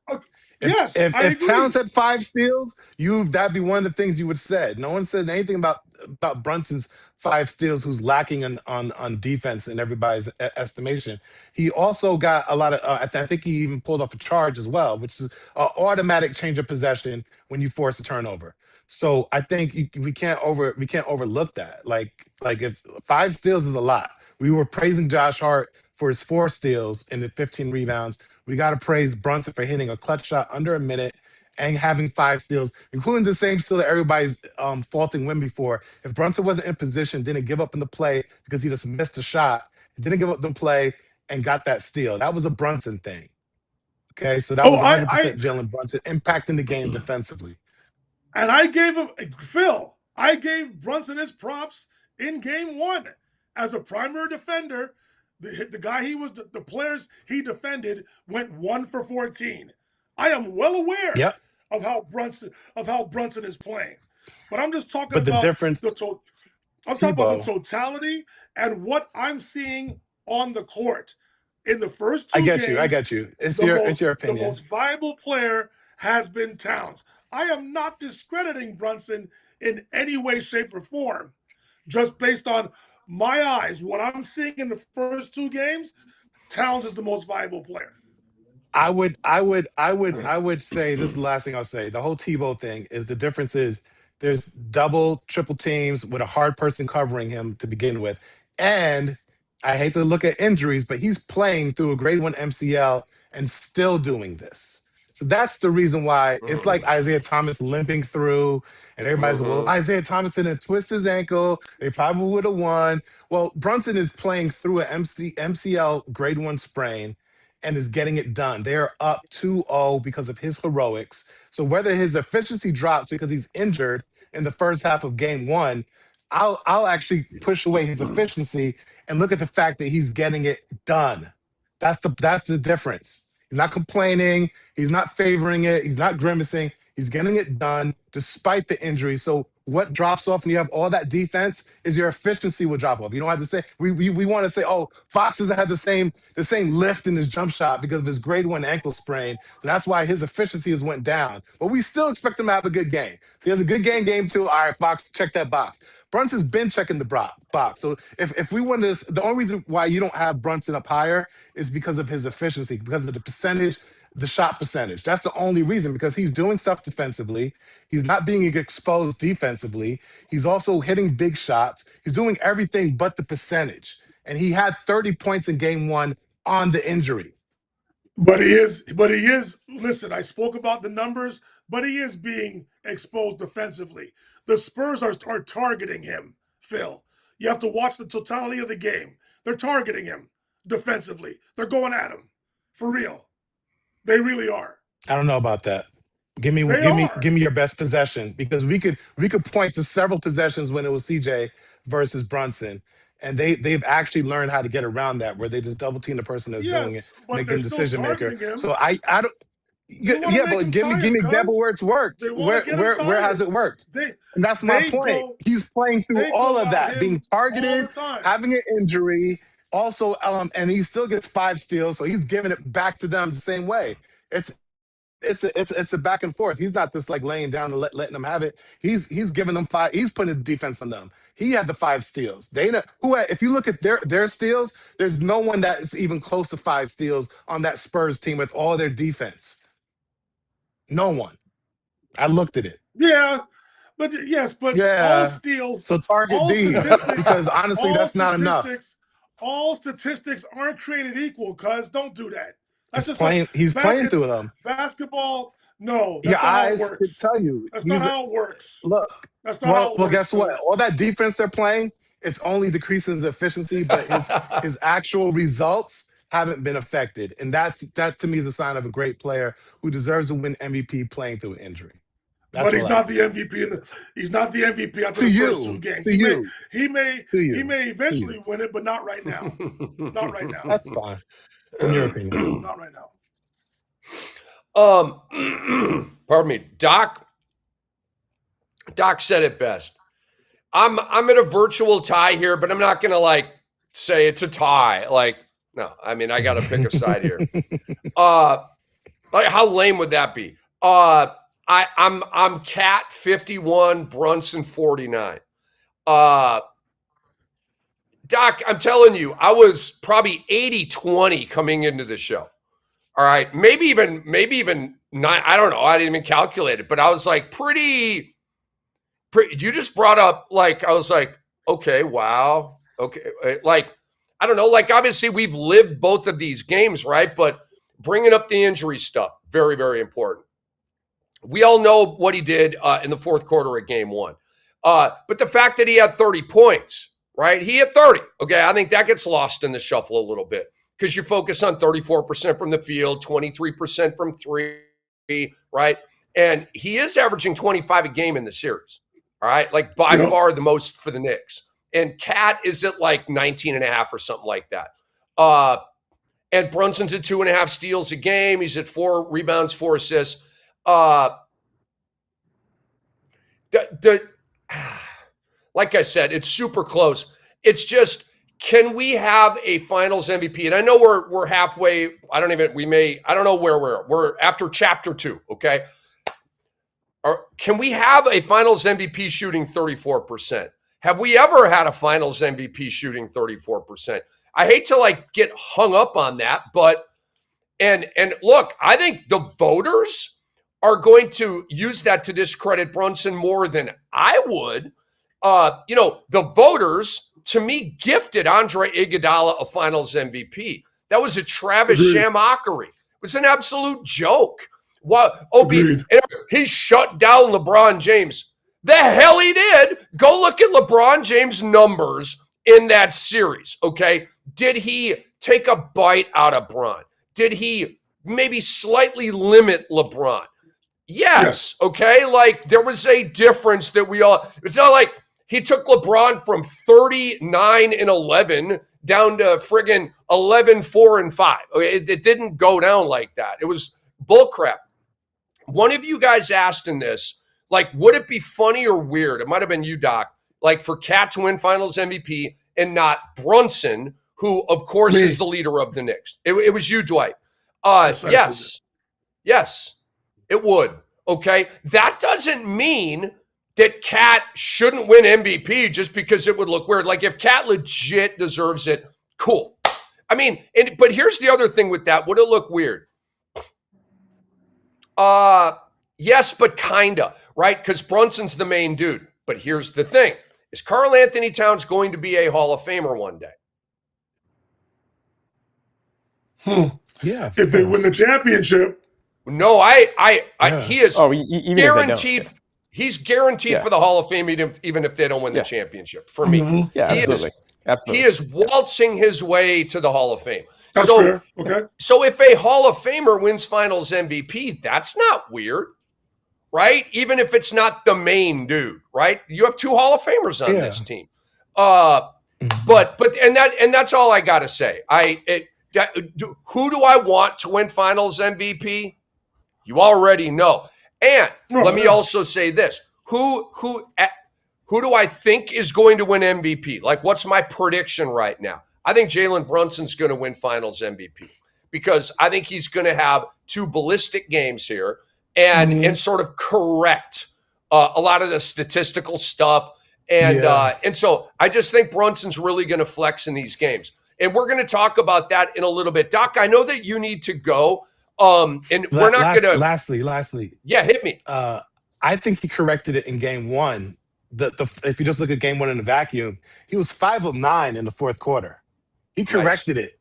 If Towns had 5 steals, that'd be one of the things you would have said. No one said anything about Brunson's 5 steals, who's lacking on defense in everybody's estimation. He also got a lot of, I think he even pulled off a charge as well, which is an automatic change of possession when you force a turnover. So I think we can't overlook that. Like if 5 steals is a lot. We were praising Josh Hart for his 4 steals and the 15 rebounds. We got to praise Brunson for hitting a clutch shot under a minute and having 5 steals, including the same steal that everybody's faulting Wemby for. If Brunson wasn't in position, didn't give up in the play because he just missed a shot, didn't give up the play, and got that steal. That was a Brunson thing. Okay, so that Oh, was 100% I Jalen Brunson impacting the game defensively. and I gave him Phil. I gave Brunson his props in game one as a primary defender. The guy he was, the players he defended went 1 for 14. I am well aware Yep. of how Brunson is playing, but I'm just talking But the about difference, I'm talking about the Tebow, totality and what I'm seeing on the court. In the first I two get you. I games, get you. It's your the opinion. most viable player has been Towns. I am not discrediting Brunson in any way, shape, or form. Just based on my eyes, what I'm seeing in the first two games, Towns is the most viable player. I would say this is the last thing I'll say. The whole Tebow thing is the difference is there's double, triple teams with a hard person covering him to begin with. And I hate to look at injuries, but he's playing through a grade 1 MCL and still doing this. So that's the reason why it's like Isaiah Thomas limping through, and everybody's, well, Isaiah Thomas didn't twist his ankle. They probably would have won. Well, Brunson is playing through an MCL grade 1 sprain and is getting it done. They're up 2-0 because of his heroics. So whether his efficiency drops because he's injured in the first half of game one, I'll actually push away his efficiency and look at the fact that he's getting it done. That's the difference. He's not complaining. He's not favoring it. He's not grimacing. He's getting it done despite the injury. So what drops off when you have all that defense is your efficiency will drop off. You don't have to say we want to say, oh, Fox doesn't have the same lift in his jump shot because of his grade 1 ankle sprain. So that's why his efficiency has went down. But we still expect him to have a good game. So he has a good game 2. All right, Fox, check that box. Brunson's been checking the box. So if we wanted to, the only reason why you don't have Brunson up higher is because of his efficiency, because of the percentage, the shot percentage. That's the only reason, because he's doing stuff defensively. He's not being exposed defensively. He's also hitting big shots. He's doing everything but the percentage. And he had 30 points in game one on the injury. But he is, listen, I spoke about the numbers, but he is being exposed defensively. The Spurs are targeting him, Phil. You have to watch the totality of the game. They're targeting him defensively. They're going at him. For real. They really are. I don't know about that. Give me your best possession, because we could point to several possessions when it was CJ versus Brunson, and they've actually learned how to get around that, where they just double team the person that's doing it, make them decision maker. So I don't. Yeah, but give me an example where it's worked. Where has it worked? And that's my point. He's playing through all of that, being targeted, having an injury, also, and he still gets 5 steals, so he's giving it back to them the same way. It's a back and forth. He's not just like laying down and letting them have it. He's giving them 5. He's putting defense on them. He had the 5 steals. If you look at their steals, there's no one that is even close to 5 steals on that Spurs team with all their defense. No one. I looked at it. Yeah, but all steals. So target these, because honestly, that's not enough. All statistics aren't created equal, cuz don't do that. He's playing through them. Basketball, no. That's Your not how it eyes works. could tell you. That's not how it works. Look. That's not how it works. Well, guess what? All that defense they're playing, it's only decreasing his efficiency, but his actual results haven't been affected. And that to me is a sign of a great player who deserves to win MVP playing through an injury. But he's not the MVP. He's not the MVP after the first 2 games. He may eventually win it, but not right now. Not right now. That's fine. In your opinion. Not right now. Pardon me. Doc said it best. I'm in a virtual tie here, but I'm not gonna say it's a tie. No, I mean, I gotta pick a side here. How lame would that be? I'm Cat 51, Brunson 49. Doc, I'm telling you, I was probably 80-20 coming into the show. All right, maybe even 9. I don't know. I didn't even calculate it, but I was pretty. You just brought up I was okay, wow, okay, I don't know. Obviously, we've lived both of these games, right? But bringing up the injury stuff, very, very important. We all know what he did in the fourth quarter of game 1. But the fact that he had 30 points, right? He had 30. Okay, I think that gets lost in the shuffle a little bit. because you focus on 34% from the field, 23% from three, right? And he is averaging 25 a game in the series, all right? Like by far the most for the Knicks. And Cat is at like 19 and a half or something like that. And Brunson's at 2.5 steals a game. He's at 4 rebounds, 4 assists. Like I said, it's super close. It's just, can we have a Finals MVP? And I know we're halfway. I don't know where we're after chapter 2. Okay, or can we have a Finals MVP shooting 34%? Have we ever had a Finals MVP shooting 34%? I hate to like get hung up on that, but and look, I think the voters are going to use that to discredit Brunson more than I would. The voters, to me, gifted Andre Iguodala a Finals MVP. That was a Travis Shamockery. It was an absolute joke. He shut down LeBron James. The hell he did. Go look at LeBron James' numbers in that series, okay? Did he take a bite out of Bron? Did he maybe slightly limit LeBron? Yes, okay? Like, there was a difference that it's not like he took LeBron from 39-11 down to friggin' 11-4-5. Okay, it didn't go down like that. It was bullcrap. One of you guys asked in this, like, would it be funny or weird? It might have been you, Doc, like for Cat to win Finals MVP and not Brunson, who, of course, is the leader of the Knicks. It was you, Dwight. Yes, it would. Okay, that doesn't mean that Cat shouldn't win MVP just because it would look weird. Like if Cat legit deserves it, cool. I mean, but here's the other thing with that. Would it look weird? Yes, but kinda, right? Because Brunson's the main dude. But here's the thing. Is Karl-Anthony Towns going to be a Hall of Famer one day? Yeah. If they win the championship. No, he is guaranteed. He's guaranteed for the Hall of Fame even if they don't win the championship, for me. Yeah, absolutely. He is waltzing his way to the Hall of Fame. That's fair. Okay. So if a Hall of Famer wins Finals MVP, that's not weird, right? Even if it's not the main dude, right? You have 2 Hall of Famers on this team. But that's all I got to say. Who do I want to win Finals MVP? You already know. And let me also say this. Who do I think is going to win MVP? Like, what's my prediction right now? I think Jalen Brunson's going to win Finals MVP because I think he's going to have 2 ballistic games here and sort of correct a lot of the statistical stuff. And so I just think Brunson's really going to flex in these games. And we're going to talk about that in a little bit. Doc, I know that you need to go. And we're not going to. Lastly. Yeah, hit me. I think he corrected it in game 1. If you just look at game 1 in the vacuum, he was 5 of 9 in the fourth quarter. He corrected it.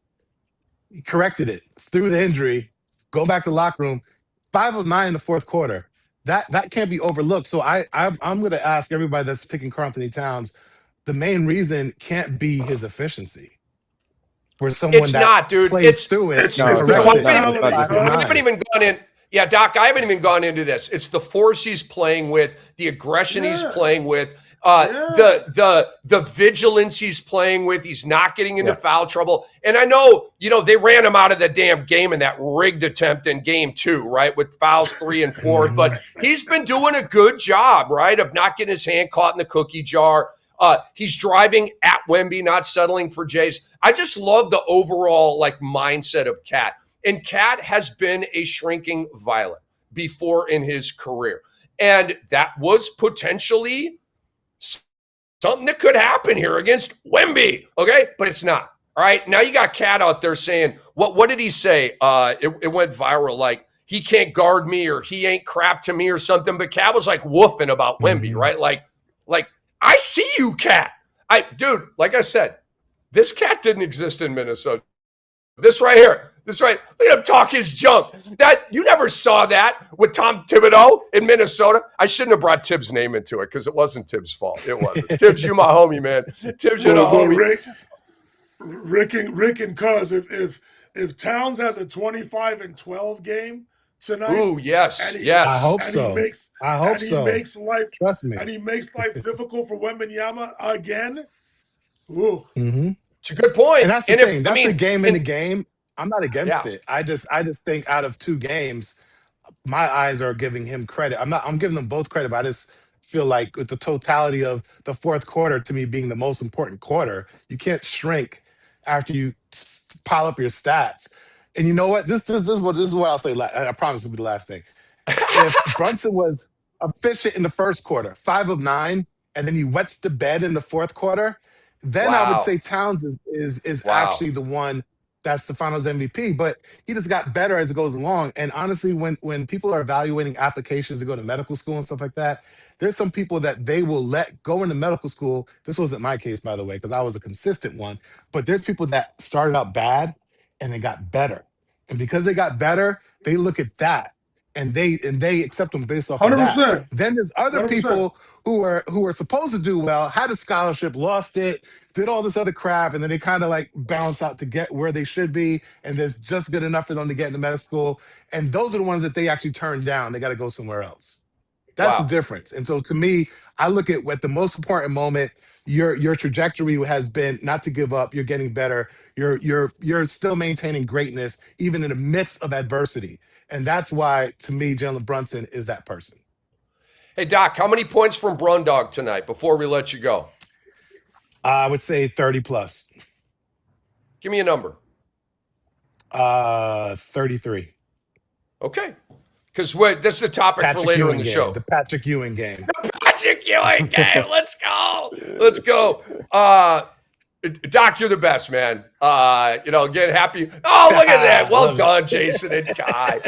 He corrected it through the injury. Go back to the locker room. 5 of 9 in the fourth quarter. That can't be overlooked. So I'm going to ask everybody that's picking Karl-Anthony Towns. The main reason can't be his efficiency. For someone it's that not, dude. plays through it. I haven't even gone in. Yeah, Doc, I haven't even gone into this. It's the force he's playing with, the aggression he's playing with, the vigilance he's playing with. He's not getting into foul trouble. And I know, they ran him out of the damn game in that rigged attempt in game 2, right, with fouls 3 and 4. But he's been doing a good job, right, of not getting his hand caught in the cookie jar. He's driving at Wemby, not settling for Jays. I just love the overall mindset of Cat. And Cat has been a shrinking violet before in his career. And that was potentially something that could happen here against Wemby. Okay, but it's not. All right. Now you got Cat out there saying, what did he say? It went viral, like he can't guard me or he ain't crap to me or something. But Cat was woofing about Wemby, right? Like I see you, Cat. Dude, like I said, this Cat didn't exist in Minnesota. This right here. Look at him talk his junk. That you never saw that with Tom Thibodeau in Minnesota. I shouldn't have brought Tibbs' name into it because it wasn't Tibbs' fault. It wasn't. Tibbs, you my homie, man. Tibbs, you're the homie. Rick and Cuz, if Towns has a 25-12 game tonight, Ooh, yes, and he I yes. hope and he so. makes I hope and he so. makes life Trust me. difficult for Wembanyama again. Ooh. Hmm. It's a good point. And that's the And if thing. I That's the mean, game in the and game. I'm not against yeah, it. I just think out of 2 games, my eyes are giving him credit. I'm giving them both credit, but I just feel like with the totality of the fourth quarter to me being the most important quarter, you can't shrink after you pile up your stats. And you know what? This is what I'll say. I promise it'll be the last thing. If Brunson was efficient in the first quarter, 5 of 9, and then he wets the bed in the fourth quarter, then I would wow, say Towns is wow, actually the one that's the Finals MVP. But he just got better as it goes along. And honestly, when people are evaluating applications to go to medical school and stuff like that, there's some people that they will let go into medical school. This wasn't my case, by the way, because I was a consistent one. But there's people that started out bad and they got better. And because they got better, they look at that and they accept them based off of that. 100%. Then there's other 100%. people who are supposed to do well, had a scholarship, lost it, did all this other crap, and then they kind of like bounce out to get where they should be, and there's just good enough for them to get into medical school. And those are the ones that they actually turn down. They got to go somewhere else. That's the wow. difference. And so to me, I look at what the most important moment, your trajectory has been not to give up. You're getting better. You're still maintaining greatness even in the midst of adversity. And that's why to me, Jalen Brunson is that person. Hey, Doc, how many points from Brundog tonight before we let you go? I would say 30 plus. Give me a number. 33. Okay. Because this is a topic for Patrick later in Ewing the game. show. The Patrick Ewing game. Patrick Ewing game. Let's go. Let's go. Doc, you're the best, man. Get happy. Oh, look at that. Well Love done, it. Jason and Kai.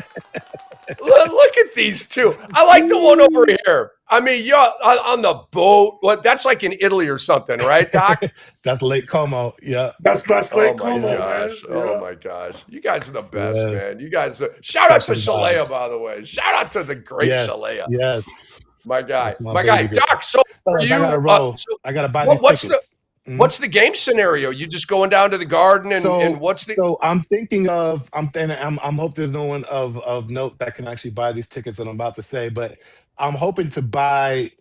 Look at these two. I like the one over here. I mean, you're on the boat. What? That's like in Italy or something, right, Doc? That's Lake Como. Yeah. That's Oh Lake my Como, man. gosh. Oh Yeah. my gosh. You guys are the best, Yes. man. You guys shout out to Such Shalea, vibes. by the way. Shout out to the great Yes. Shalea. Yes. My guy. That's my My guy. baby girl. Doc, so for Fellas, I gotta you, roll. so I gotta buy these what's the tickets. Mhm. what's the game scenario? You just going down to the garden and So, what's the so I'm thinking of I'm hope there's no one of note that can actually buy these tickets that I'm about to say, but I'm hoping to buy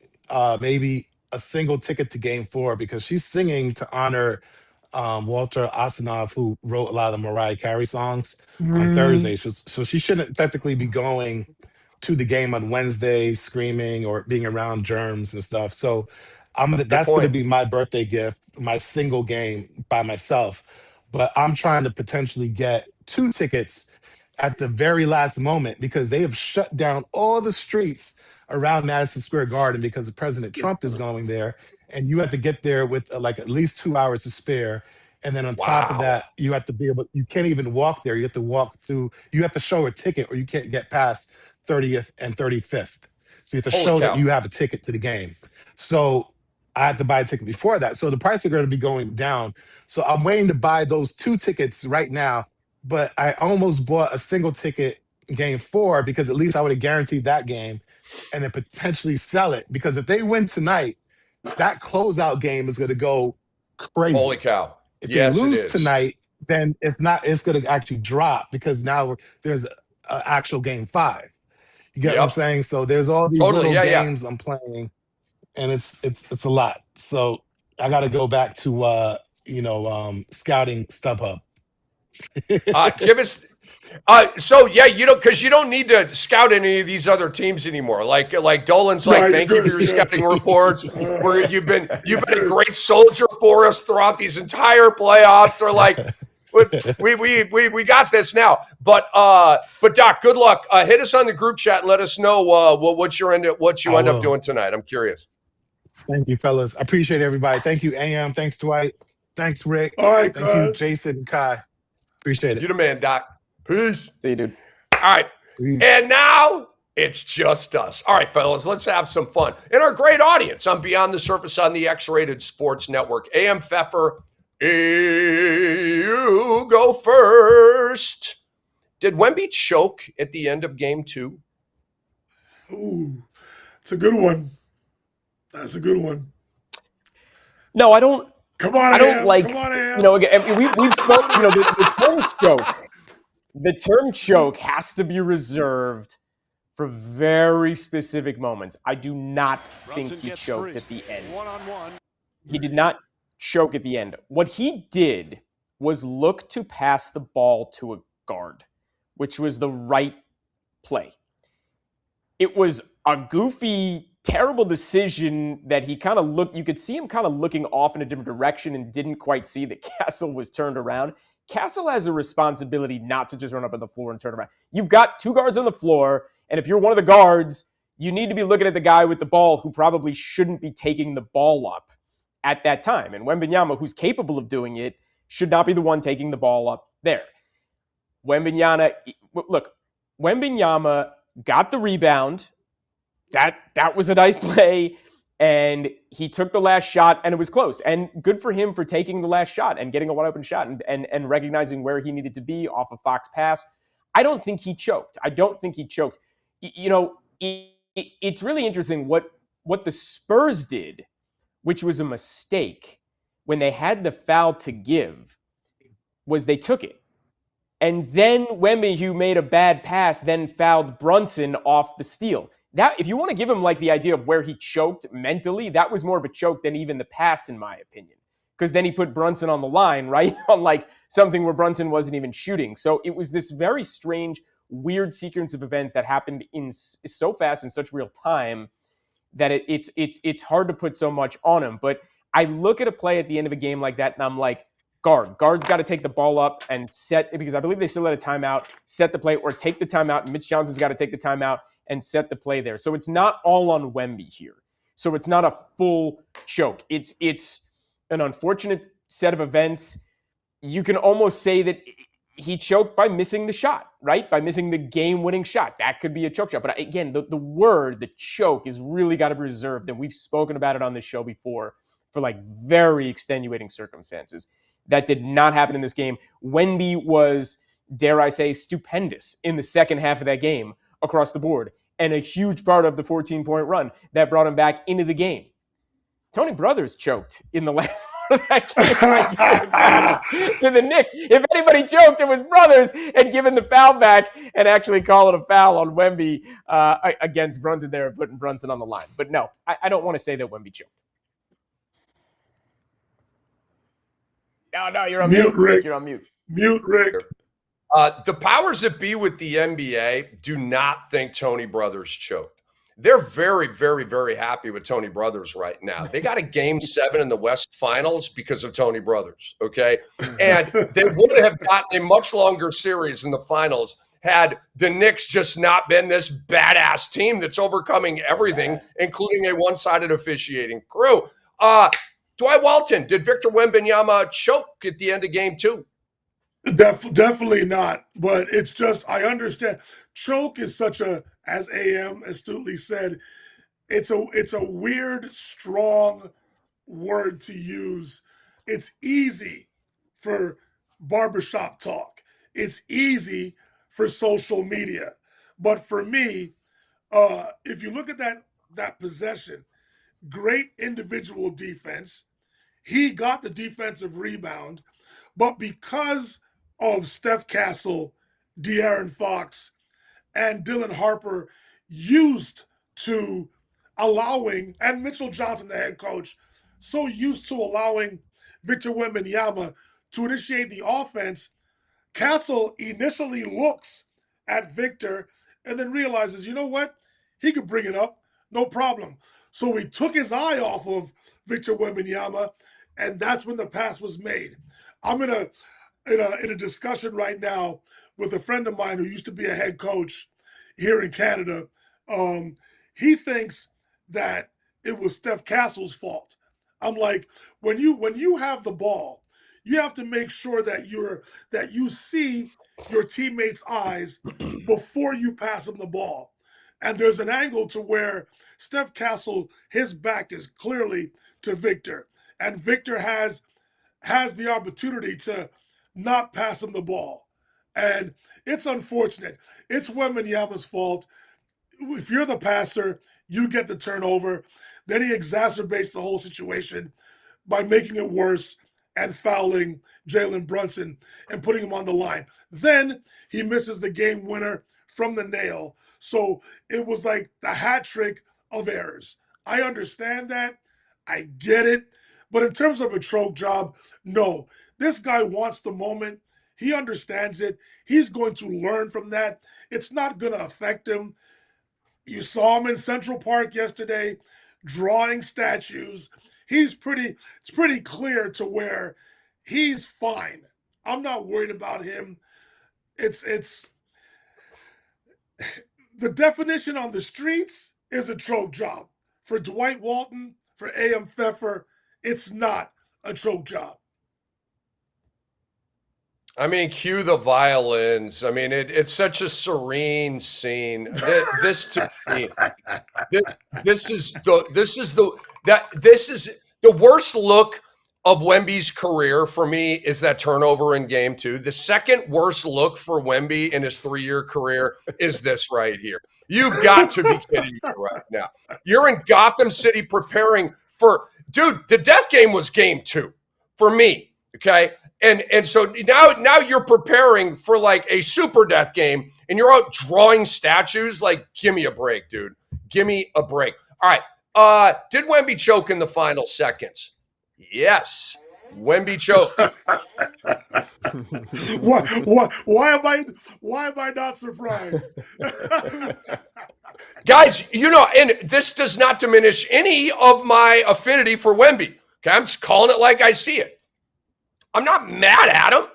maybe a single ticket to Game 4 because she's singing to honor Walter Asanov, who wrote a lot of the Mariah Carey songs on Mm. Thursday. So she shouldn't technically be going to the game on Wednesday, screaming or being around germs and stuff. So good that's gonna point? be my birthday gift, my single game by myself. But I'm trying to potentially get 2 tickets at the very last moment because they have shut down all the streets around Madison Square Garden because President Trump is going there, and you have to get there with like at least 2 hours to spare. And then on top of Wow. that, you have to be able, you can't even walk there. You have to walk through, you have to show a ticket or you can't get past 30th and 35th. So you have to Holy show that cow. you have a ticket to the game. So I had to buy a ticket before that. So the price are going to be going down. So I'm waiting to buy those 2 tickets right now. But I almost bought a single ticket Game 4 because at least I would have guaranteed that game and then potentially sell it. Because if they win tonight, that closeout game is going to go Holy crazy. cow. If they Yes, it lose is. tonight, then it's not. It's going to actually drop because now there's an actual Game 5. You get what I'm Yep. saying? So there's all these Totally. little Yeah, yeah. games I'm playing, and it's a lot. So I got to go back to scouting StubHub. Give us because you don't need to scout any of these other teams anymore. Like Dolan's like, Right, thank you for your scouting reports. Where you've been a great soldier for us throughout these entire playoffs. They're like, we got this now. But Doc, good luck. Hit us on the group chat and let us know what you end I up will. doing tonight. I'm curious. Thank you, fellas. I appreciate everybody. Thank you, AM. Thanks, Dwight. Thanks, Rick. All right, Thank you, cuz. Jason and Kai. Appreciate You it. the man, Doc. Peace. See you, dude. All right. Peace. And now it's just us. All right, fellas, let's have some fun. And our great audience on Beyond the Surface on the X-Rated Sports Network. AM Pfeffer, you go first. Did Wemby choke at the end of Game 2? Ooh, it's a good one. That's a good one. No, I don't. Come on, I don't Am. like. Come on, Am. You know, again, we've spoken. You know, the term choke has to be reserved for very specific moments. I do not think he choked at the end. One-on-one. He did not choke at the end. What he did was look to pass the ball to a guard, which was the right play. It was a goofy, terrible decision that he kind of looked, you could see him kind of looking off in a different direction and didn't quite see that Castle was turned around. Castle has a responsibility not to just run up on the floor and turn around. You've got two guards on the floor, and if you're one of the guards, you need to be looking at the guy with the ball who probably shouldn't be taking the ball up at that time. And Wembanyama, who's capable of doing it, should not be the one taking the ball up there. Wembanyama got the rebound. That was a nice play, and he took the last shot, and it was close. And good for him for taking the last shot and getting a wide-open shot and recognizing where he needed to be off a Fox pass. I don't think he choked. You know, it's really interesting what the Spurs did, which was a mistake when they had the foul to give, was they took it. And then Wemby, who made a bad pass, then fouled Brunson off the steal. That, if you want to give him like the idea of where he choked mentally, that was more of a choke than even the pass, in my opinion. Because then he put Brunson on the line, right? On like something where Brunson wasn't even shooting. So it was this very strange, weird sequence of events that happened in so fast in such real time that it's hard to put so much on him. But I look at a play at the end of a game like that, and I'm like, Guard's got to take the ball up and set, because I believe they still had a timeout, set the play, or take the timeout, and Mitch Johnson's got to take the timeout and set the play there. So it's not all on Wemby here. So it's not a full choke. It's an unfortunate set of events. You can almost say that he choked by missing the shot, right? By missing the game-winning shot. That could be a choke shot. But again, the choke is really got to be reserved, and we've spoken about it on this show before for like very extenuating circumstances. That did not happen in this game. Wemby was, dare I say, stupendous in the second half of that game across the board, and a huge part of the 14-point run that brought him back into the game. Tony Brothers choked in the last part of that game to the Knicks. If anybody choked, it was Brothers, and given the foul back and actually call it a foul on Wemby against Brunson there, putting Brunson on the line. But no, I don't want to say that Wemby choked. No, you're on mute. Rick. You're on mute. Mute, Rick. The powers that be with the NBA do not think Tony Brothers choked. They're very, very, very happy with Tony Brothers right now. They got a Game 7 in the West Finals because of Tony Brothers, okay? And they would have gotten a much longer series in the finals had the Knicks just not been this badass team that's overcoming everything, including a one-sided officiating crew. Dwight Walton, did Victor Wembanyama choke at the end of game 2? Definitely not. But it's just, I understand. Choke is such a, as AM astutely said, it's a weird, strong word to use. It's easy for barbershop talk. It's easy for social media. But for me, if you look at that possession, great individual defense. He got the defensive rebound, but because of Steph Castle, De'Aaron Fox, and Dylan Harper used to allowing, and Mitchell Johnson, the head coach, so used to allowing Victor Wembanyama to initiate the offense, Castle initially looks at Victor and then realizes, you know what? He could bring it up, no problem. So we took his eye off of Victor Wembanyama, and that's when the pass was made. I'm in a discussion right now with a friend of mine who used to be a head coach here in Canada. He thinks that it was Steph Castle's fault. I'm like, when you have the ball, you have to make sure that you see your teammates' eyes before you pass them the ball. And there's an angle to where Steph Castle, his back is clearly to Victor. And Victor has the opportunity to not pass him the ball. And it's unfortunate. It's Wembanyama's fault. If you're the passer, you get the turnover. Then he exacerbates the whole situation by making it worse. and fouling Jalen Brunson and putting him on the line. Then he misses the game winner from the nail. So it was like the hat trick of errors. I understand that. I get it. But in terms of a choke job, no. This guy wants the moment. He understands it. He's going to learn from that. It's not going to affect him. You saw him in Central Park yesterday drawing statues. It's pretty clear to where he's fine. I'm not worried about him. It's the definition on the streets is a choke job. For Dwight Walton, for A.M. Pfeffer, it's not a choke job. I mean, cue the violins. I mean, it's such a serene scene. This to me, this is the worst look of Wemby's career for me is that turnover in game 2. The second worst look for Wemby in his 3-year career is this right here. You've got to be kidding me right now. You're in Gotham City preparing for, dude, the death game was game 2 for me, okay? And so now you're preparing for like a super death game and you're out drawing statues. Like, give me a break, dude. Give me a break. All right. Did Wemby choke in the final seconds? Yes. Wemby choked. Why am I not surprised? Guys, and this does not diminish any of my affinity for Wemby. Okay, I'm just calling it like I see it. I'm not mad at him,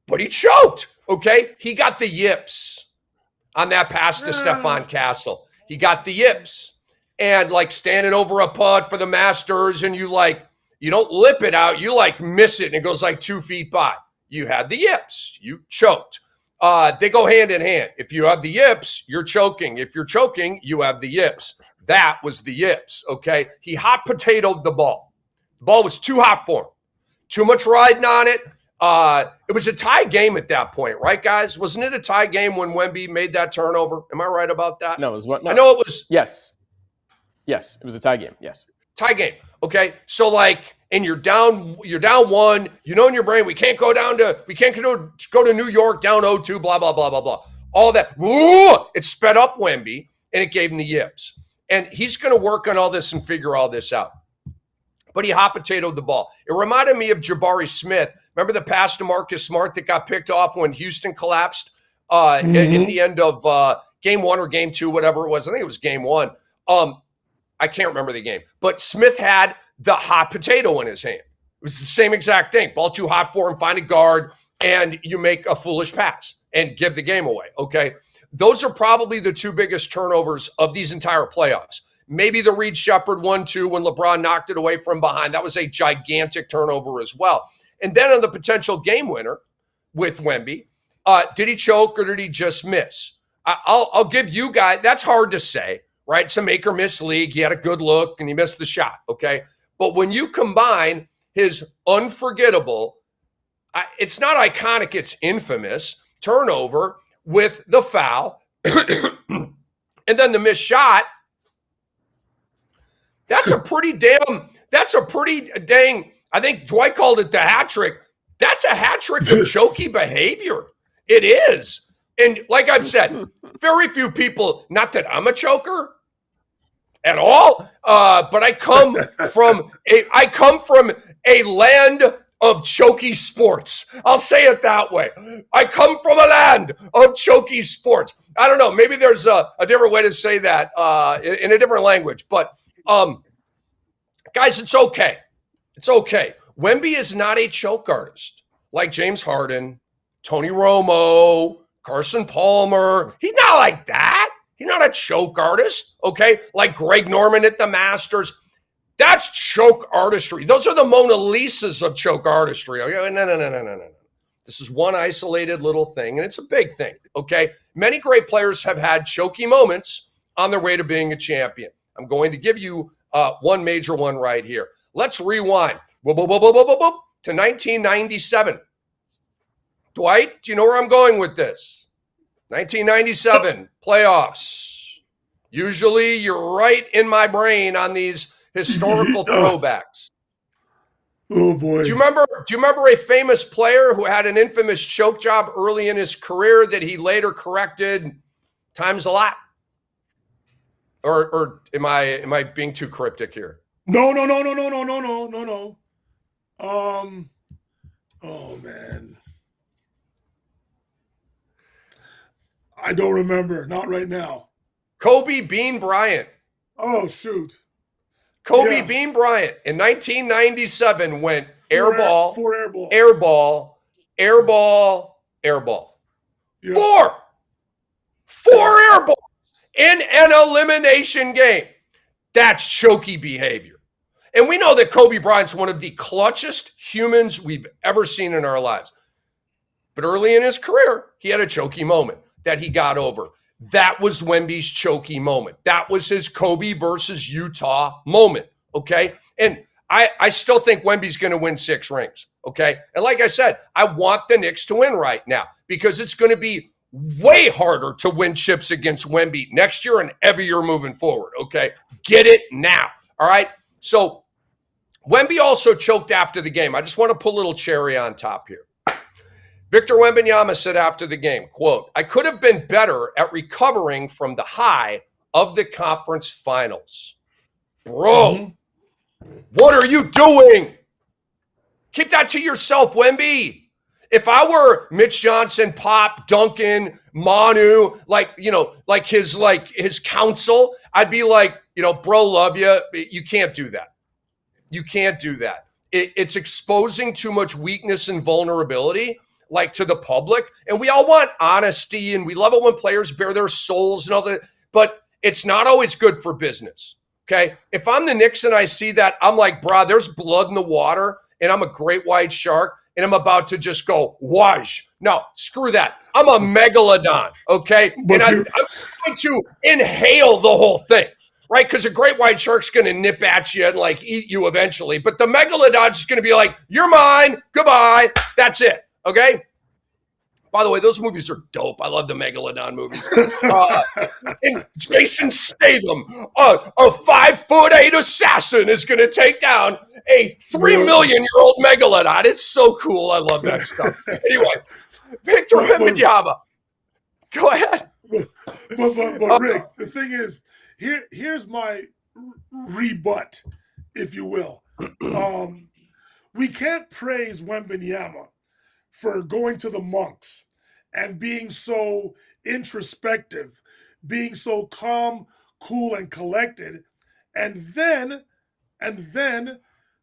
but he choked, okay? He got the yips on that pass to Stephon Castle. He got the yips. And like standing over a putt for the Masters and you don't lip it out, you like miss it and it goes like 2 feet by. You had the yips. You choked. They go hand in hand. If you have the yips, you're choking. If you're choking, you have the yips. That was the yips, okay? He hot potatoed the ball. The ball was too hot for him. Too much riding on it. It was a tie game at that point, right, guys? Wasn't it a tie game when Wemby made that turnover? Am I right about that? No, it was what? No. I know it was. Yes, it was a tie game. Yes, tie game. Okay, so and you're down 1. You know in your brain we can't go to New York down 0-2. Blah blah blah blah blah. All that. It sped up Wemby and it gave him the yips. And he's going to work on all this and figure all this out. But he hot potatoed the ball. It reminded me of Jabari Smith. Remember the pass to Marcus Smart that got picked off when Houston collapsed at the end of game 1 or game 2, whatever it was. I think it was game 1. I can't remember the game. But Smith had the hot potato in his hand. It was the same exact thing. Ball too hot for him, find a guard, and you make a foolish pass and give the game away, okay? Those are probably the 2 biggest turnovers of these entire playoffs. Maybe the Reed Shepherd 1-2 when LeBron knocked it away from behind. That was a gigantic turnover as well. And then on the potential game winner with Wemby, did he choke or did he just miss? I'll give you guys, that's hard to say, right? It's a make or miss league. He had a good look and he missed the shot, okay? But when you combine his unforgettable, it's not iconic, it's infamous, turnover with the foul and then the missed shot, that's a pretty dang, I think Dwight called it the hat trick. That's a hat trick of jokey behavior. It is. And like I've said, very few people, not that I'm a choker at all, but I come from a land of chokey sports. I'll say it that way. I come from a land of chokey sports. I don't know. Maybe there's a different way to say that in a different language, but guys, it's okay. It's okay. Wemby is not a choke artist like James Harden, Tony Romo, Carson Palmer. He's not like that. He's not a choke artist, okay? Like Greg Norman at the Masters. That's choke artistry. Those are the Mona Lisas of choke artistry. Okay? No. This is one isolated little thing, and it's a big thing, okay? Many great players have had choky moments on their way to being a champion. I'm going to give you one major one right here. Let's rewind to 1997. Dwight, do you know where I'm going with this? 1997 playoffs. Usually you're right in my brain on these historical throwbacks. Oh boy. Do you remember a famous player who had an infamous choke job early in his career that he later corrected times a lot? Or am I being too cryptic here? No. Oh man. I don't remember. Not right now. Kobe Bean Bryant. Oh shoot. Kobe Yeah. Bean Bryant in 1997 went air ball, Four air balls. air ball, air ball, air ball. Yeah. Four air balls in an elimination game. That's choky behavior. And we know that Kobe Bryant's one of the clutchest humans we've ever seen in our lives. But early in his career, he had a choky moment that he got over. That was Wemby's choky moment. That was his Kobe versus Utah moment, okay? And I still think Wemby's going to win 6 rings, okay? And like I said, I want the Knicks to win right now because it's going to be way harder to win chips against Wemby next year and every year moving forward, okay? Get it now, all right? So Wemby also choked after the game. I just want to put a little cherry on top here. Victor Wembanyama said after the game, quote, "I could have been better at recovering from the high of the conference finals." Bro, what are you doing? Keep that to yourself, Wemby. If I were Mitch Johnson, Pop, Duncan, Manu, like his counsel, I'd be like, bro, love you. You can't do that. You can't do that. It's exposing too much weakness and vulnerability, like to the public. And we all want honesty and we love it when players bare their souls and all that, but it's not always good for business. Okay. If I'm the Knicks and I see that, I'm like, brah, there's blood in the water and I'm a great white shark and I'm about to just go, whoosh. No, screw that. I'm a megalodon. Okay. And I'm going to inhale the whole thing. Right? Because a great white shark's going to nip at you and like eat you eventually. But the megalodon's just going to be like, you're mine. Goodbye. That's it. Okay? By the way, those movies are dope. I love the Megalodon movies. And Jason Statham, a 5'8" assassin, is going to take down a 3 million-year-old Megalodon. It's so cool. I love that stuff. Anyway, Victor Wembanyama. Go ahead. But Rick, the thing is, here's my rebut, if you will. We can't praise Wembanyama for going to the monks and being so introspective, being so calm, cool, and collected, and then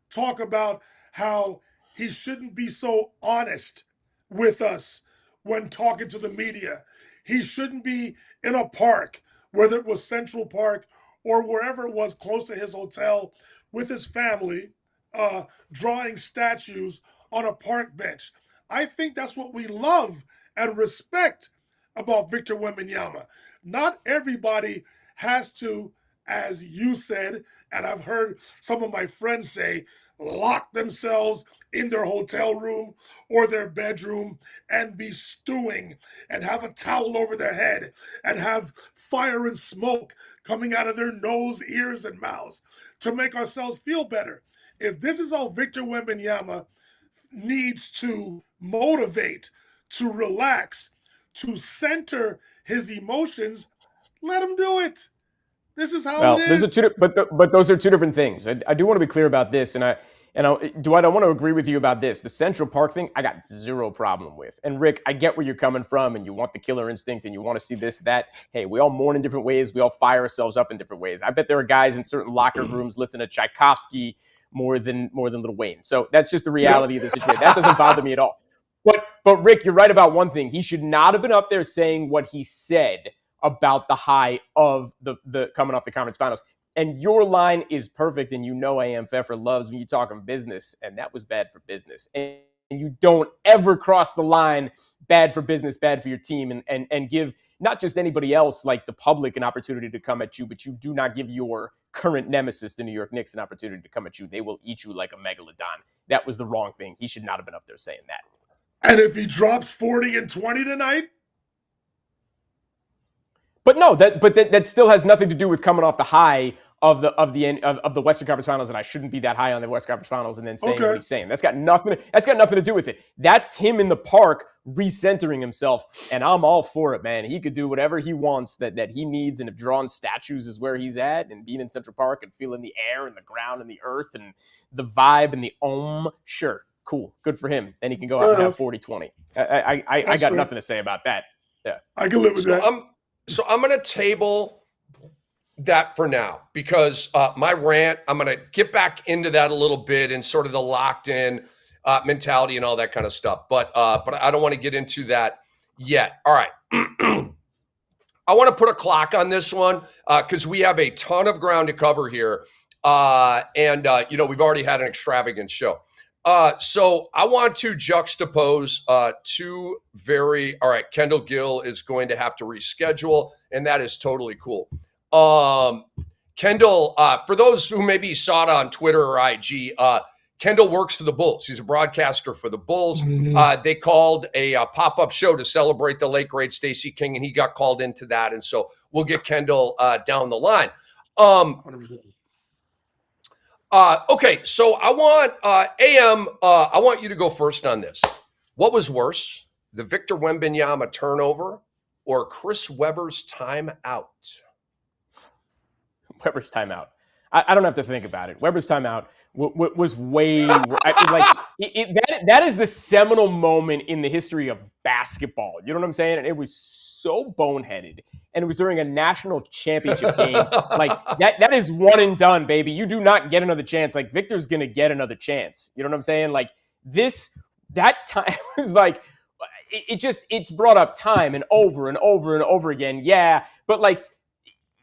talk about how he shouldn't be so honest with us when talking to the media. He shouldn't be in a park, whether it was Central Park or wherever it was close to his hotel with his family, drawing statues on a park bench. I think that's what we love and respect about Victor Wembanyama. Not everybody has to, as you said, and I've heard some of my friends say, lock themselves in their hotel room or their bedroom and be stewing and have a towel over their head and have fire and smoke coming out of their nose, ears, and mouths to make ourselves feel better. If this is how Victor Wembanyama needs to motivate, to relax, to center his emotions, let him do it. This is how it is. But those are two different things. I do want to be clear about this, Dwight, I want to agree with you about this. The Central Park thing, I got zero problem with. And Rick, I get where you're coming from, and you want the killer instinct, and you want to see this, that. Hey, we all mourn in different ways. We all fire ourselves up in different ways. I bet there are guys in certain locker rooms listening to Tchaikovsky more than Lil Wayne. So that's just the reality of the situation. That doesn't bother me at all. But Rick, you're right about one thing. He should not have been up there saying what he said about the high of the coming off the conference finals. And your line is perfect, and AM Pfeffer loves when you talking business, and that was bad for business. And you don't ever cross the line, bad for business, bad for your team, and give not just anybody else, like the public, an opportunity to come at you, but you do not give your current nemesis, the New York Knicks, an opportunity to come at you. They will eat you like a megalodon. That was the wrong thing. He should not have been up there saying that. And if he drops 40 and 20 tonight? But no, that still has nothing to do with coming off the high of the Western Conference Finals, and I shouldn't be that high on the Western Conference Finals, and then saying what he's saying. That's got nothing to do with it. That's him in the park recentering himself, and I'm all for it, man. He could do whatever he wants that he needs, and if drawing statues is where he's at, and being in Central Park and feeling the air and the ground and the earth and the vibe and the sure, cool, good for him. Then he can go out and have 40-20. I got nothing to say about that. Yeah, I can live with that. I'm going to table that for now, because my rant, I'm going to get back into that a little bit and sort of the locked in mentality and all that kind of stuff. But I don't want to get into that yet. All right. I want to put a clock on this one because we have a ton of ground to cover here. And we've already had an extravagant show. So I want to juxtapose all right, Kendall Gill is going to have to reschedule, and that is totally cool. Kendall, for those who maybe saw it on Twitter or IG, Kendall works for the Bulls. He's a broadcaster for the Bulls. They called a pop-up show to celebrate the late, great Stacey King, and he got called into that. And so we'll get Kendall down the line. 100%. Okay, so I want I want you to go first on this. What was worse, the Victor Wembanyama turnover or Chris Webber's timeout? Webber's timeout. I don't have to think about it. Webber's timeout was way that is the seminal moment in the history of basketball. You know what I'm saying? And it was so boneheaded, and it was during a national championship game. Like that is one and done, baby. You do not get another chance. Like Victor's gonna get another chance. You know what I'm saying? Like that time was like it's brought up time and over and over and over again. Yeah, but like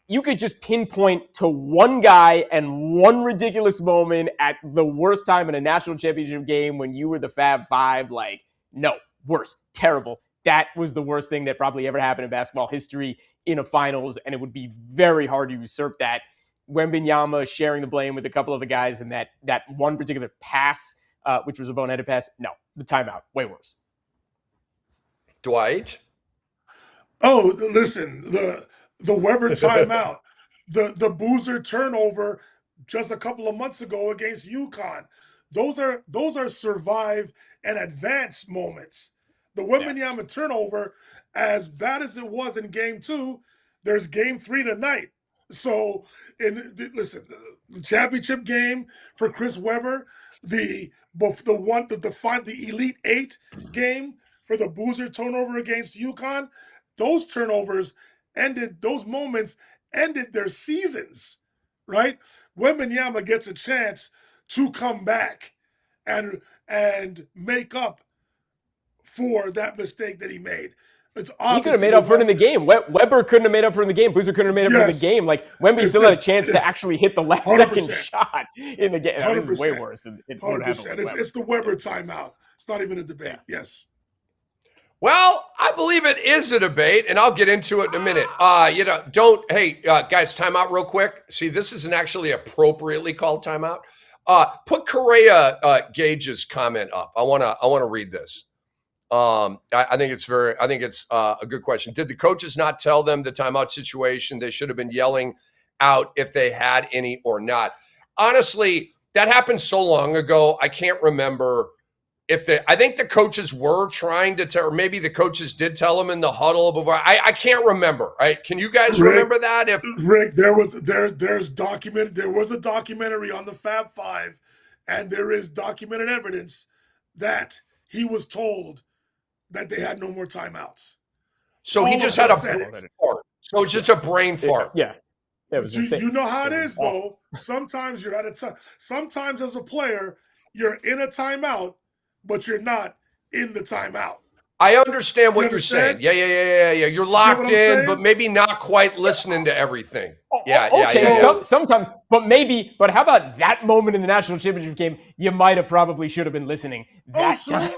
you could just pinpoint to one guy and one ridiculous moment at the worst time in a national championship game when you were the Fab Five. Like, no, worse, terrible. That was the worst thing that probably ever happened in basketball history in a finals, and it would be very hard to usurp that. Wembanyama sharing the blame with a couple of the guys, and that one particular pass, which was a boneheaded pass. No, the timeout, way worse. Dwight? Oh, listen, the Webber timeout, the Boozer turnover just a couple of months ago against UConn. Those are survive and advance moments. The Wembanyama turnover, as bad as it was in game 2, there's game 3 tonight. So, listen, the championship game for Chris Webber, the Elite 8 game for the Boozer turnover against UConn, those turnovers those moments ended their seasons, right? Wembanyama gets a chance to come back and make up for that mistake that he made. It's he could have made up for it in the game. Webber couldn't have made up for it in the game. Boozer couldn't have made up for it in the game. Like Wemby still had a chance to actually hit the last 100%. second shot in the game. That was way worse. 100%. It's the Webber timeout. It's not even a debate. Yeah. Yes. Well, I believe it is a debate, and I'll get into it in a minute. Guys, timeout real quick. See, this isn't actually appropriately called timeout. Put Correa Gage's comment up. I wanna read this. I think it's a good question. Did the coaches not tell them the timeout situation? They should have been yelling out if they had any or not. Honestly, that happened so long ago. I can't remember I think the coaches were trying to tell, or maybe the coaches did tell them in the huddle before. I can't remember. Right? Can you guys remember that? Rick, there was a documentary on the Fab Five, and there is documented evidence that he was told that they had no more timeouts. So he just had a brain fart. So it's just a brain fart. Yeah. You know how it is, though. Sometimes you're at a time. Sometimes as a player, you're in a timeout, but you're not in the timeout. I understand what you're saying. Yeah. You're locked in, but maybe not quite listening to everything. Yeah. Sometimes, but how about that moment in the national championship game? You might have probably should have been listening that time.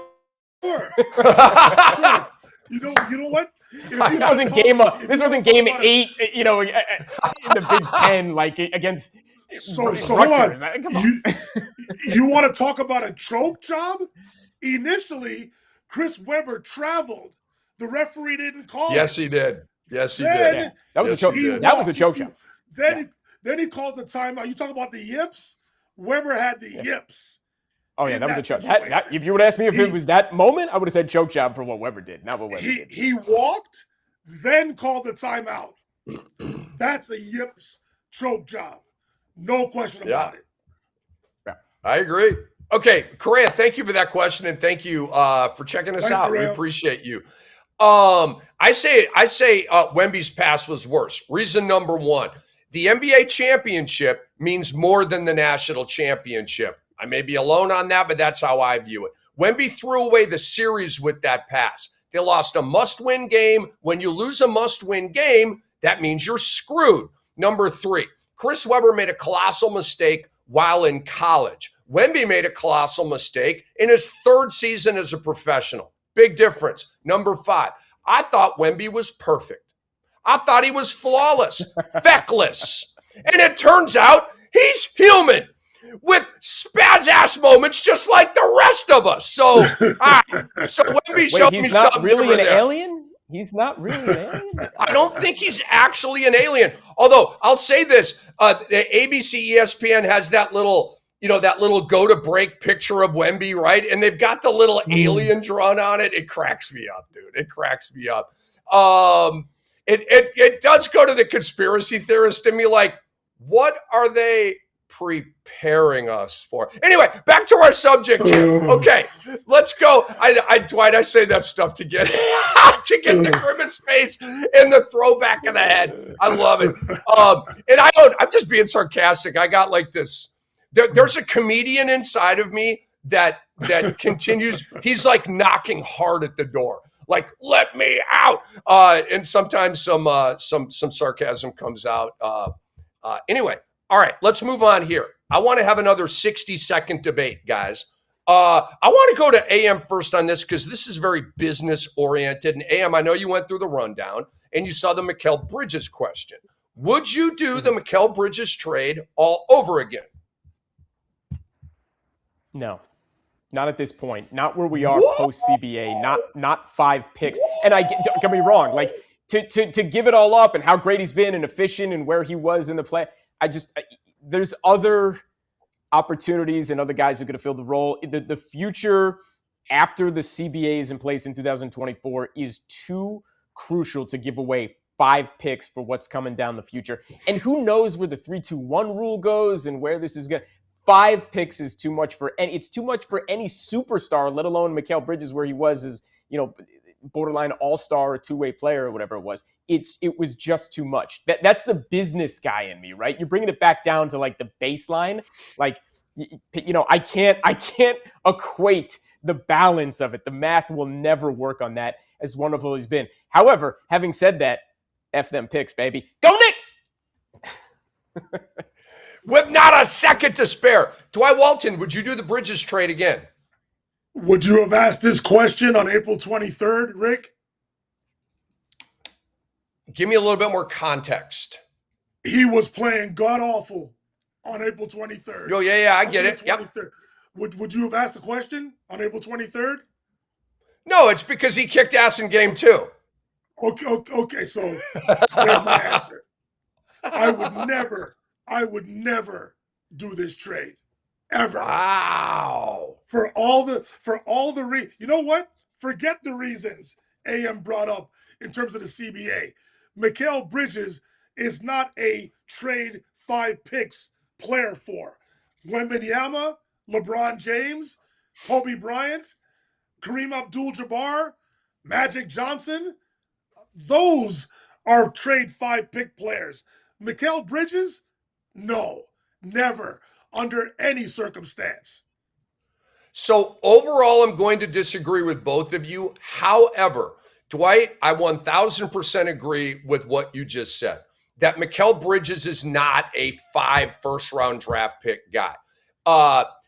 Sure. You know what? This wasn't game 8, in the Big Ten, like against So hold on. You want to talk about a choke job? Initially, Chris Webber traveled. The referee didn't call. Yes, he did. Yeah. That was a choke. That was a choke job. Then he calls the timeout. You talk about the yips? Webber had the yips. Oh, yeah, that was a choke. If you would ask me if it was that moment, I would have said choke job for what Webber did, not what Webber did. He walked, then called the timeout. That's a yips choke job. No question about it. Yeah. I agree. Okay, Korea, thank you for that question, and thank you for checking us out. Korea. We appreciate you. I say Wemby's pass was worse. Reason number one, the NBA championship means more than the national championship. I may be alone on that, but that's how I view it. Wemby threw away the series with that pass. They lost a must-win game. When you lose a must-win game, that means you're screwed. Number three, Chris Webber made a colossal mistake while in college. Wemby made a colossal mistake in his third season as a professional. Big difference. Number five, I thought Wemby was perfect. I thought he was flawless, feckless. And it turns out he's human with spaz-ass moments just like the rest of us. So, so Wemby showed me something really an there. alien? He's not really an alien? I don't think he's actually an alien. Although, I'll say this, the ABC ESPN has that little go to break picture of Wemby, right? And they've got the little alien drawn on it. It cracks me up, dude. It cracks me up. It does go to the conspiracy theorist in me, like, what are they preparing us for? Anyway, back to our subject here. Okay, let's go. Dwight, I say that stuff to get the grimace face and the throwback of the head. I love it. And I'm just being sarcastic. I got like this. There's a comedian inside of me that continues. He's like knocking hard at the door, like, let me out. And sometimes some sarcasm comes out. Anyway, all right, let's move on here. I want to have another 60-second debate, guys. I want to go to AM first on this because this is very business oriented. And AM, I know you went through the rundown and you saw the Mikal Bridges question. Would you do the Mikal Bridges trade all over again? No, not at this point. Not where we are post CBA. Not 5 picks. And don't get me wrong. Like to give it all up and how great he's been and efficient and where he was in the play. There's other opportunities and other guys who are going to fill the role. The future after the CBA is in place in 2024 is too crucial to give away 5 picks for what's coming down the future. And who knows where the 3-2-1 rule goes and where this is going. 5 picks is too much for it's too much for any superstar, let alone Mikal Bridges, where he was as, borderline all-star or two-way player or whatever it was. It was just too much. That's the business guy in me, right? You're bringing it back down to like the baseline. Like, I can't equate the balance of it. The math will never work on that as wonderful as it's been. However, having said that, F them picks, baby. Go Knicks! With not a second to spare. Dwight Walton, would you do the Bridges trade again? Would you have asked this question on April 23rd, Rick? Give me a little bit more context. He was playing god-awful on April 23rd. Oh, yeah, I get it. Yep. Would you have asked the question on April 23rd? No, it's because he kicked ass in game 2. Okay, so there's my answer. I would never do this trade. Ever. Wow. For all the you know what? Forget the reasons AM brought up in terms of the CBA. Mikal Bridges is not a trade 5 picks player for. Wembanyama, LeBron James, Kobe Bryant, Kareem Abdul-Jabbar, Magic Johnson, those are trade 5 pick players. Mikal Bridges, no, never, under any circumstance. So overall, I'm going to disagree with both of you. However, Dwight, I 1000% agree with what you just said, that Mikal Bridges is not a 5 first-round draft pick guy.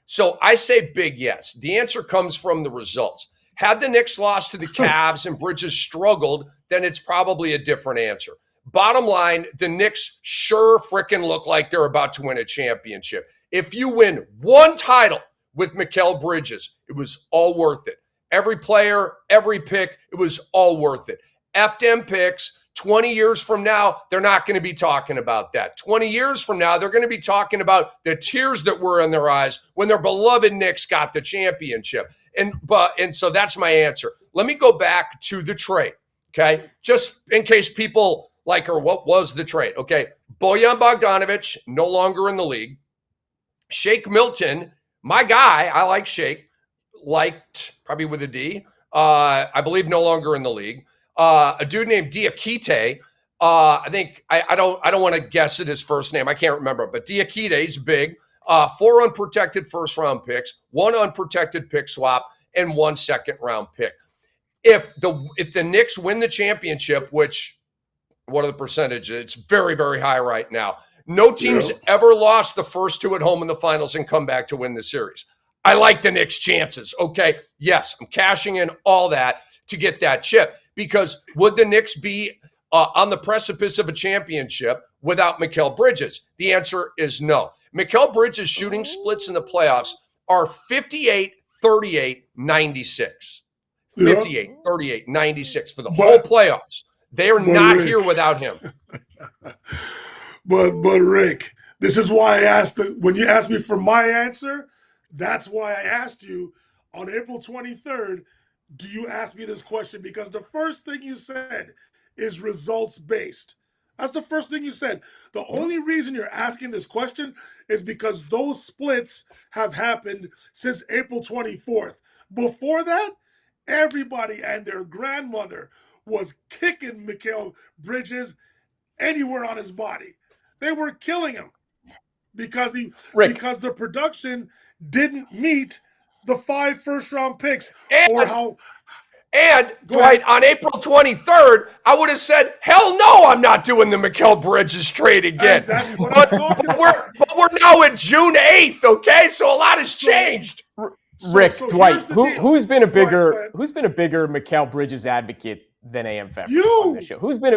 So I say big yes. The answer comes from the results. Had the Knicks lost to the Cavs and Bridges struggled, then it's probably a different answer. Bottom line, the Knicks sure frickin' look like they're about to win a championship. If you win 1 title with Mikal Bridges, it was all worth it. Every player, every pick, it was all worth it. F them picks. 20 years from now, they're not going to be talking about that. 20 years from now, they're going to be talking about the tears that were in their eyes when their beloved Knicks got the championship. And so that's my answer. Let me go back to the trade, okay? Just in case people like, or what was the trade? Okay, Bojan Bogdanovic, no longer in the league. Shake Milton, my guy, I like Shake, liked, probably with a D, I believe no longer in the league. A dude named Diakite, I think, I don't want to guess at his first name. I can't remember, but Diakite is big. 4 unprotected first-round picks, 1 unprotected pick swap, and 1 second-round pick. If the Knicks win the championship, which, what are the percentages? It's very, very high right now. No team's ever lost the first 2 at home in the finals and come back to win the series. I like the Knicks' chances, okay? Yes, I'm cashing in all that to get that chip. Because would the Knicks be on the precipice of a championship without MIKAL Bridges? The answer is no. MIKAL Bridges' shooting splits in the playoffs are 58, 38, 96. 58, 38, 96 for the whole playoffs. They are not Rick, here without him. But Rick, this is why I asked, when you asked me for my answer, that's why I asked you on April 23rd, do you ask me this question? Because the first thing you said is results-based. That's the first thing you said. The only reason you're asking this question is because those splits have happened since April 24th. Before that, everybody and their grandmother was kicking MIKAL Bridges anywhere on his body. They were killing him because the production didn't meet the 5 first-round picks. And Dwight, on April 23rd, I would have said, hell no, I'm not doing the MIKAL Bridges trade again. But we're now at June 8th, okay? So a lot has changed. Rick, Dwight, who's been a bigger MIKAL Bridges advocate than AM Pfeffer on this show? Who's been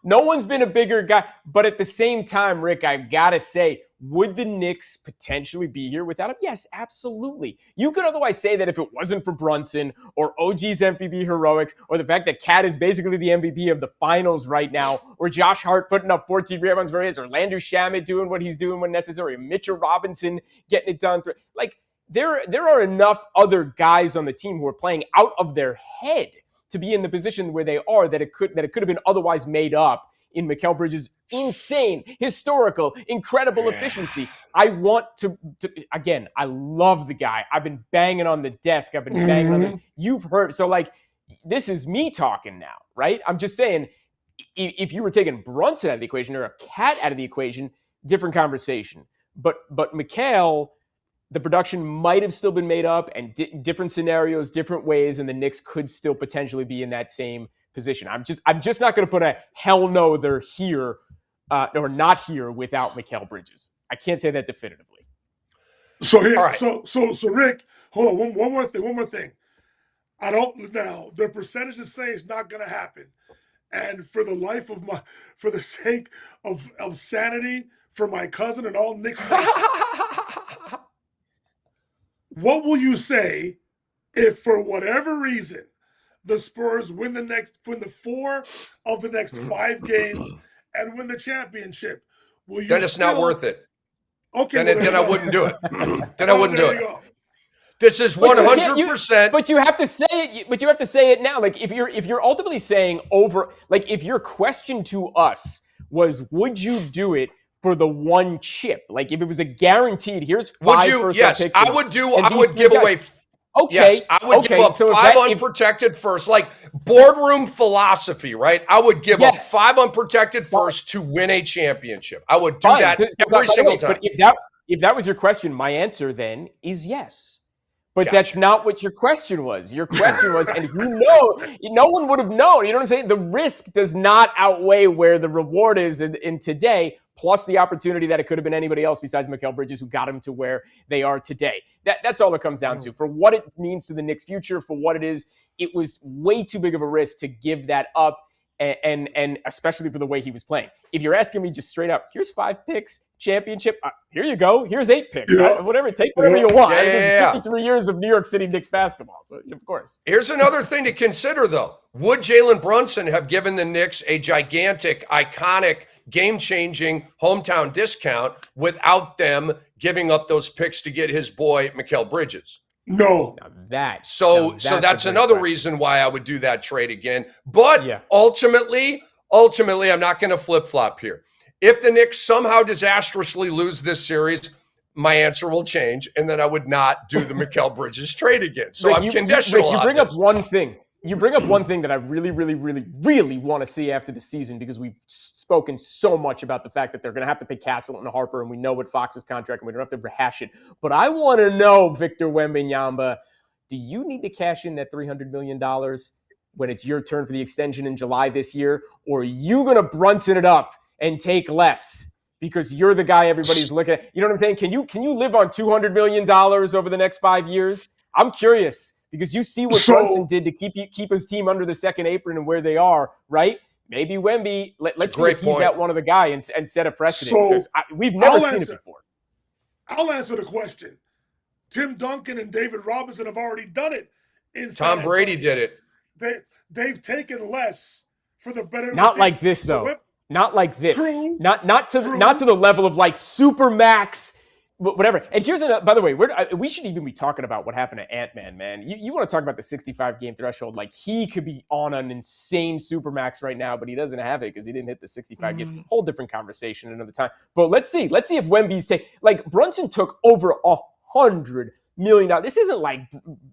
no one's been a bigger guy. But at the same time, Rick, I've got to say, would the Knicks potentially be here without him? Yes, absolutely. You could otherwise say that if it wasn't for Brunson or OG's MVP heroics or the fact that Cat is basically the MVP of the finals right now, or Josh Hart putting up 14 rebounds for his, or Landry Shamet doing what he's doing when necessary, or Mitchell Robinson getting it done. Like, there are enough other guys on the team who are playing out of their head to be in the position where they are that it could have been otherwise made up in MIKAL Bridges' insane, historical, incredible efficiency. I want to again, I love the guy. I've been banging on the desk. I've been banging on the, you've heard. So, like, this is me talking now, right? I'm just saying, if you were taking Brunson out of the equation or a Cat out of the equation, different conversation. But MIKAL, the production might have still been made up, and different scenarios, different ways, and the Knicks could still potentially be in that same position. I'm just not going to put a hell no, they're here or not here without MIKAL Bridges. I can't say that definitively. So here, right. so Rick, hold on, one more thing. I don't now. The percentages say it's not going to happen, and for the sake of sanity, for my cousin and all Knicks fans, what will you say if, for whatever reason, the Spurs win the 4 of the next 5 games and win the championship? Then it's not worth it. Okay, then I wouldn't do it. Then I wouldn't do it. This is 100%. But you have to say it. But you have to say it now. Like, if you're ultimately saying over, like, if your question to us was, would you do it for the 1 chip? Like, if it was a guaranteed, here's 5 first-round picks. I would do. I would give away. Okay. Yes, I would give up 5 unprotected first, like boardroom philosophy, right? I would give up 5 unprotected first to win a championship. I would do that every single time. But if that was your question, my answer then is yes. But that's not what your question was. Your question was, and no one would have known. You know what I'm saying? The risk does not outweigh where the reward is in today, plus the opportunity that it could have been anybody else besides MIKAL Bridges who got him to where they are today. That's all it comes down to. For what it means to the Knicks' future, for what it is, it was way too big of a risk to give that up. and especially for the way he was playing. If you're asking me just straight up, here's 5 picks, championship, here you go. Here's 8 picks. Yeah. Whatever, take whatever you want. Yeah, There's 53 years of New York City Knicks basketball, so of course. Here's another thing to consider, though. Would Jalen Brunson have given the Knicks a gigantic, iconic, game-changing hometown discount without them giving up those picks to get his boy, MIKAL Bridges? No. So that's another reason why I would do that trade again. But ultimately, I'm not going to flip-flop here. If the Knicks somehow disastrously lose this series, my answer will change, and then I would not do the MIKAL Bridges trade again. So I'm conditional. You bring up one thing. You bring up one thing that I really, really, really, really want to see after the season, because we've spoken so much about the fact that they're going to have to pay Castle and Harper, and we know what Fox's contract, and we don't have to rehash it. But I want to know, Victor Wembanyama, do you need to cash in that $300 million when it's your turn for the extension in July this year, or are you going to Brunson it up and take less because you're the guy everybody's looking at? You know what I'm saying? Can you live on $200 million over the next 5 years? I'm curious, because you see what Brunson did to keep his team under the second apron and where they are, right? Maybe Wemby, let's see if he's that one of the guy and set a precedent, because we've never seen it before. I'll answer the question. Tim Duncan and David Robinson have already done it. Tom Brady did it. They've taken less for the better. Not like this, though. Not like this. True. Not to the level of like super max, whatever. And here's another. By the way, we should even be talking about what happened to Ant-Man, man. You want to talk about the 65 game threshold? Like, he could be on an insane super max right now, but he doesn't have it because he didn't hit the 65 games. Whole different conversation another time. But let's see if Wemby's Brunson took over $100 million. This isn't like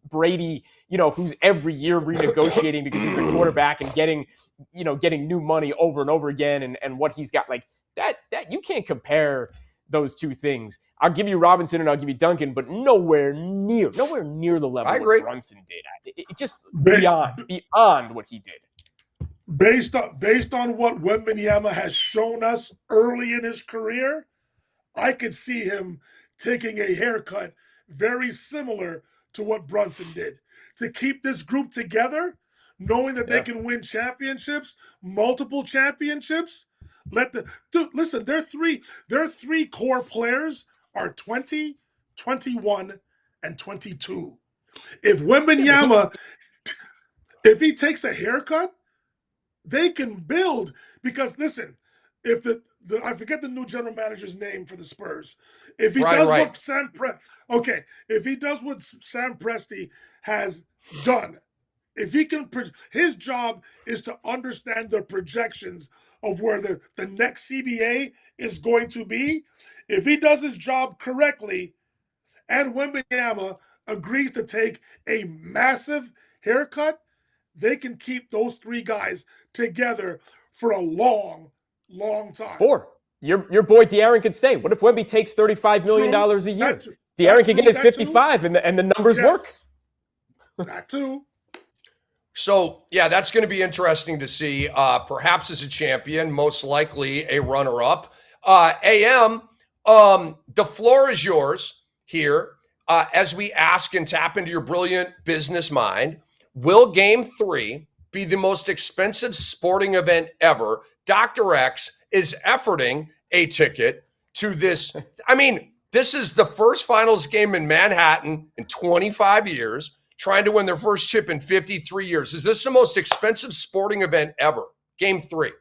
Brady, who's every year renegotiating because he's the quarterback and getting new money over and over again, and what he's got. Like that you can't compare those two things. I'll give you Robinson and I'll give you Duncan, but nowhere near the level what Brunson did. It just beyond what he did. Based on what Wembanyama has shown us early in his career, I could see him taking a haircut very similar to what Brunson did, to keep this group together, knowing that they can win championships, multiple championships. Listen, their three core players are 20, 21, and 22. If Wembanyama, if he takes a haircut, they can build, because listen, if I forget the new general manager's name for the Spurs. If he does what if he does what Sam Presti has done, if he can, his job is to understand the projections of where the next CBA is going to be. If he does his job correctly, and Wembanyama agrees to take a massive haircut, they can keep those three guys together for a long time. 4. Your boy De'Aaron could stay. What if Wemby takes $35 million a year? De'Aaron could get his 55 and the numbers work. That too. So, yeah, that's going to be interesting to see. Perhaps as a champion, most likely a runner-up. AM, the floor is yours here as we ask and tap into your brilliant business mind. Will Game 3 be the most expensive sporting event ever? Dr. X is efforting a ticket to this. I mean, this is the first finals game in Manhattan in 25 years, trying to win their first chip in 53 years. Is this the most expensive sporting event ever? Game 3.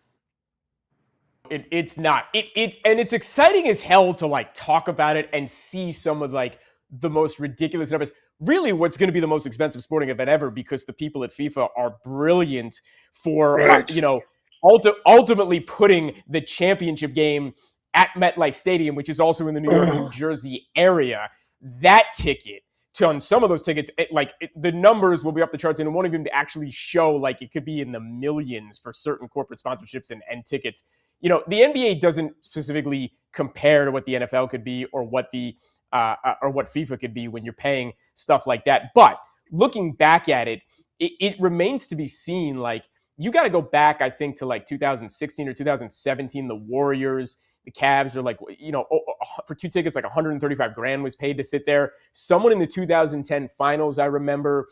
It's not. It's exciting as hell to talk about it and see some of the most ridiculous numbers. Really, what's going to be the most expensive sporting event ever, because the people at FIFA are brilliant for ultimately putting the championship game at MetLife Stadium, which is also in the New York, New Jersey area. That ticket, on some of those tickets, the numbers will be off the charts, and it won't even actually show it could be in the millions for certain corporate sponsorships and tickets. The NBA doesn't specifically compare to what the NFL could be or what what FIFA could be when you're paying stuff like that. But looking back at it, it remains to be seen. You got to go back, I think, to 2016 or 2017. The Warriors The Cavs are like, for 2 tickets, like 135 grand was paid to sit there. Someone in the 2010 finals, I remember,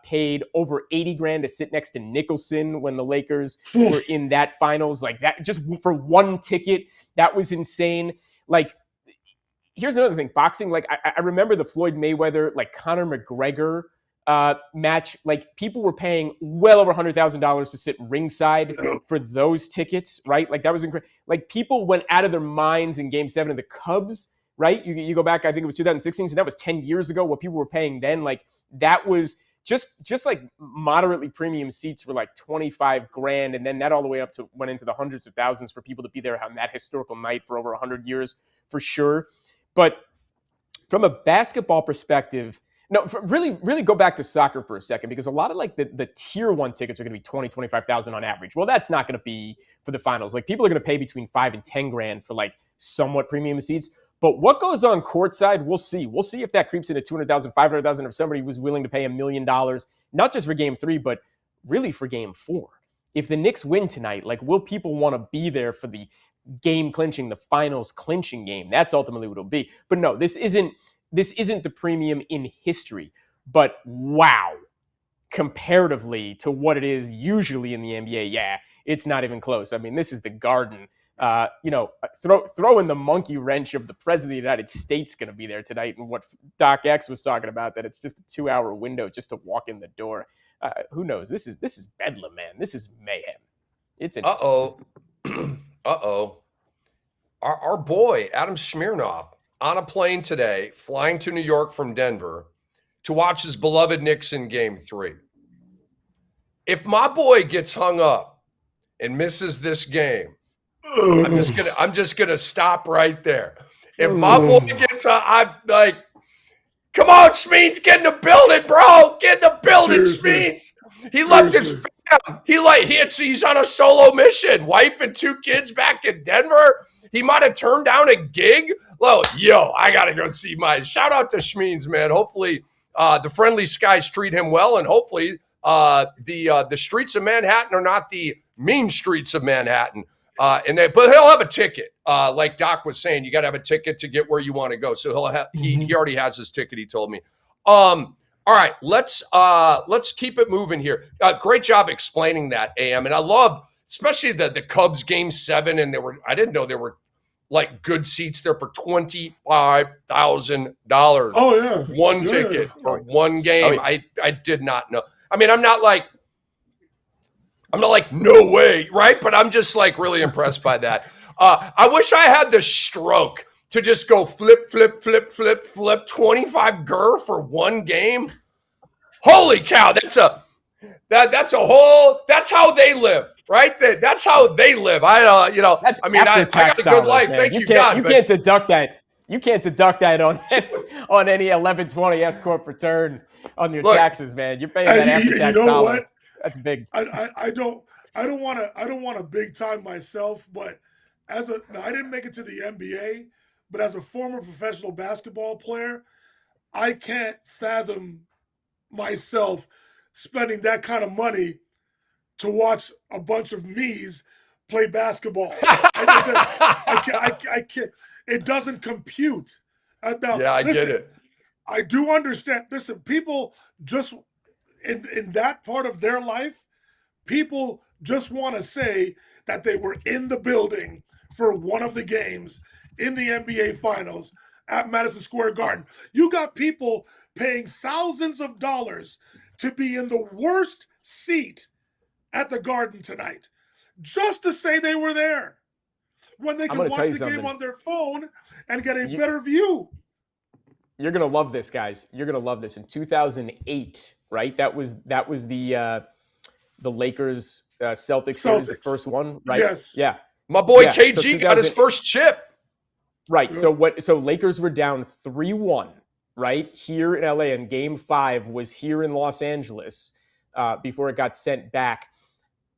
paid over 80 grand to sit next to Nicholson when the Lakers were in that finals. Like that, just for 1 ticket, that was insane. Like, here's another thing, boxing. Like I remember the Floyd Mayweather, like Conor McGregor match. Like people were paying well over $100,000 to sit ringside for those tickets, right? Like that was incredible. Like people went out of their minds in Game 7 of the Cubs, right? You go back, I think it was 2016, so that was 10 years ago. What people were paying then, like that was just like moderately premium seats were like 25 grand, and then that all the way up to went into the hundreds of thousands for people to be there on that historical night for over 100 years for sure. But from a basketball perspective, no, really go back to soccer for a second, because a lot of like the tier 1 tickets are going to be 20, 25,000 on average. Well, that's not going to be for the finals. Like people are going to pay between 5 and 10 grand for like somewhat premium seats. But what goes on courtside, we'll see. We'll see if that creeps into 200,000, 500,000, if somebody was willing to pay $1 million, not just for Game 3, but really for Game 4. If the Knicks win tonight, like, will people want to be there for the game clinching, the finals clinching game? That's ultimately what it'll be. But no, this isn't the premium in history. But wow, comparatively to what it is usually in the NBA, yeah, it's not even close. I mean, this is the Garden. Throw in the monkey wrench of the president of the United States going to be there tonight, and what Doc X was talking about, that it's just a 2-hour window just to walk in the door. Who knows? This is bedlam, man. This is mayhem. It's interesting. Our boy Adam Smirnoff on a plane today, flying to New York from Denver to watch his beloved Knicks in Game 3. If my boy gets hung up and misses this game, I'm just gonna stop right there. If my boy gets, I'm like, come on, Schmeens, get in the building, bro. Get in the building, Schmeens. He left his fam. He's on a solo mission. Wife and 2 kids back in Denver. He might have turned down a gig. I gotta go see shout out to Schmeens, man. Hopefully, the friendly skies treat him well, and hopefully, the streets of Manhattan are not the mean streets of Manhattan. But he'll have a ticket. Like Doc was saying, you got to have a ticket to get where you want to go. So he already has his ticket, he told me. All right, let's keep it moving here. Great job explaining that, AM. And I love, especially the Cubs Game 7, and I didn't know there were like good seats there for $25,000. Oh yeah. One ticket for one game. Oh, yeah. I did not know. I mean, I'm not like, no way, right? But I'm just like really impressed by that. I wish I had the stroke to just go flip, 25 gur for one game. Holy cow, that's how they live, right? That's how they live. I got a good life. Man. Thank you, God. You can't deduct that. You can't deduct that on any 1120 S corp return on your taxes, man. You're paying that after tax dollar. What? That's big. I don't want to big time myself, but I didn't make it to the NBA, but as a former professional basketball player, I can't fathom myself spending that kind of money to watch a bunch of me's play basketball. I can't. It doesn't compute. Now, yeah, I get it. I do understand. Listen, people just in that part of their life, people just want to say that they were in the building for one of the games in the NBA Finals at Madison Square Garden. You got people paying thousands of dollars to be in the worst seat at the Garden tonight just to say they were there, when they can watch the game on their phone and get a better view. You're going to love this, guys. You're going to love this. In 2008, right? That was the Lakers Celtics series, the first one, right? Yes. Yeah. My boy KG got his first chip. Right. Yeah. So Lakers were down 3-1, right? Here in LA, and Game 5 was here in Los Angeles before it got sent back.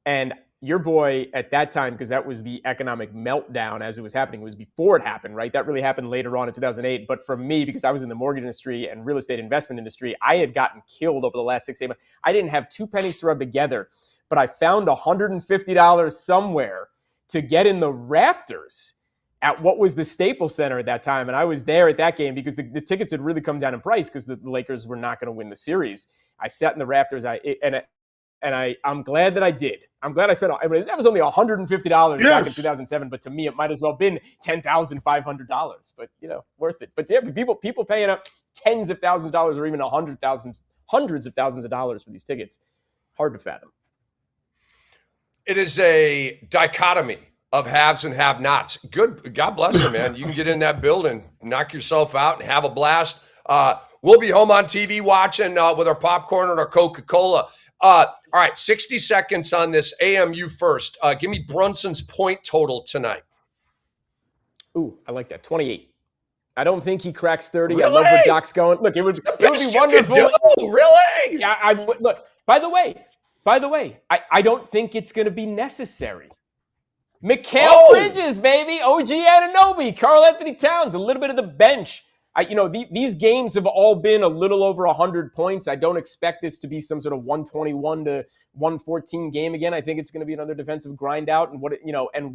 And your boy at that time, because that was the economic meltdown as it was happening, it was before it happened, right? That really happened later on in 2008. But for me, because I was in the mortgage industry and real estate investment industry, I had gotten killed over the last 6 months. I didn't have 2 pennies to rub together, but I found $150 somewhere to get in the rafters at what was the Staples Center at that time. And I was there at that game because the tickets had really come down in price because the Lakers were not going to win the series. I sat in the rafters. I'm glad that I did. I'm glad I spent. I mean, that was only $150 back in 2007, but to me, it might as well have been $10,500. But worth it. But yeah, people paying up tens of thousands of dollars or even hundreds of thousands of dollars for these tickets. Hard to fathom. It is a dichotomy of haves and have-nots. Good. God bless you, man. You can get in that building, knock yourself out, and have a blast. We'll be home on TV watching with our popcorn and our Coca-Cola. All right, 60 seconds on this. AMU first. Give me Brunson's point total tonight. Ooh, I like that. 28. I don't think he cracks 30. Really? I love where Doc's going. Look, it would be wonderful. Really? Yeah. Look. By the way, I don't think it's going to be necessary. MIKAL Bridges, baby. OG Anunoby, Karl-Anthony Towns, a little bit of the bench. These games have all been a little over 100 points. I don't expect this to be some sort of 121 to 114 game again. I think it's going to be another defensive grind out, and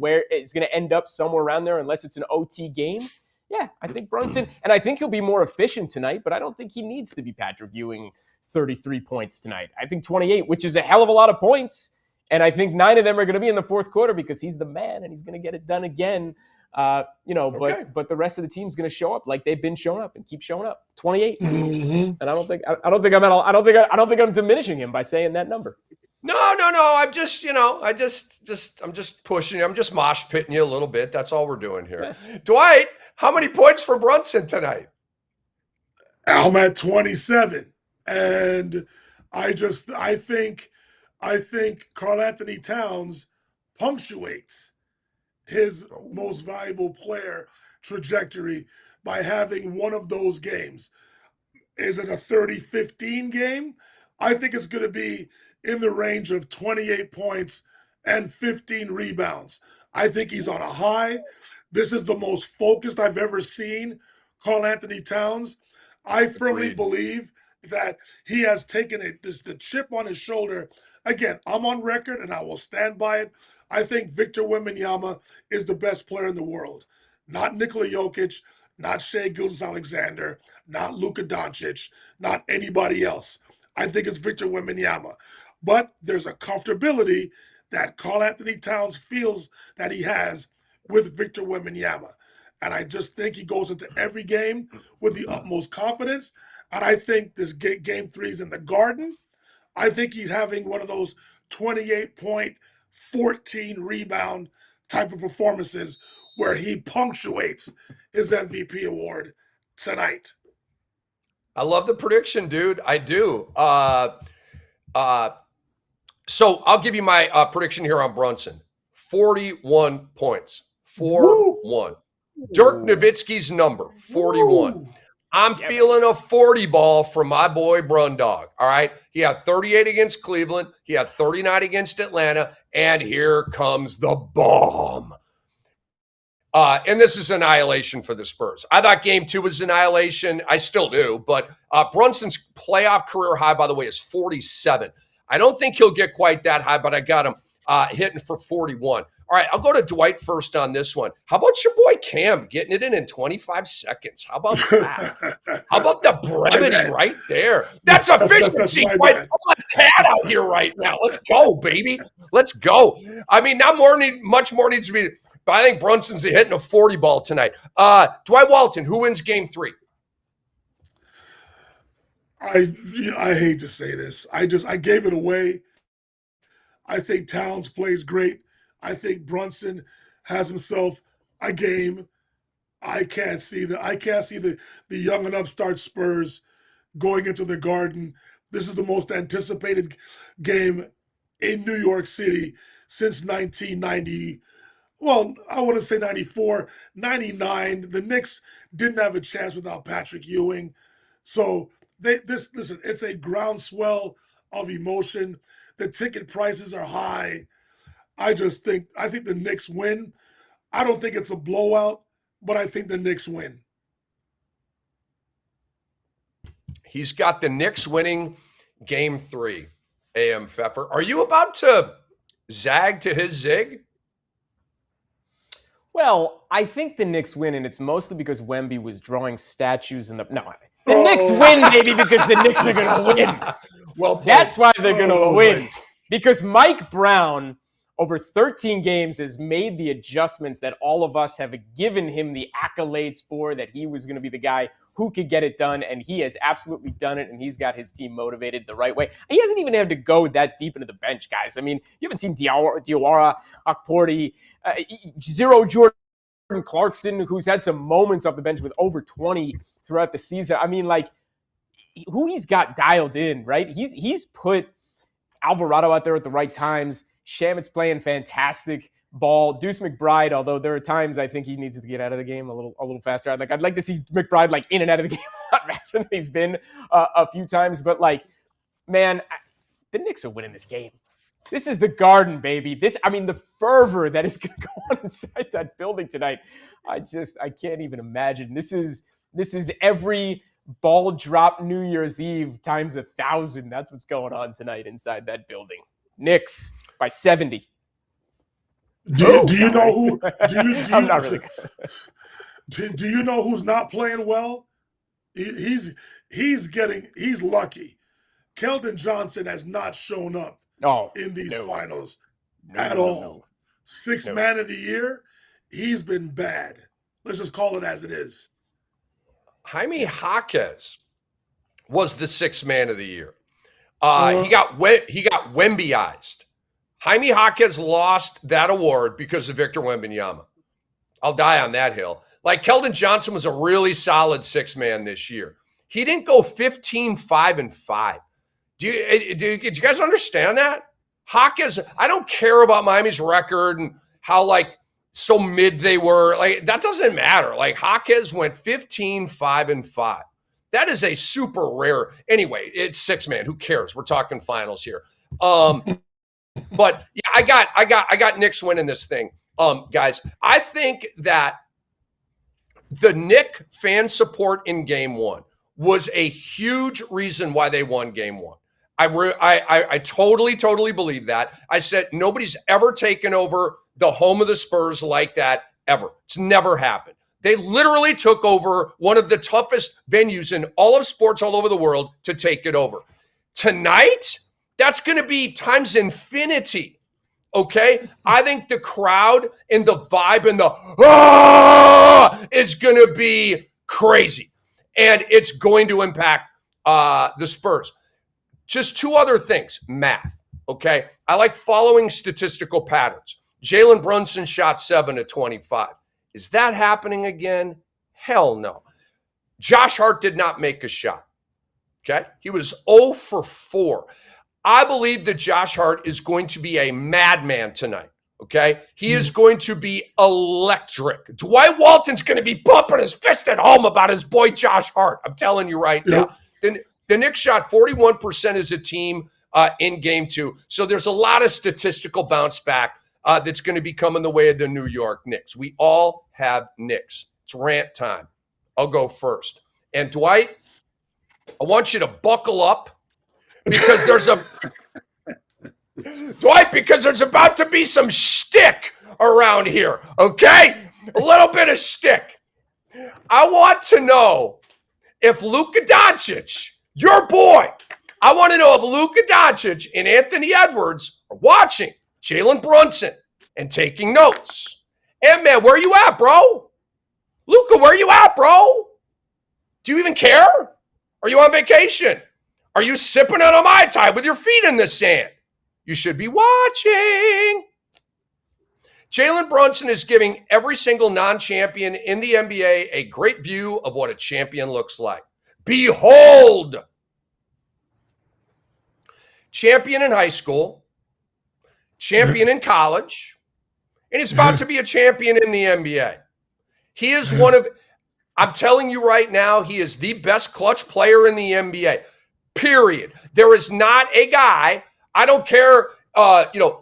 where it's going to end up somewhere around there, unless it's an OT game. Yeah, I think Brunson, and I think he'll be more efficient tonight, but I don't think he needs to be Patrick Ewing 33 points tonight. I think 28, which is a hell of a lot of points, and I think 9 of them are going to be in the fourth quarter because he's the man and he's going to get it done again. But the rest of the team's going to show up like they've been showing up and keep showing up. 28, and I don't think I'm diminishing him by saying that number. No. I'm just, I'm just pushing. I'm just mosh pitting you a little bit. That's all we're doing here. Dwight, how many points for Brunson tonight? I'm at 27, and I think Karl-Anthony Towns punctuates his most valuable player trajectory by having one of those games. Is it a 30-15 game? I think it's going to be in the range of 28 points and 15 rebounds. I think he's on a high. This is the most focused I've ever seen Karl-Anthony Towns. I firmly believe that he has taken the chip on his shoulder. Again, I'm on record and I will stand by it. I think Victor Wembanyama is the best player in the world. Not Nikola Jokic, not Shai Gilgeous-Alexander, not Luka Doncic, not anybody else. I think it's Victor Wembanyama. But there's a comfortability that Karl-Anthony Towns feels that he has with Victor Wembanyama. And I just think he goes into every game with the utmost confidence. And I think this game 3 is in the Garden. I think he's having one of those 28-point, 14 rebound type of performances where he punctuates his MVP award tonight. I love the prediction, dude. I do. So I'll give you my prediction here on Brunson. 41 points. 4-1. Dirk Nowitzki's number, 41. Ooh. I'm feeling a 40 ball from my boy Brundog. All right. He had 38 against Cleveland. He had 39 against Atlanta. And here comes the bomb. And this is annihilation for the Spurs. I thought game 2 was annihilation. I still do. But Brunson's playoff career high, by the way, is 47. I don't think he'll get quite that high, but I got him hitting for 41. All right, I'll go to Dwight first on this one. How about your boy Cam getting it in 25 seconds? How about that? How about the brevity right there? That's efficiency. Dwight, I'm like cat out here right now. Let's go, baby. Let's go. I mean, much more needs to be, but I think Brunson's hitting a 40 ball tonight. Dwight Walton, who wins game 3? I hate to say this. I gave it away. I think Towns plays great. I think Brunson has himself a game. I can't see the young and upstart Spurs going into the Garden. This is the most anticipated game in New York City since 1990. Well, I want to say 94, 99. The Knicks didn't have a chance without Patrick Ewing. So listen, it's a groundswell of emotion. The ticket prices are high. I think the Knicks win. I don't think it's a blowout, but I think the Knicks win. He's got the Knicks winning game 3, AM Pfeffer. Are you about to zag to his zig? Well, I think the Knicks win, and it's mostly because Wemby was drawing statues in the Knicks win, baby, because the Knicks are going to win. Well played. That's why they're going to win. Played. Because Mike Brown, over 13 games, has made the adjustments that all of us have given him the accolades for, that he was going to be the guy who could get it done, and he has absolutely done it, and he's got his team motivated the right way. He hasn't even had to go that deep into the bench, guys. I mean, you haven't seen Diawara, Okporti, zero Jordan Clarkson, who's had some moments off the bench with over 20 throughout the season. I mean, like, who he's got dialed in, right? He's put Alvarado out there at the right times. Shamit's playing fantastic ball. Deuce McBride, although there are times I think he needs to get out of the game a little faster. I'd like to see McBride like in and out of the game a lot faster than he's been a few times. But like, man, the Knicks are winning this game. This is the Garden, baby. The fervor that is going to go on inside that building tonight. I can't even imagine. This is every ball drop New Year's Eve times 1,000. That's what's going on tonight inside that building. Knicks by 70. Do you know who? I'm not really. Do you know who's not playing well? He's lucky. Keldon Johnson has not shown up in these finals at all. Sixth man of the year, he's been bad. Let's just call it as it is. Jaime Jaquez was the sixth man of the year. He got Wembyized. Jaime Jaquez lost that award because of Victor Wembanyama. I'll die on that hill. Like, Keldon Johnson was a really solid sixth man this year. He didn't go 15-5-5. Do you guys understand that? Jaquez, I don't care about Miami's record and how like so mid they were. Like, that doesn't matter. Like, Jaquez went 15-5-5. That is a super rare. Anyway, it's six man. Who cares? We're talking finals here. But yeah, I got Knicks winning this thing. Guys, I think that the Knick fan support in game one was a huge reason why they won game one. I totally believe that. I said nobody's ever taken over the home of the Spurs like that ever. It's never happened. They literally took over one of the toughest venues in all of sports all over the world to take it over. Tonight, that's going to be times infinity. Okay? I think the crowd and the vibe and the is going to be crazy. And it's going to impact the Spurs. Just two other things. Math. Okay? I like following statistical patterns. Jalen Brunson shot 7 of 25. Is that happening again? Hell no. Josh Hart did not make a shot. Okay? He was 0 for 4. I believe that Josh Hart is going to be a madman tonight. Okay? He is going to be electric. Dwight Walton's going to be bumping his fist at home about his boy Josh Hart. I'm telling you right now. The Knicks shot 41% as a team in game two. So there's a lot of statistical bounce back that's going to be coming the way of the New York Knicks. We all have Knicks. It's rant time. I'll go first. And Dwight, I want you to buckle up because there's about to be some shtick around here, okay? A little bit of shtick. I want to know if Luka Doncic, your boy, I want to know if Luka Doncic and Anthony Edwards are watching Jalen Brunson and taking notes. And man, where you at, bro? Luka, where you at, bro? Do you even care? Are you on vacation? Are you sipping on a Mai Tai with your feet in the sand? You should be watching. Jalen Brunson is giving every single non-champion in the NBA a great view of what a champion looks like. Behold! Champion in high school, champion in college, and he's about to be a champion in the NBA. He is I'm telling you right now, he is the best clutch player in the NBA. Period. There is not a guy, I don't care,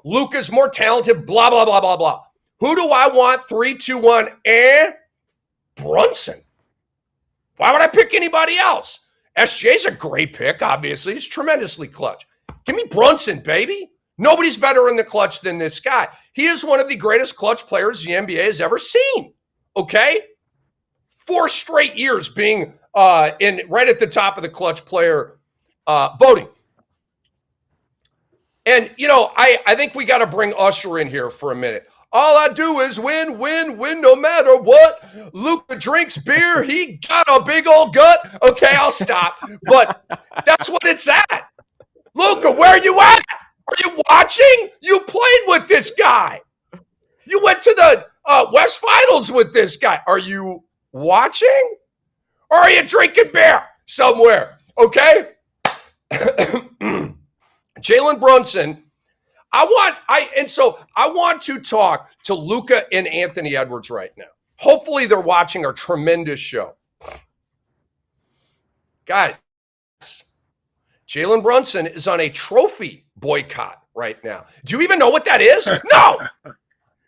Luka's more talented, blah, blah, blah, blah, blah. Who do I want? 3, 2, 1, Brunson. Why would I pick anybody else? SJ's a great pick, obviously. He's tremendously clutch. Give me Brunson, baby. Nobody's better in the clutch than this guy. He is one of the greatest clutch players the NBA has ever seen. Okay? 4 straight years being in right at the top of the clutch player voting. And, you know, I think we got to bring Usher in here for a minute. All I do is win, win, win no matter what. Luka drinks beer. He got a big old gut. Okay, I'll stop. But that's what it's at. Luka, where are you at? Are you watching? You played with this guy. You went to the West Finals with this guy. Are you watching? Or are you drinking beer somewhere? Okay? Jalen Brunson, I want to talk to Luka and Anthony Edwards right now. Hopefully they're watching our tremendous show. Guys, Jalen Brunson is on a trophy boycott right now. Do you even know what that is? No.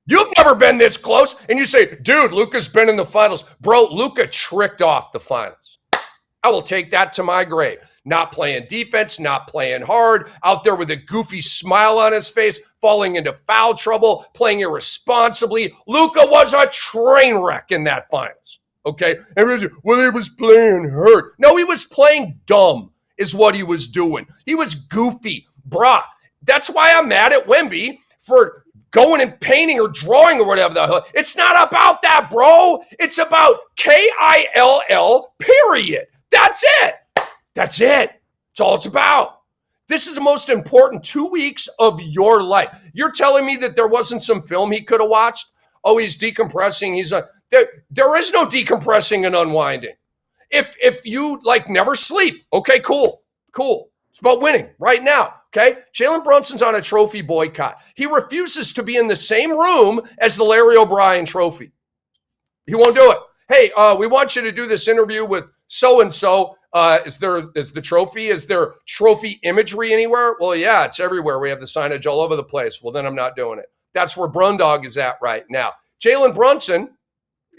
You've never been this close. And you say, dude, Luka's been in the finals. Bro, Luka tricked off the finals. I will take that to my grave. Not playing defense, not playing hard, out there with a goofy smile on his face, falling into foul trouble, playing irresponsibly. Luka was a train wreck in that finals. Okay? And well, he was playing hurt. No, he was playing dumb is what he was doing. He was goofy. Bruh. That's why I'm mad at Wemby for going and painting or drawing or whatever the hell. It's not about that, bro. It's about KILL, period. That's it. That's it. That's all it's about. This is the most important 2 weeks of your life. You're telling me that there wasn't some film he could have watched? Oh, he's decompressing. There is no decompressing and unwinding. If you like never sleep, okay, cool. It's about winning right now. Okay, Jalen Brunson's on a trophy boycott. He refuses to be in the same room as the Larry O'Brien trophy. He won't do it. Hey, we want you to do this interview with so-and-so. Is the trophy? Is there trophy imagery anywhere? Well, yeah, it's everywhere. We have the signage all over the place. Well, then I'm not doing it. That's where Brundog is at right now. Jalen Brunson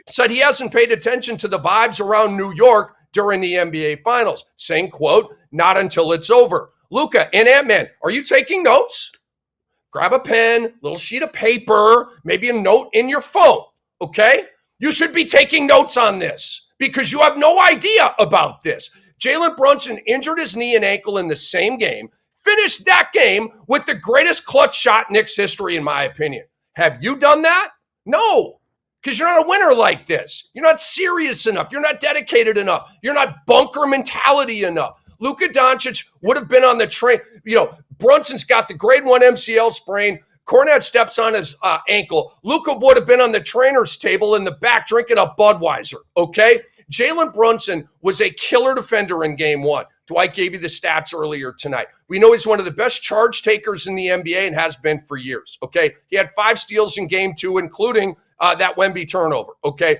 said he hasn't paid attention to the vibes around New York during the NBA Finals, saying, quote, not until it's over. Luka and Ant-Man, are you taking notes? Grab a pen, little sheet of paper, maybe a note in your phone, okay? You should be taking notes on this because you have no idea about this. Jalen Brunson injured his knee and ankle in the same game, finished that game with the greatest clutch shot in Knicks history, in my opinion. Have you done that? No, because you're not a winner like this. You're not serious enough. You're not dedicated enough. You're not bunker mentality enough. Luka Doncic would have been on the train. You know, Brunson's got the grade 1 MCL sprain. Kornet steps on his ankle. Luka would have been on the trainer's table in the back drinking a Budweiser, okay? Jalen Brunson was a killer defender in game 1. Dwight gave you the stats earlier tonight. We know he's one of the best charge takers in the NBA and has been for years, okay? He had 5 steals in game 2, including that Wemby turnover, okay?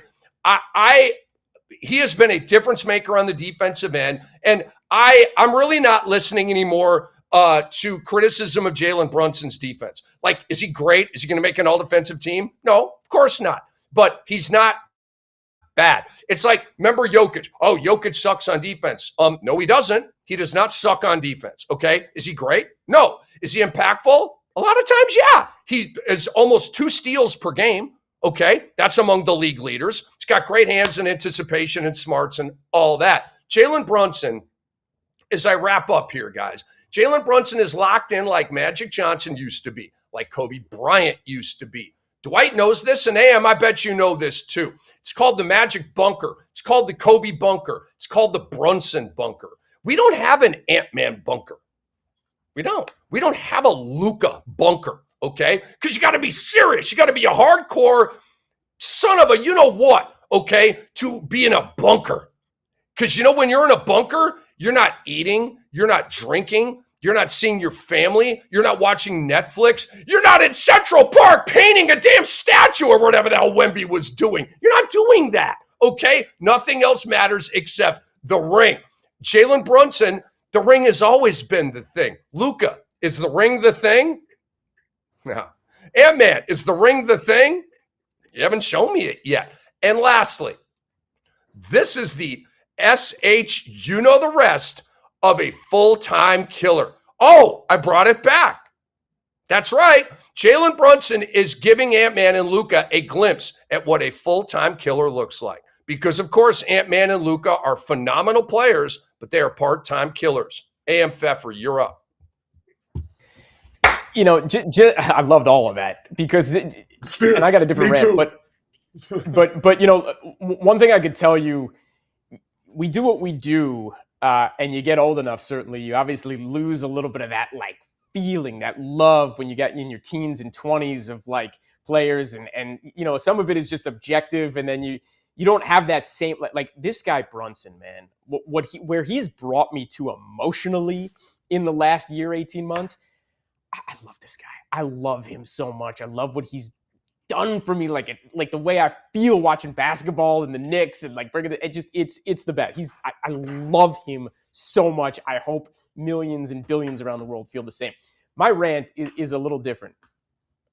He has been a difference maker on the defensive end, and I'm really not listening anymore to criticism of Jalen Brunson's defense. Like, is he great? Is he going to make an all-defensive team? No, of course not. But he's not bad. It's like, remember Jokic? Oh, Jokic sucks on defense. No, he doesn't. He does not suck on defense, okay? Is he great? No. Is he impactful? A lot of times, yeah. He is almost 2 steals per game, okay? That's among the league leaders. He's got great hands and anticipation and smarts and all that. Jalen Brunson, as I wrap up here, guys, Jalen Brunson is locked in like Magic Johnson used to be, like Kobe Bryant used to be. Dwight knows this, and AM, I bet you know this too. It's called the Magic Bunker. It's called the Kobe Bunker. It's called the Brunson Bunker. We don't have an Ant-Man bunker. We don't. We don't have a Luka bunker, okay? Because you got to be serious. You got to be a hardcore son of a you-know-what, okay, to be in a bunker. Because you know when you're in a bunker, you're not eating, you're not drinking, you're not seeing your family, you're not watching Netflix, you're not in Central Park painting a damn statue or whatever the hell Wemby was doing. You're not doing that, okay? Nothing else matters except the ring. Jalen Brunson, the ring has always been the thing. Luka, is the ring the thing? No. Ant-Man, is the ring the thing? You haven't shown me it yet. And lastly, this is the you know the rest of a full-time killer. Oh, I brought it back. That's right. Jalen Brunson is giving Ant-Man and LUKA a glimpse at what a full-time killer looks like. Because, of course, Ant-Man and LUKA are phenomenal players, but they are part-time killers. A.M. Pfeffer, you're up. You know, I loved all of that because, and I got a different rant, but you know, one thing I could tell you, we do what we do, and you get old enough, certainly, you obviously lose a little bit of that, like, feeling, that love when you get in your teens and 20s of, like, players, and you know, some of it is just objective, and then you don't have that same, like this guy Brunson, man, where he's brought me to emotionally in the last year, 18 months, I love this guy. I love him so much. I love what he's done for me, like the way I feel watching basketball and the Knicks and like it's the best. I love him so much. I hope millions and billions around the world feel the same. My rant is a little different.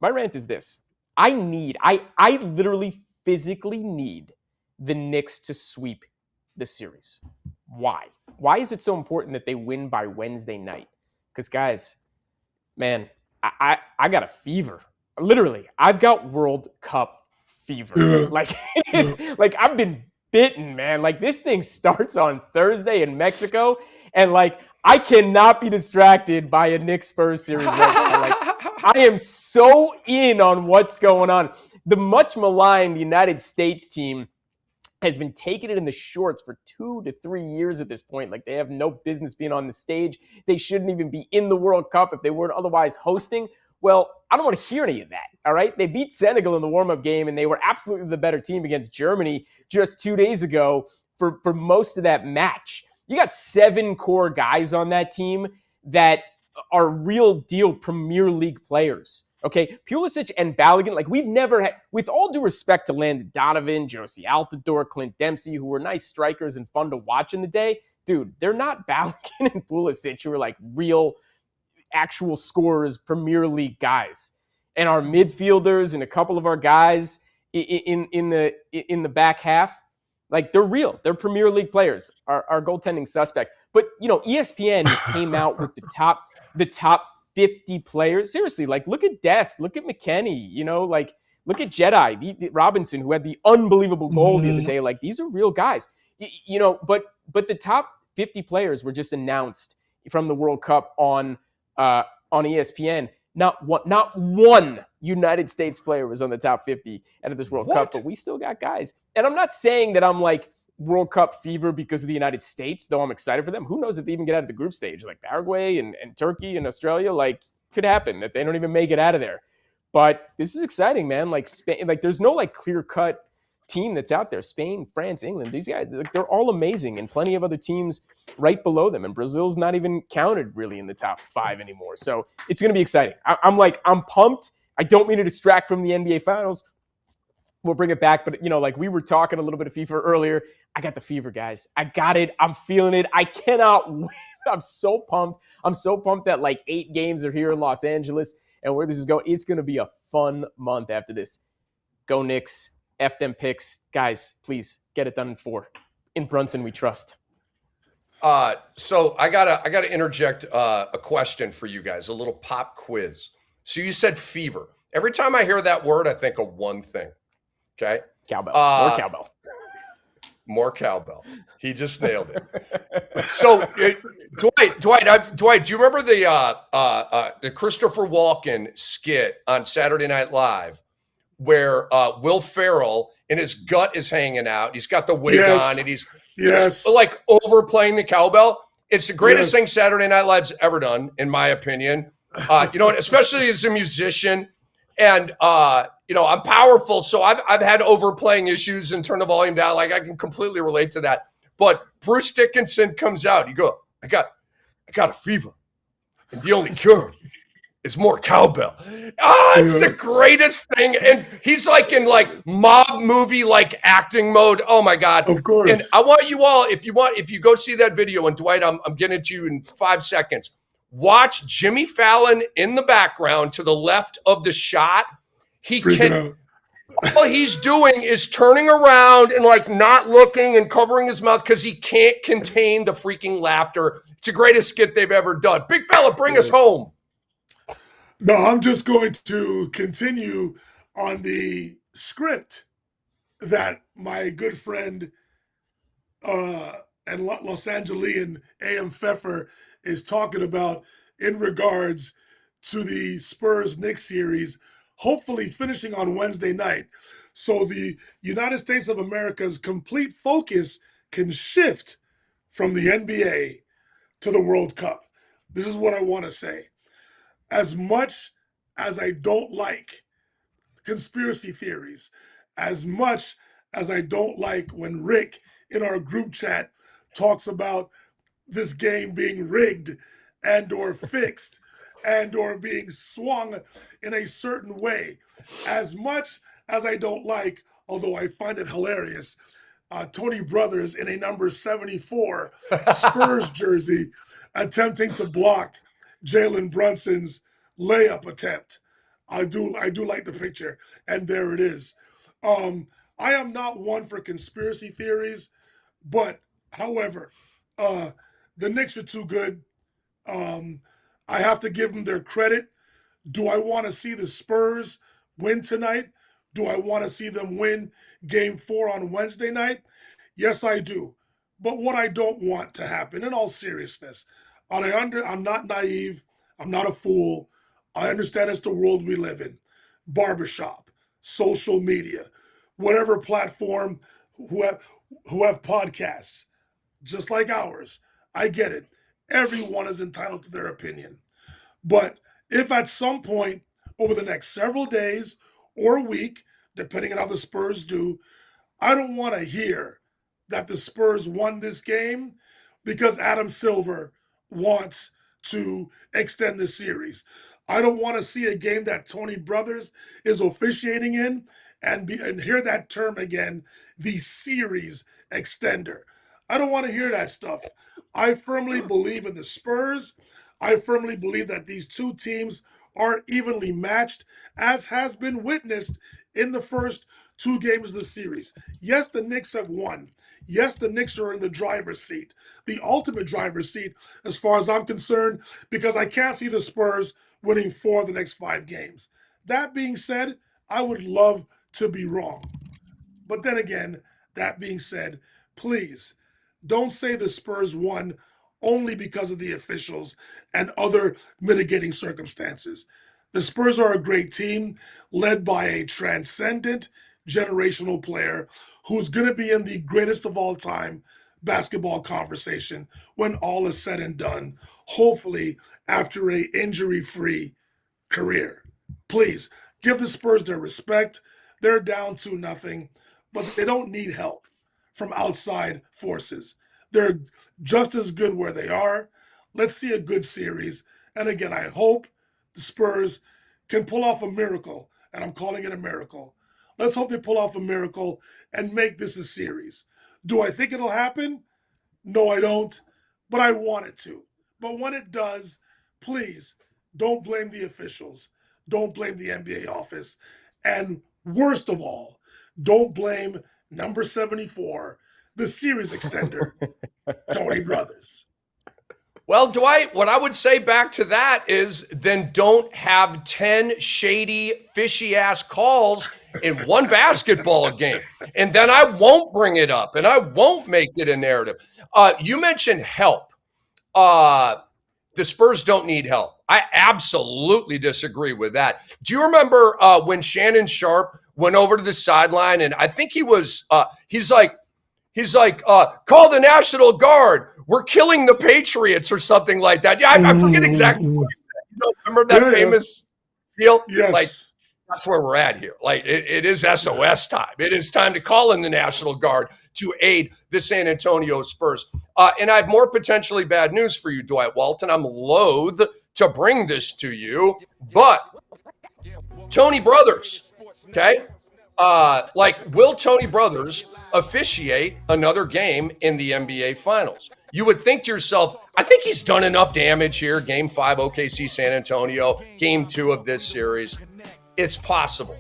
My rant is this. I literally physically need the Knicks to sweep the series. Why? Why is it so important that they win by Wednesday night? Because guys, man, I got a fever. Literally, I've got World Cup fever. Like I've been bitten, man. Like this thing starts on Thursday in Mexico, and like I cannot be distracted by a Knicks Spurs series right now. Like I am so in on what's going on. The much maligned United States team has been taking it in the shorts for 2 to 3 years at this point. Like they have no business being on the stage. They shouldn't even be in the World Cup if they weren't otherwise hosting. Well, I don't want to hear any of that, all right? They beat Senegal in the warm-up game, and they were absolutely the better team against Germany just 2 days ago for most of that match. You got 7 core guys on that team that are real deal Premier League players, okay? Pulisic and Balogun, like we've never had, with all due respect to Landon Donovan, Josie Altidore, Clint Dempsey, who were nice strikers and fun to watch in the day, dude, they're not Balogun and Pulisic who are like real actual scorers, Premier League guys. And our midfielders and a couple of our guys in the back half, like they're real. They're Premier League players. Our goaltending suspect. But you know, ESPN came out with the top 50 players. Seriously, like look at Dest, look at McKennie, you know, like look at Jedi Robinson, who had the unbelievable goal the other day. Like these are real guys. You know, but the top 50 players were just announced from the World Cup on ESPN. Not one United States player was on the top 50 out of this World Cup, but we still got guys. And I'm not saying that I'm like World Cup fever because of the United States, though I'm excited for them. Who knows if they even get out of the group stage, like Paraguay and Turkey and Australia, like could happen if they don't even make it out of there. But this is exciting, man. Like Spain, like there's no like clear-cut team that's out there. Spain, France, England, these guys, like, they're all amazing, and plenty of other teams right below them. And Brazil's not even counted really in the top 5 anymore. So it's going to be exciting. I'm pumped. I don't mean to distract from the NBA Finals. We'll bring it back. But, you know, like we were talking a little bit of fever earlier. I got the fever, guys. I got it. I'm feeling it. I cannot wait. I'm so pumped. I'm so pumped that like 8 games are here in Los Angeles. And where this is going, it's going to be a fun month after this. Go Knicks. F them picks. Guys, please get it done in 4. In Brunson, we trust. So I gotta interject a question for you guys, a little pop quiz. So you said fever. Every time I hear that word, I think of one thing. Okay? Cowbell. More cowbell. More cowbell. He just nailed it. So Dwight, do you remember the Christopher Walken skit on Saturday Night Live where Will Ferrell and his gut is hanging out? He's got the wig on and he's like overplaying the cowbell. It's the greatest thing Saturday Night Live's ever done, in my opinion. You know, especially as a musician. And, you know, I'm powerful, so I've had overplaying issues and turn the volume down. Like, I can completely relate to that. But Bruce Dickinson comes out. You go, I got a fever. And the only cure is more cowbell. It's the greatest thing. And he's like in like mob movie, like acting mode. Oh my God. Of course. And I want you all, if you go see that video, and Dwight, I'm getting to you in 5 seconds. Watch Jimmy Fallon in the background to the left of the shot. All he's doing is turning around and like not looking and covering his mouth because he can't contain the freaking laughter. It's the greatest skit they've ever done. Big fella, bring us home. No, I'm just going to continue on the script that my good friend uh, and Los Angelian A.M. Pfeffer is talking about in regards to the Spurs Knicks series, hopefully finishing on Wednesday night. So the United States of America's complete focus can shift from the NBA to the World Cup. This is what I want to say. As much as I don't like conspiracy theories, as much as I don't like when Rick in our group chat talks about this game being rigged and or fixed and or being swung in a certain way, as much as I don't like, although I find it hilarious, Tony Brothers in a number 74 Spurs jersey attempting to block Jalen Brunson's layup attempt. I do like the picture, and there it is. I am not one for conspiracy theories, but however, the Knicks are too good. I have to give them their credit. Do I want to see the Spurs win tonight? Do I want to see them win game 4 on Wednesday night? Yes, I do. But what I don't want to happen, in all seriousness, I'm not naive. I'm not a fool. I understand it's the world we live in. Barbershop, social media, whatever platform, who have podcasts, just like ours. I get it. Everyone is entitled to their opinion. But if at some point over the next several days or week, depending on how the Spurs do, I don't want to hear that the Spurs won this game because Adam Silver wants to extend the series. I don't want to see a game that Tony Brothers is officiating in and hear that term again, the series extender. I don't want to hear that stuff. I firmly believe in the Spurs. I firmly believe that these two teams are evenly matched, as has been witnessed in the first 2 games of the series. Yes, the Knicks have won. Yes, the Knicks are in the driver's seat, the ultimate driver's seat, as far as I'm concerned, because I can't see the Spurs winning 4 of the next 5 games. That being said, I would love to be wrong. But then again, that being said, please don't say the Spurs won only because of the officials and other mitigating circumstances. The Spurs are a great team led by a transcendent generational player who's going to be in the greatest of all time basketball conversation when all is said and done, hopefully after a injury-free career. Please give the Spurs their respect. They're down 2-0, but they don't need help from outside forces. They're just as good where they are. Let's see a good series. And again, I hope the Spurs can pull off a miracle, and I'm calling it a miracle. Let's hope they pull off a miracle and make this a series. Do I think it'll happen? No, I don't, but I want it to. But when it does, please don't blame the officials. Don't blame the NBA office. And worst of all, don't blame number 74, the series extender, Tony Brothers. Well, Dwight, what I would say back to that is then don't have 10 shady, fishy-ass calls in one basketball game. And then I won't bring it up, and I won't make it a narrative. You mentioned help. The Spurs don't need help. I absolutely disagree with that. Do you remember when Shannon Sharp went over to the sideline, and I think he was, he's like, call the National Guard. We're killing the Patriots or something like that. Yeah, I forget exactly what he said. You know, remember that famous deal? Yes. Like, that's where we're at here. Like, it is SOS time. It is time to call in the National Guard to aid the San Antonio Spurs. And I have more potentially bad news for you, Dwight Walton. I'm loath to bring this to you, but Tony Brothers, okay? Will Tony Brothers officiate another game in the NBA Finals? You would think to yourself, I think he's done enough damage here. Game 5, OKC San Antonio, game 2 of this series. It's possible,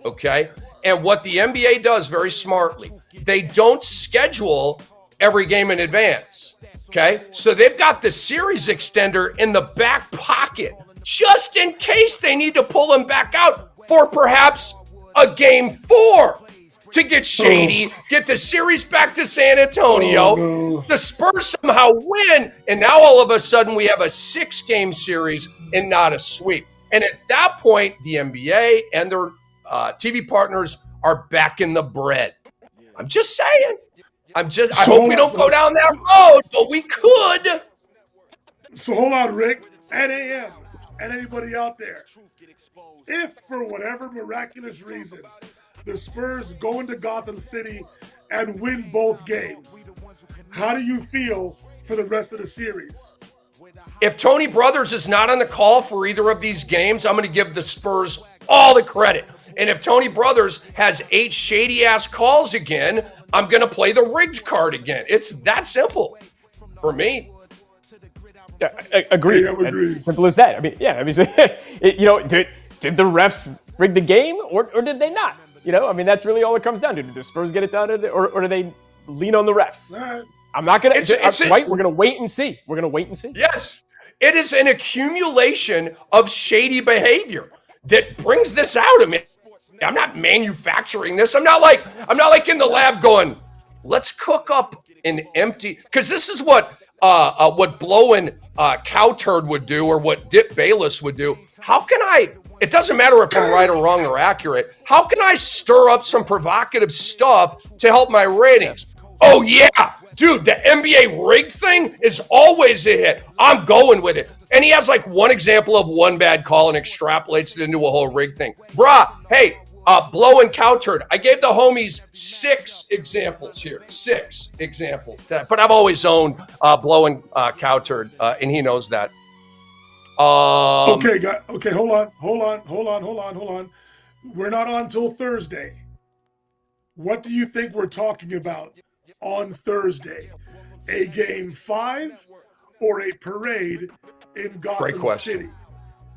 okay? And what the NBA does very smartly, they don't schedule every game in advance, okay? So they've got the series extender in the back pocket just in case they need to pull him back out for perhaps a game 4 to get shady, get the series back to San Antonio. The Spurs somehow win, and now all of a sudden we have a 6-game series and not a sweep. And at that point, the NBA and their TV partners are back in the bread. I'm just saying. I hope we don't go down that road, but we could. So hold on, Rick, and AM, and anybody out there. If, for whatever miraculous reason, the Spurs go into Gotham City and win both games, how do you feel for the rest of the series? If Tony Brothers is not on the call for either of these games, I'm going to give the Spurs all the credit. And if Tony Brothers has 8 shady-ass calls again, I'm going to play the rigged card again. It's that simple for me. Agreed. As simple as that. I mean, did the refs rig the game or did they not? I mean, that's really all it comes down to. Did the Spurs get it done or do they lean on the refs? Right. I'm not going to, right? We're going to wait and see. Yes. It is an accumulation of shady behavior that brings this out of me. I'm not manufacturing this. I'm not like in the lab going, let's cook up an empty, because this is what blowing cow turd would do, or what Dip Bayless would do. How can it doesn't matter if I'm right or wrong or accurate. How can I stir up some provocative stuff to help my ratings? Oh yeah, dude, the NBA rig thing is always a hit. I'm going with it. And he has like one example of one bad call and extrapolates it into a whole rig thing. Bruh, hey, blowing cow turd. I gave the homies 6 examples here. 6 examples. But I've always owned blowing cow turd, and he knows that. Okay, guys. Okay, hold on. We're not on till Thursday. What do you think we're talking about on Thursday? A game 5 or a parade in Gotham City?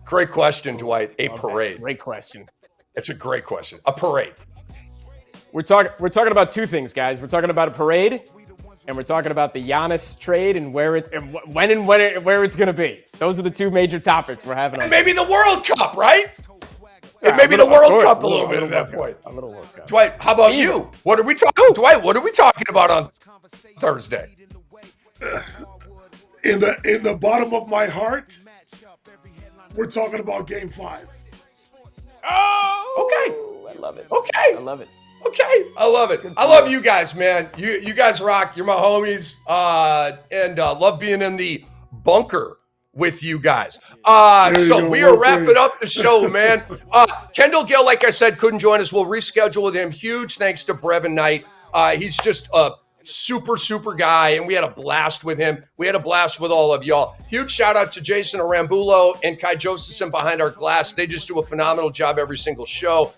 Great question, Dwight. A parade. Great question. It's a great question. A parade. We're talking about 2 things, guys. We're talking about a parade, and we're talking about the Giannis trade and where it's going to be. Those are the 2 major topics we're having. And maybe the World Cup, right? And maybe the World Cup a little bit at that point. A little World Cup. Dwight, how about you? What are we talking? Dwight, what are we talking about on Thursday? In the bottom of my heart, we're talking about game 5. Oh, okay. I love it. Okay. I love it. Okay. I love it. I love you guys, man. You guys rock. You're my homies. And love being in the bunker with you guys. So we are wrapping up the show, man. Kendall Gill, like I said, couldn't join us. We'll reschedule with him. Huge thanks to Brevin Knight. He's just a super guy, and we had a blast with him. We had a blast with all of y'all. Huge shout out to Jason Arambulo and Kai Josephson behind our glass. They just do a phenomenal job every single show.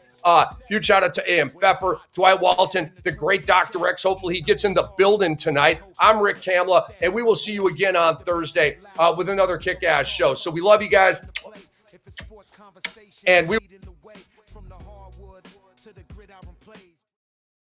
Huge shout out to A.M. Pfeffer, Dwight Walton, the great Dr. X. Hopefully he gets in the building tonight. I'm Rick Kamla, and we will see you again on Thursday with another kick-ass show. So we love you guys. And we